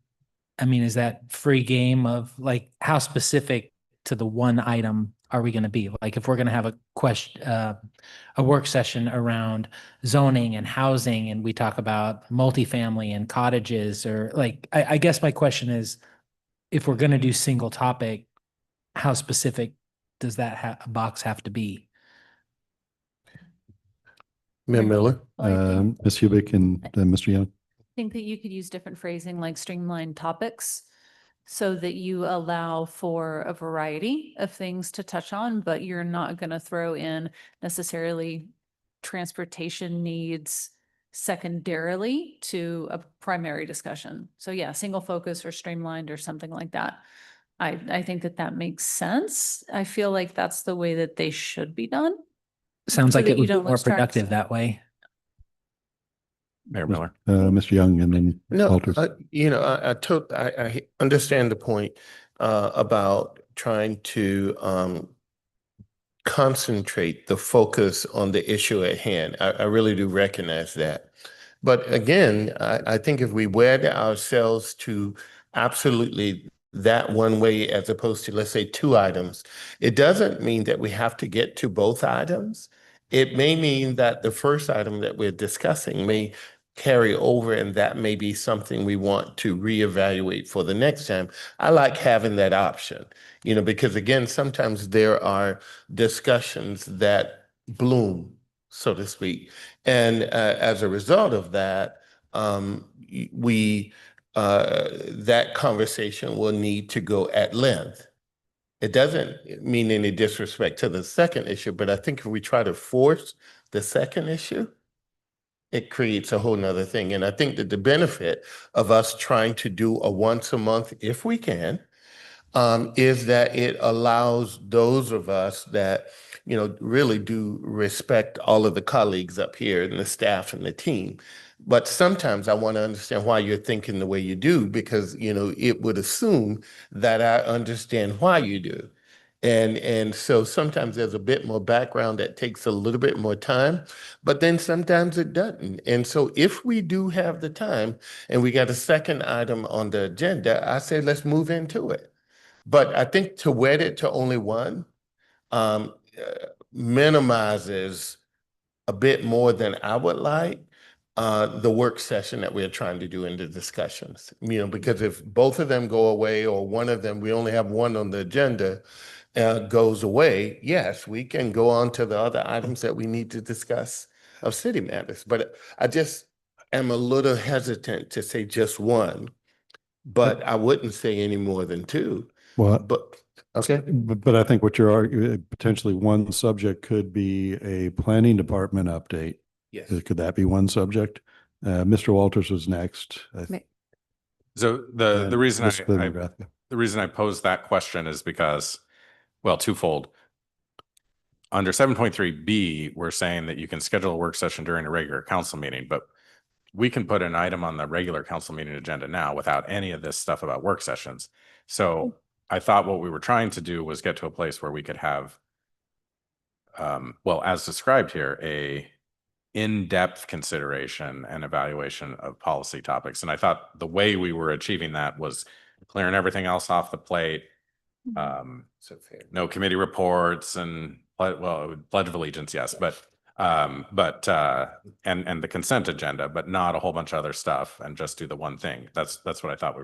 I mean, is that free game of like, how specific to the one item are we going to be? Like, if we're going to have a question, a work session around zoning and housing, and we talk about multifamily and cottages, or like, I guess my question is, if we're going to do single topic, how specific does that box have to be? Mayor Miller, Ms. Hubick, and Mr. Young. I think that you could use different phrasing like streamlined topics so that you allow for a variety of things to touch on, but you're not going to throw in necessarily transportation needs secondarily to a primary discussion. So yeah, single focus or streamlined or something like that. I think that makes sense. I feel like that's the way that they should be done. Sounds so like that it you would be don't more lose track. productive that way. Mayor Miller. Mr. Young, and then No, Walters. I understand the point about trying to concentrate the focus on the issue at hand. I really do recognize that. But again, I think if we wed ourselves to absolutely that one way as opposed to, let's say, two items, it doesn't mean that we have to get to both items. It may mean that the first item that we're discussing may carry over, and that may be something we want to reevaluate for the next time. I like having that option, because again, sometimes there are discussions that bloom, so to speak. And as a result of that, that conversation will need to go at length. It doesn't mean any disrespect to the second issue, but I think if we try to force the second issue, it creates a whole nother thing. And I think that the benefit of us trying to do a once a month, if we can, is that it allows those of us that, really do respect all of the colleagues up here and the staff and the team. But sometimes I want to understand why you're thinking the way you do, because, it would assume that I understand why you do. And so sometimes there's a bit more background that takes a little bit more time, but then sometimes it doesn't. And so if we do have the time and we got a second item on the agenda, I say, let's move into it. But I think to wed it to only one minimizes a bit more than I would like the work session that we're trying to do in the discussions. Because if both of them go away, or one of them, we only have one on the agenda, goes away, yes, we can go on to the other items that we need to discuss of city matters. But I just am a little hesitant to say just one, but I wouldn't say any more than two. Well, But okay. But I think what you're arguing, potentially one subject could be a planning department update. Yes. Could that be one subject? Mr. Walters was next. So the And reason Ms. I McGrath. the reason I posed that question is because, well, twofold. Under 7.3B, we're saying that you can schedule a work session during a regular council meeting, but we can put an item on the regular council meeting agenda now without any of this stuff about work sessions. So I thought what we were trying to do was get to a place where we could have, well, as described here, a in-depth consideration and evaluation of policy topics. And I thought the way we were achieving that was clearing everything else off the plate. No committee reports and, well, Pledge of Allegiance, yes, but and the consent agenda, but not a whole bunch of other stuff, and just do the one thing. That's what I thought we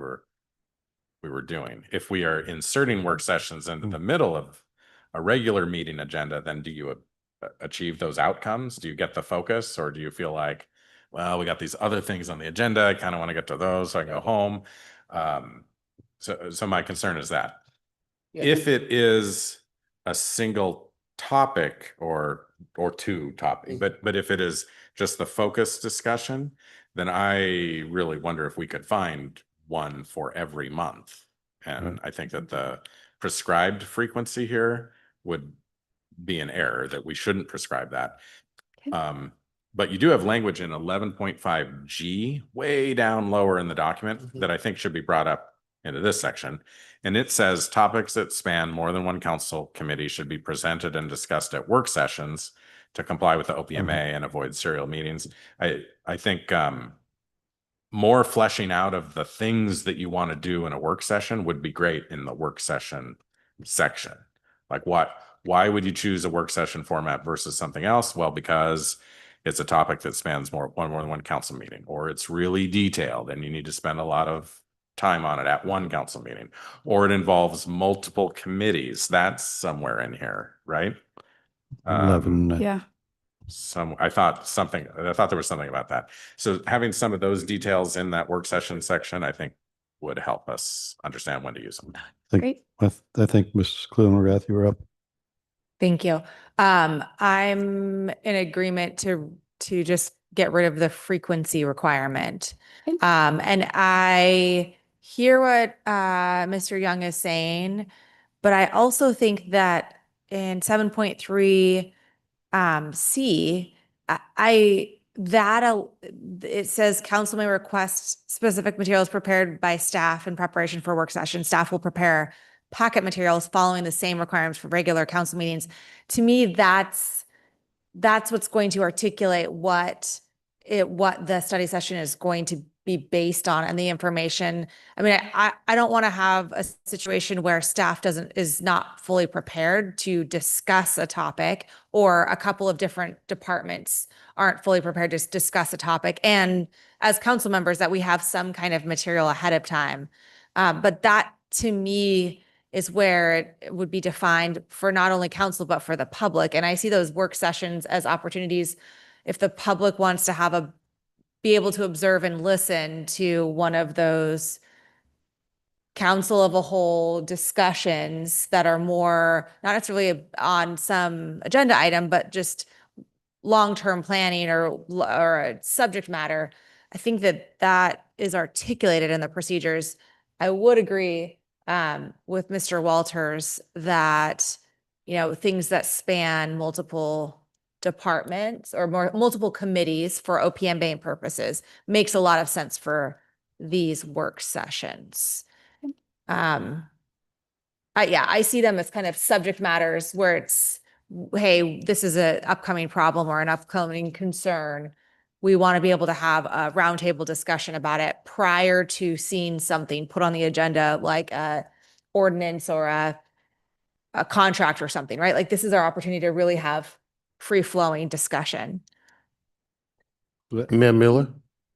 were doing. If we are inserting work sessions into the middle of a regular meeting agenda, then do you achieve those outcomes? Do you get the focus, or do you feel like, well, we got these other things on the agenda, I kind of want to get to those so I can go home? So my concern is that if it is a single topic or two topic, but if it is just the focus discussion, then I really wonder if we could find one for every month. And I think that the prescribed frequency here would be an error, that we shouldn't prescribe that. But you do have language in 11.5G way down lower in the document that I think should be brought up into this section. And it says topics that span more than one council committee should be presented and discussed at work sessions to comply with the OPMA and avoid serial meetings. I think more fleshing out of the things that you want to do in a work session would be great in the work session section. Like why would you choose a work session format versus something else? Well, because it's a topic that spans more than one council meeting, or it's really detailed and you need to spend a lot of time on it at one council meeting, or it involves multiple committees. That's somewhere in here, right? 11. Yeah. I thought there was something about that. So having some of those details in that work session section, I think would help us understand when to use them. Great. I think Mrs. Cleveland-McGrath, you were up. Thank you. I'm in agreement to just get rid of the frequency requirement. And I hear what Mr. Young is saying, but I also think that in 7.3 C, it says council may request specific materials prepared by staff in preparation for work session. Staff will prepare packet materials following the same requirements for regular council meetings. To me, that's what's going to articulate what the study session is going to be based on and the information. I mean, I don't want to have a situation where staff is not fully prepared to discuss a topic, or a couple of different departments aren't fully prepared to discuss a topic. And as council members, that we have some kind of material ahead of time. But that, to me, is where it would be defined for not only council, but for the public. And I see those work sessions as opportunities if the public wants to be able to observe and listen to one of those council of a whole discussions that are more, not necessarily on some agenda item, but just long-term planning or a subject matter. I think that is articulated in the procedures. I would agree with Mr. Walters that, things that span multiple departments or multiple committees for OPM purposes makes a lot of sense for these work sessions. I see them as kind of subject matters where it's, hey, this is an upcoming problem or an upcoming concern. We want to be able to have a roundtable discussion about it prior to seeing something put on the agenda, like a ordinance or a contract or something, right? Like, this is our opportunity to really have free-flowing discussion. Mayor Miller?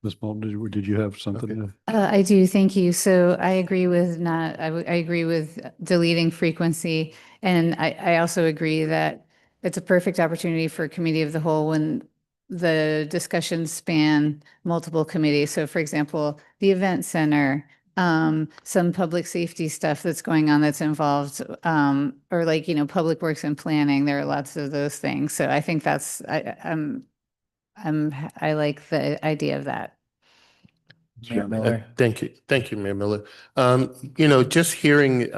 Ms. Moulton, did you have something? I do, thank you. So I agree with I agree with deleting frequency. And I also agree that it's a perfect opportunity for committee of the whole when the discussions span multiple committees. So for example, the event center, some public safety stuff that's going on that's involved, or like, public works and planning. There are lots of those things. So I think that's, I like the idea of that. Mayor Miller. Thank you, Mayor Miller. Just hearing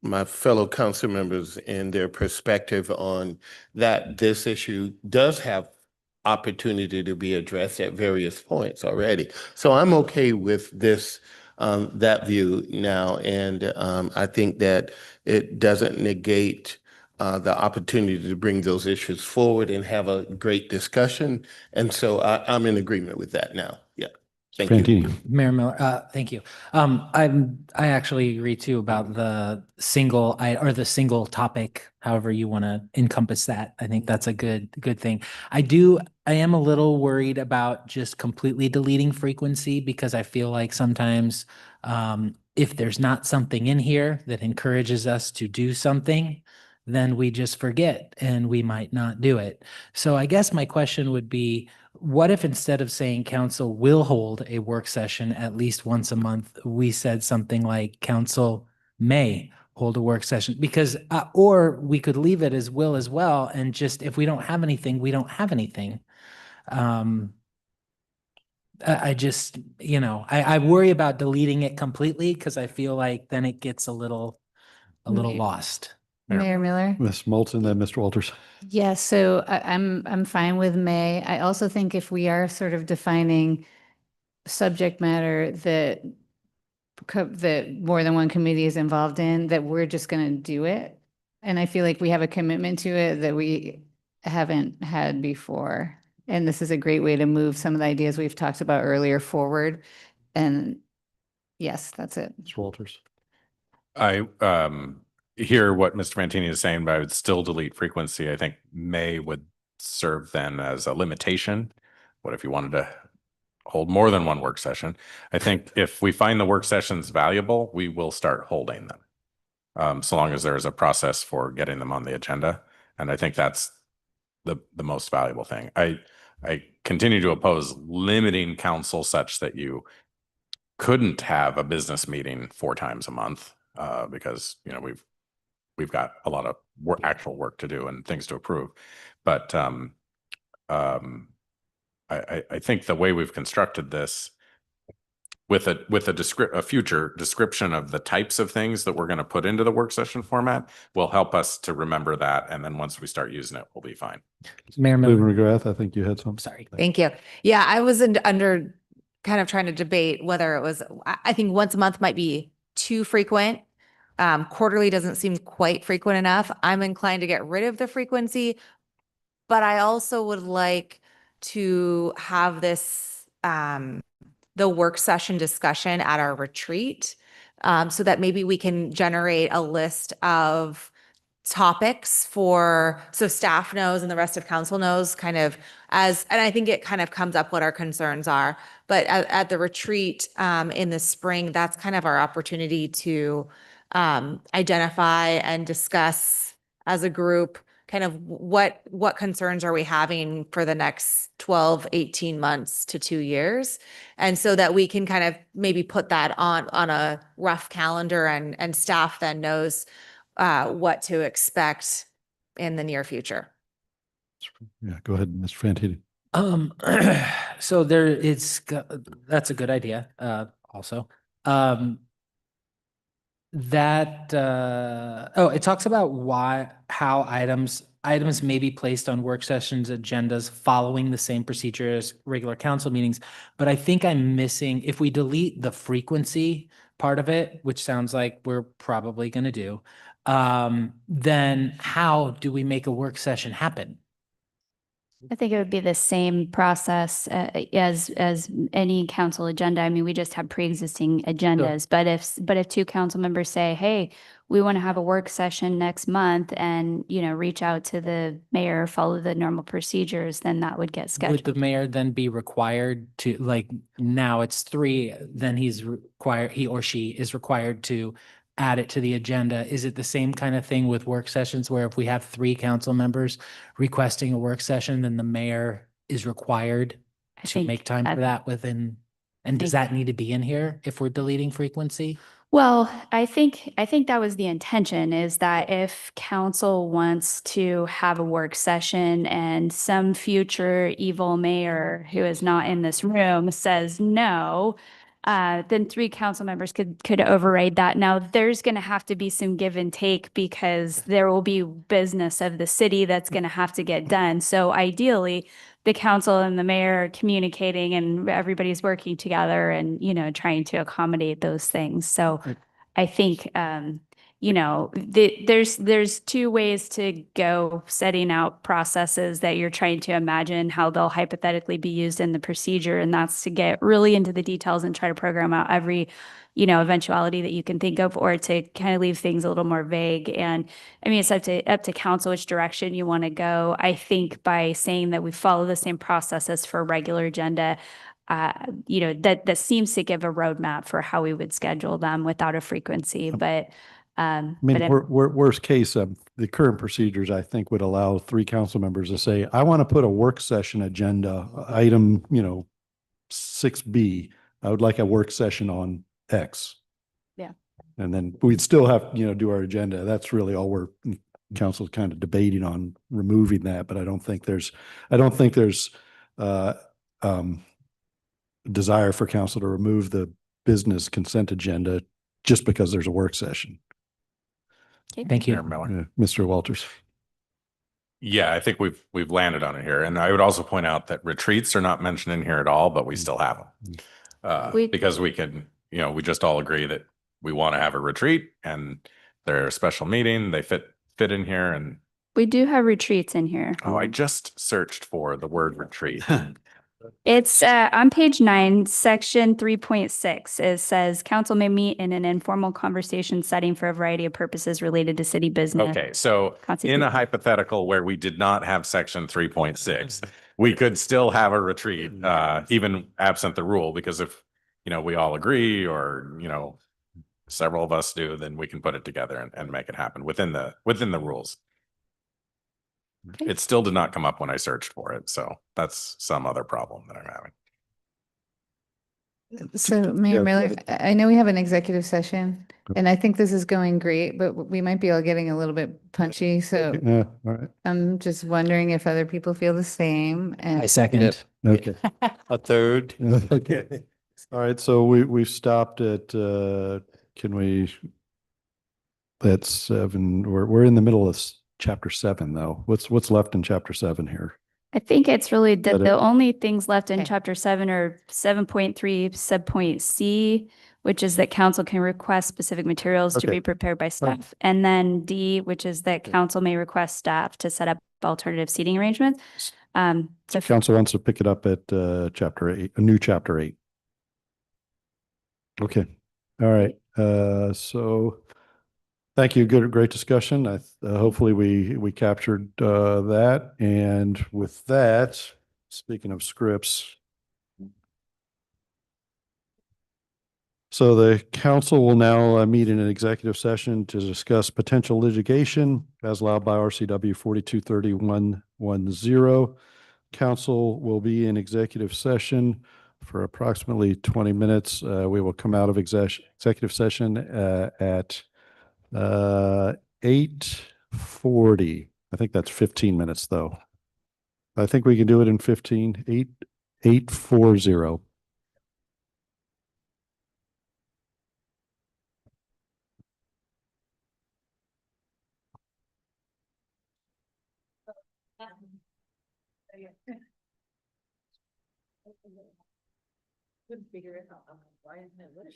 my fellow council members and their perspective on that, this issue does have opportunity to be addressed at various points already. So I'm okay with this, that view now. And I think that it doesn't negate the opportunity to bring those issues forward and have a great discussion. And so I'm in agreement with that now. Yeah. Thank you. Mayor Miller, thank you. I actually agree too about the single topic, however you want to encompass that. I think that's a good thing. I am a little worried about just completely deleting frequency, because I feel like sometimes if there's not something in here that encourages us to do something, then we just forget and we might not do it. So I guess my question would be, what if instead of saying council will hold a work session at least once a month, we said something like council may hold a work session? Because, or we could leave it as will as well. And just, if we don't have anything, we don't have anything. I just, I worry about deleting it completely, because I feel like then it gets a little lost. Mayor Miller? Ms. Moulton, then Mr. Walters. Yes, so I'm fine with May. I also think if we are sort of defining subject matter that more than one committee is involved in, that we're just going to do it. And I feel like we have a commitment to it that we haven't had before. And this is a great way to move some of the ideas we've talked about earlier forward. And yes, that's it. Mr. Walters. I hear what Mr. Fantini is saying, but I would still delete frequency. I think May would serve then as a limitation. What if you wanted to hold more than one work session? I think if we find the work sessions valuable, we will start holding them, so long as there is a process for getting them on the agenda. And I think that's the most valuable thing. I continue to oppose limiting council such that you couldn't have a business meeting 4 times a month, because we've got a lot of actual work to do and things to approve. But I think the way we've constructed this with a future description of the types of things that we're going to put into the work session format will help us to remember that. And then once we start using it, we'll be fine. Mayor McGrath, I think you had something. Sorry. Thank you. Yeah, I was under kind of trying to debate whether it was, I think once a month might be too frequent. Quarterly doesn't seem quite frequent enough. I'm inclined to get rid of the frequency, but I also would like to have this, the work session discussion at our retreat, so that maybe we can generate a list of topics so staff knows and the rest of council knows kind of and I think it kind of comes up what our concerns are. But at the retreat in the spring, that's kind of our opportunity to identify and discuss as a group kind of what concerns are we having for the next 12, 18 months to 2 years. And so that we can kind of maybe put that on a rough calendar and staff then knows what to expect in the near future. Yeah, go ahead, Mr. Fantini. So that's a good idea, also. It talks about how items may be placed on work sessions agendas following the same procedure as regular council meetings. But I think I'm missing, if we delete the frequency part of it, which sounds like we're probably going to do, then how do we make a work session happen? I think it would be the same process as any council agenda. I mean, we just have pre-existing agendas, but if two council members say, hey, we want to have a work session next month and, reach out to the mayor, follow the normal procedures, then that would get scheduled. Would the mayor then be required to, like, now it's 3, then he or she is required to add it to the agenda? Is it the same kind of thing with work sessions where if we have 3 council members requesting a work session, then the mayor is required to make time for that within, and does that need to be in here if we're deleting frequency? Well, I think that was the intention, is that if council wants to have a work session and some future evil mayor who is not in this room says no, then 3 council members could override that. Now, there's going to have to be some give and take because there will be business of the city that's going to have to get done. So ideally, the council and the mayor are communicating and everybody's working together and, trying to accommodate those things. So I think, there's 2 ways to go setting out processes that you're trying to imagine how they'll hypothetically be used in the procedure. And that's to get really into the details and try to program out every, eventuality that you can think of, or to kind of leave things a little more vague. And I mean, it's up to council which direction you want to go. I think by saying that we follow the same processes for a regular agenda, that seems to give a roadmap for how we would schedule them without a frequency. But worst case, the current procedures, I think, would allow 3 council members to say, I want to put a work session agenda item, 6B. I would like a work session on X. Yeah. And then we'd still have, do our agenda. That's really all council's kind of debating on removing that, but I don't think there's desire for council to remove the business consent agenda just because there's a work session. Okay. Thank you. Mayor Miller. Yeah, Mr. Walters. Yeah, I think we've landed on it here. And I would also point out that retreats are not mentioned in here at all, but we still have them. Because we can, we just all agree that we want to have a retreat and they're a special meeting. They fit in here. And we do have retreats in here. oh, I just searched for the word retreat. It's on page 9, section 3.6. It says council may meet in an informal conversation setting for a variety of purposes related to city business. Okay, so in a hypothetical where we did not have section 3.6, we could still have a retreat, even absent the rule, because if, we all agree or, several of us do, then we can put it together and make it happen within the rules. It still did not come up when I searched for it. So that's some other problem that I'm having. So Mayor Miller, I know we have an executive session and I think this is going great, but we might be all getting a little bit punchy. So Yeah, all right. I'm just wondering if other people feel the same. And I second. Okay. A third. Okay. All right, so we've stopped at, can we? That's 7. We're in the middle of chapter 7 though. What's left in chapter 7 here? I think it's really the, That it- the only things left in Okay. chapter 7 are 7.3 subpoint C, which is that council can request specific materials to Okay. be prepared by staff. And then D, which is that council may request staff to set up alternative seating arrangements. So Council wants to pick it up at chapter 8, a new chapter 8. Okay. All right. So thank you. Great discussion. Hopefully we captured that. And with that, speaking of scripts, so the council will now meet in an executive session to discuss potential litigation as allowed by RCW 423110. Council will be in executive session for approximately 20 minutes. We will come out of executive session at 8:40. I think that's 15 minutes though. I think we can do it in 15, 8:40. Couldn't figure it out. Why isn't it lit?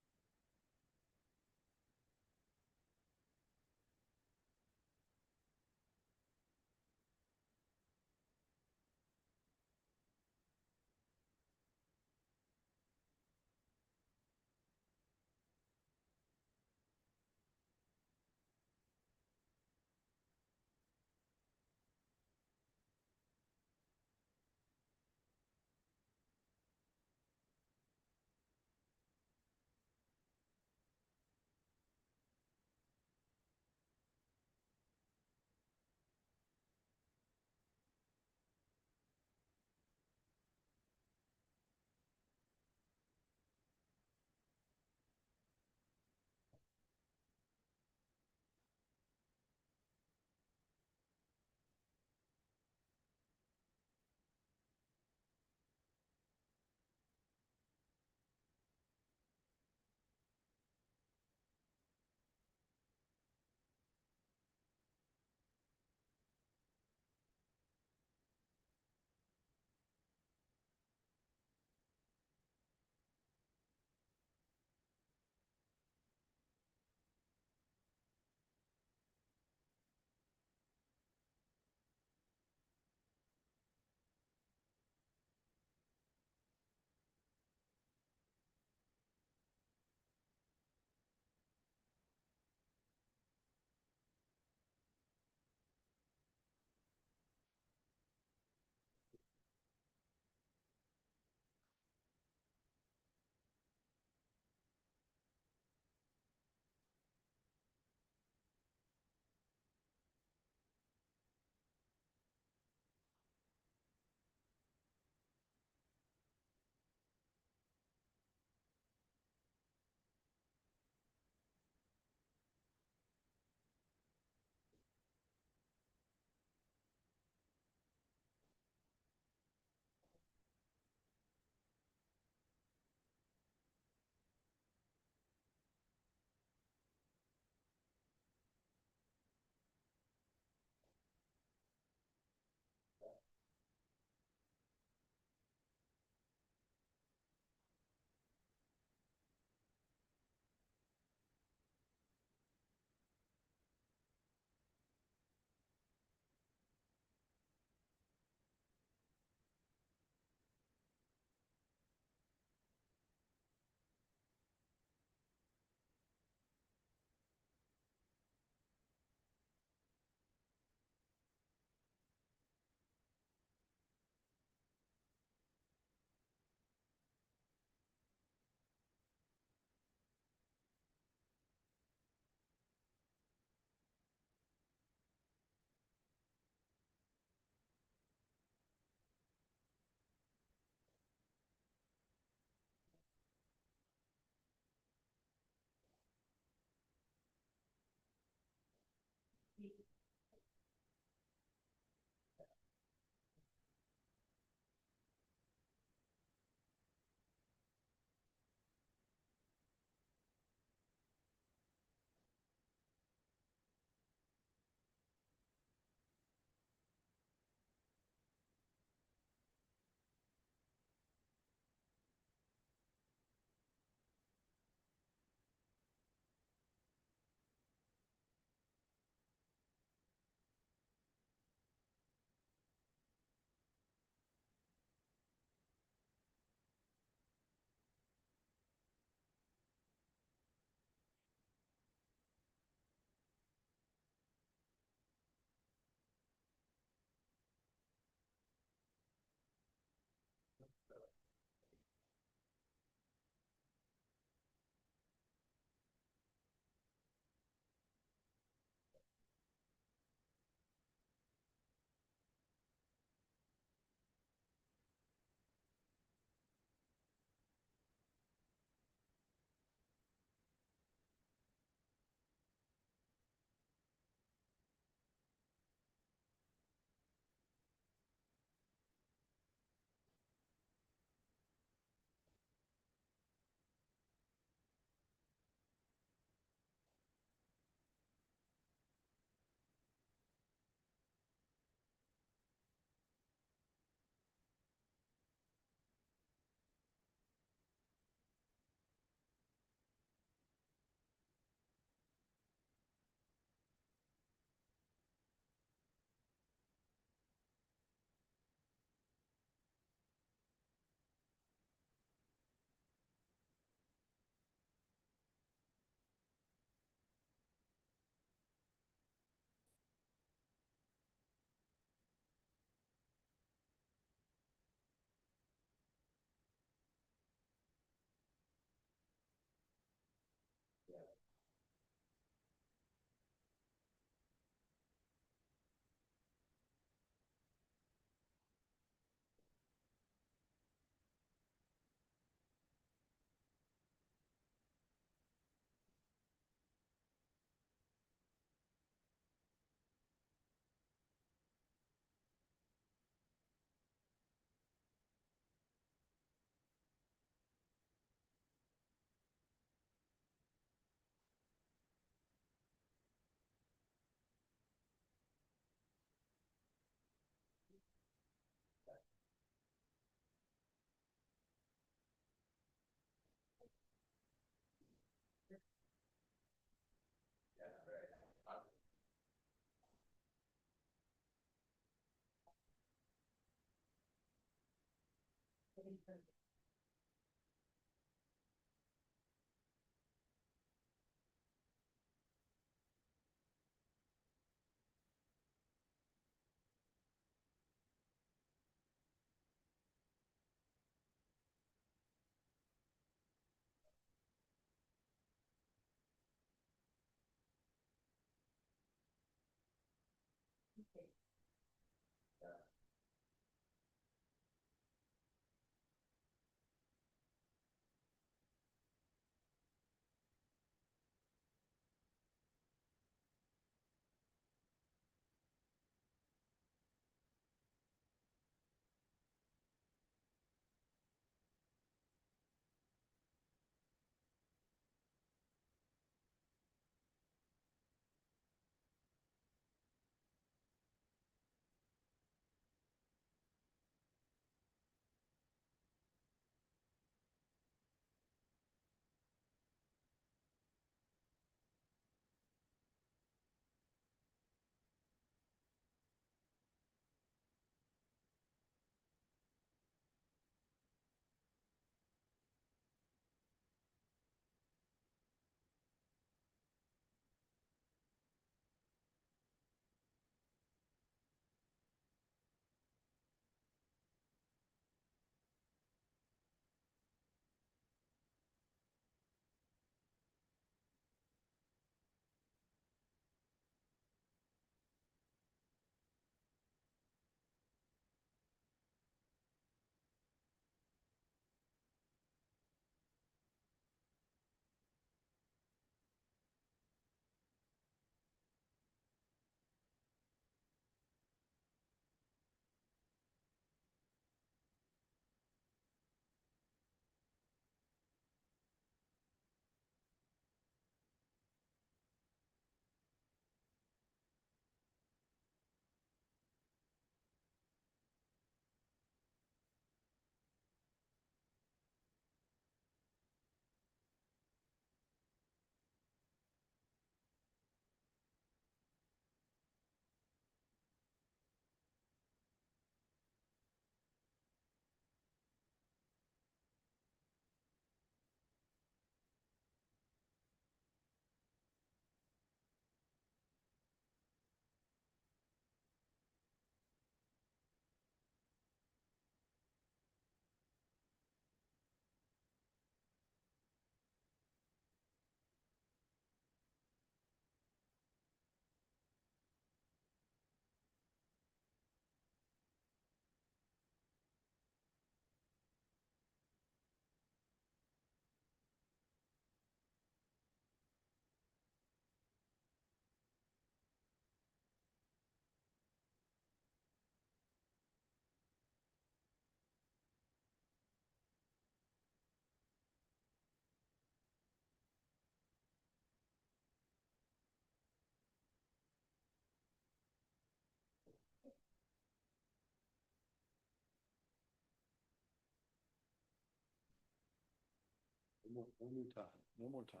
No more time. No more time.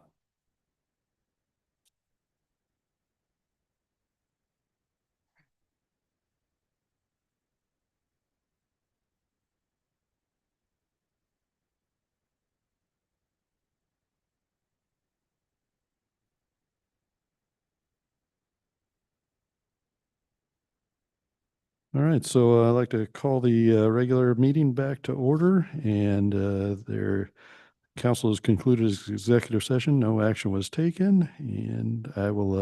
All right, so I'd like to call the regular meeting back to order, and their council has concluded its executive session. No action was taken, and I will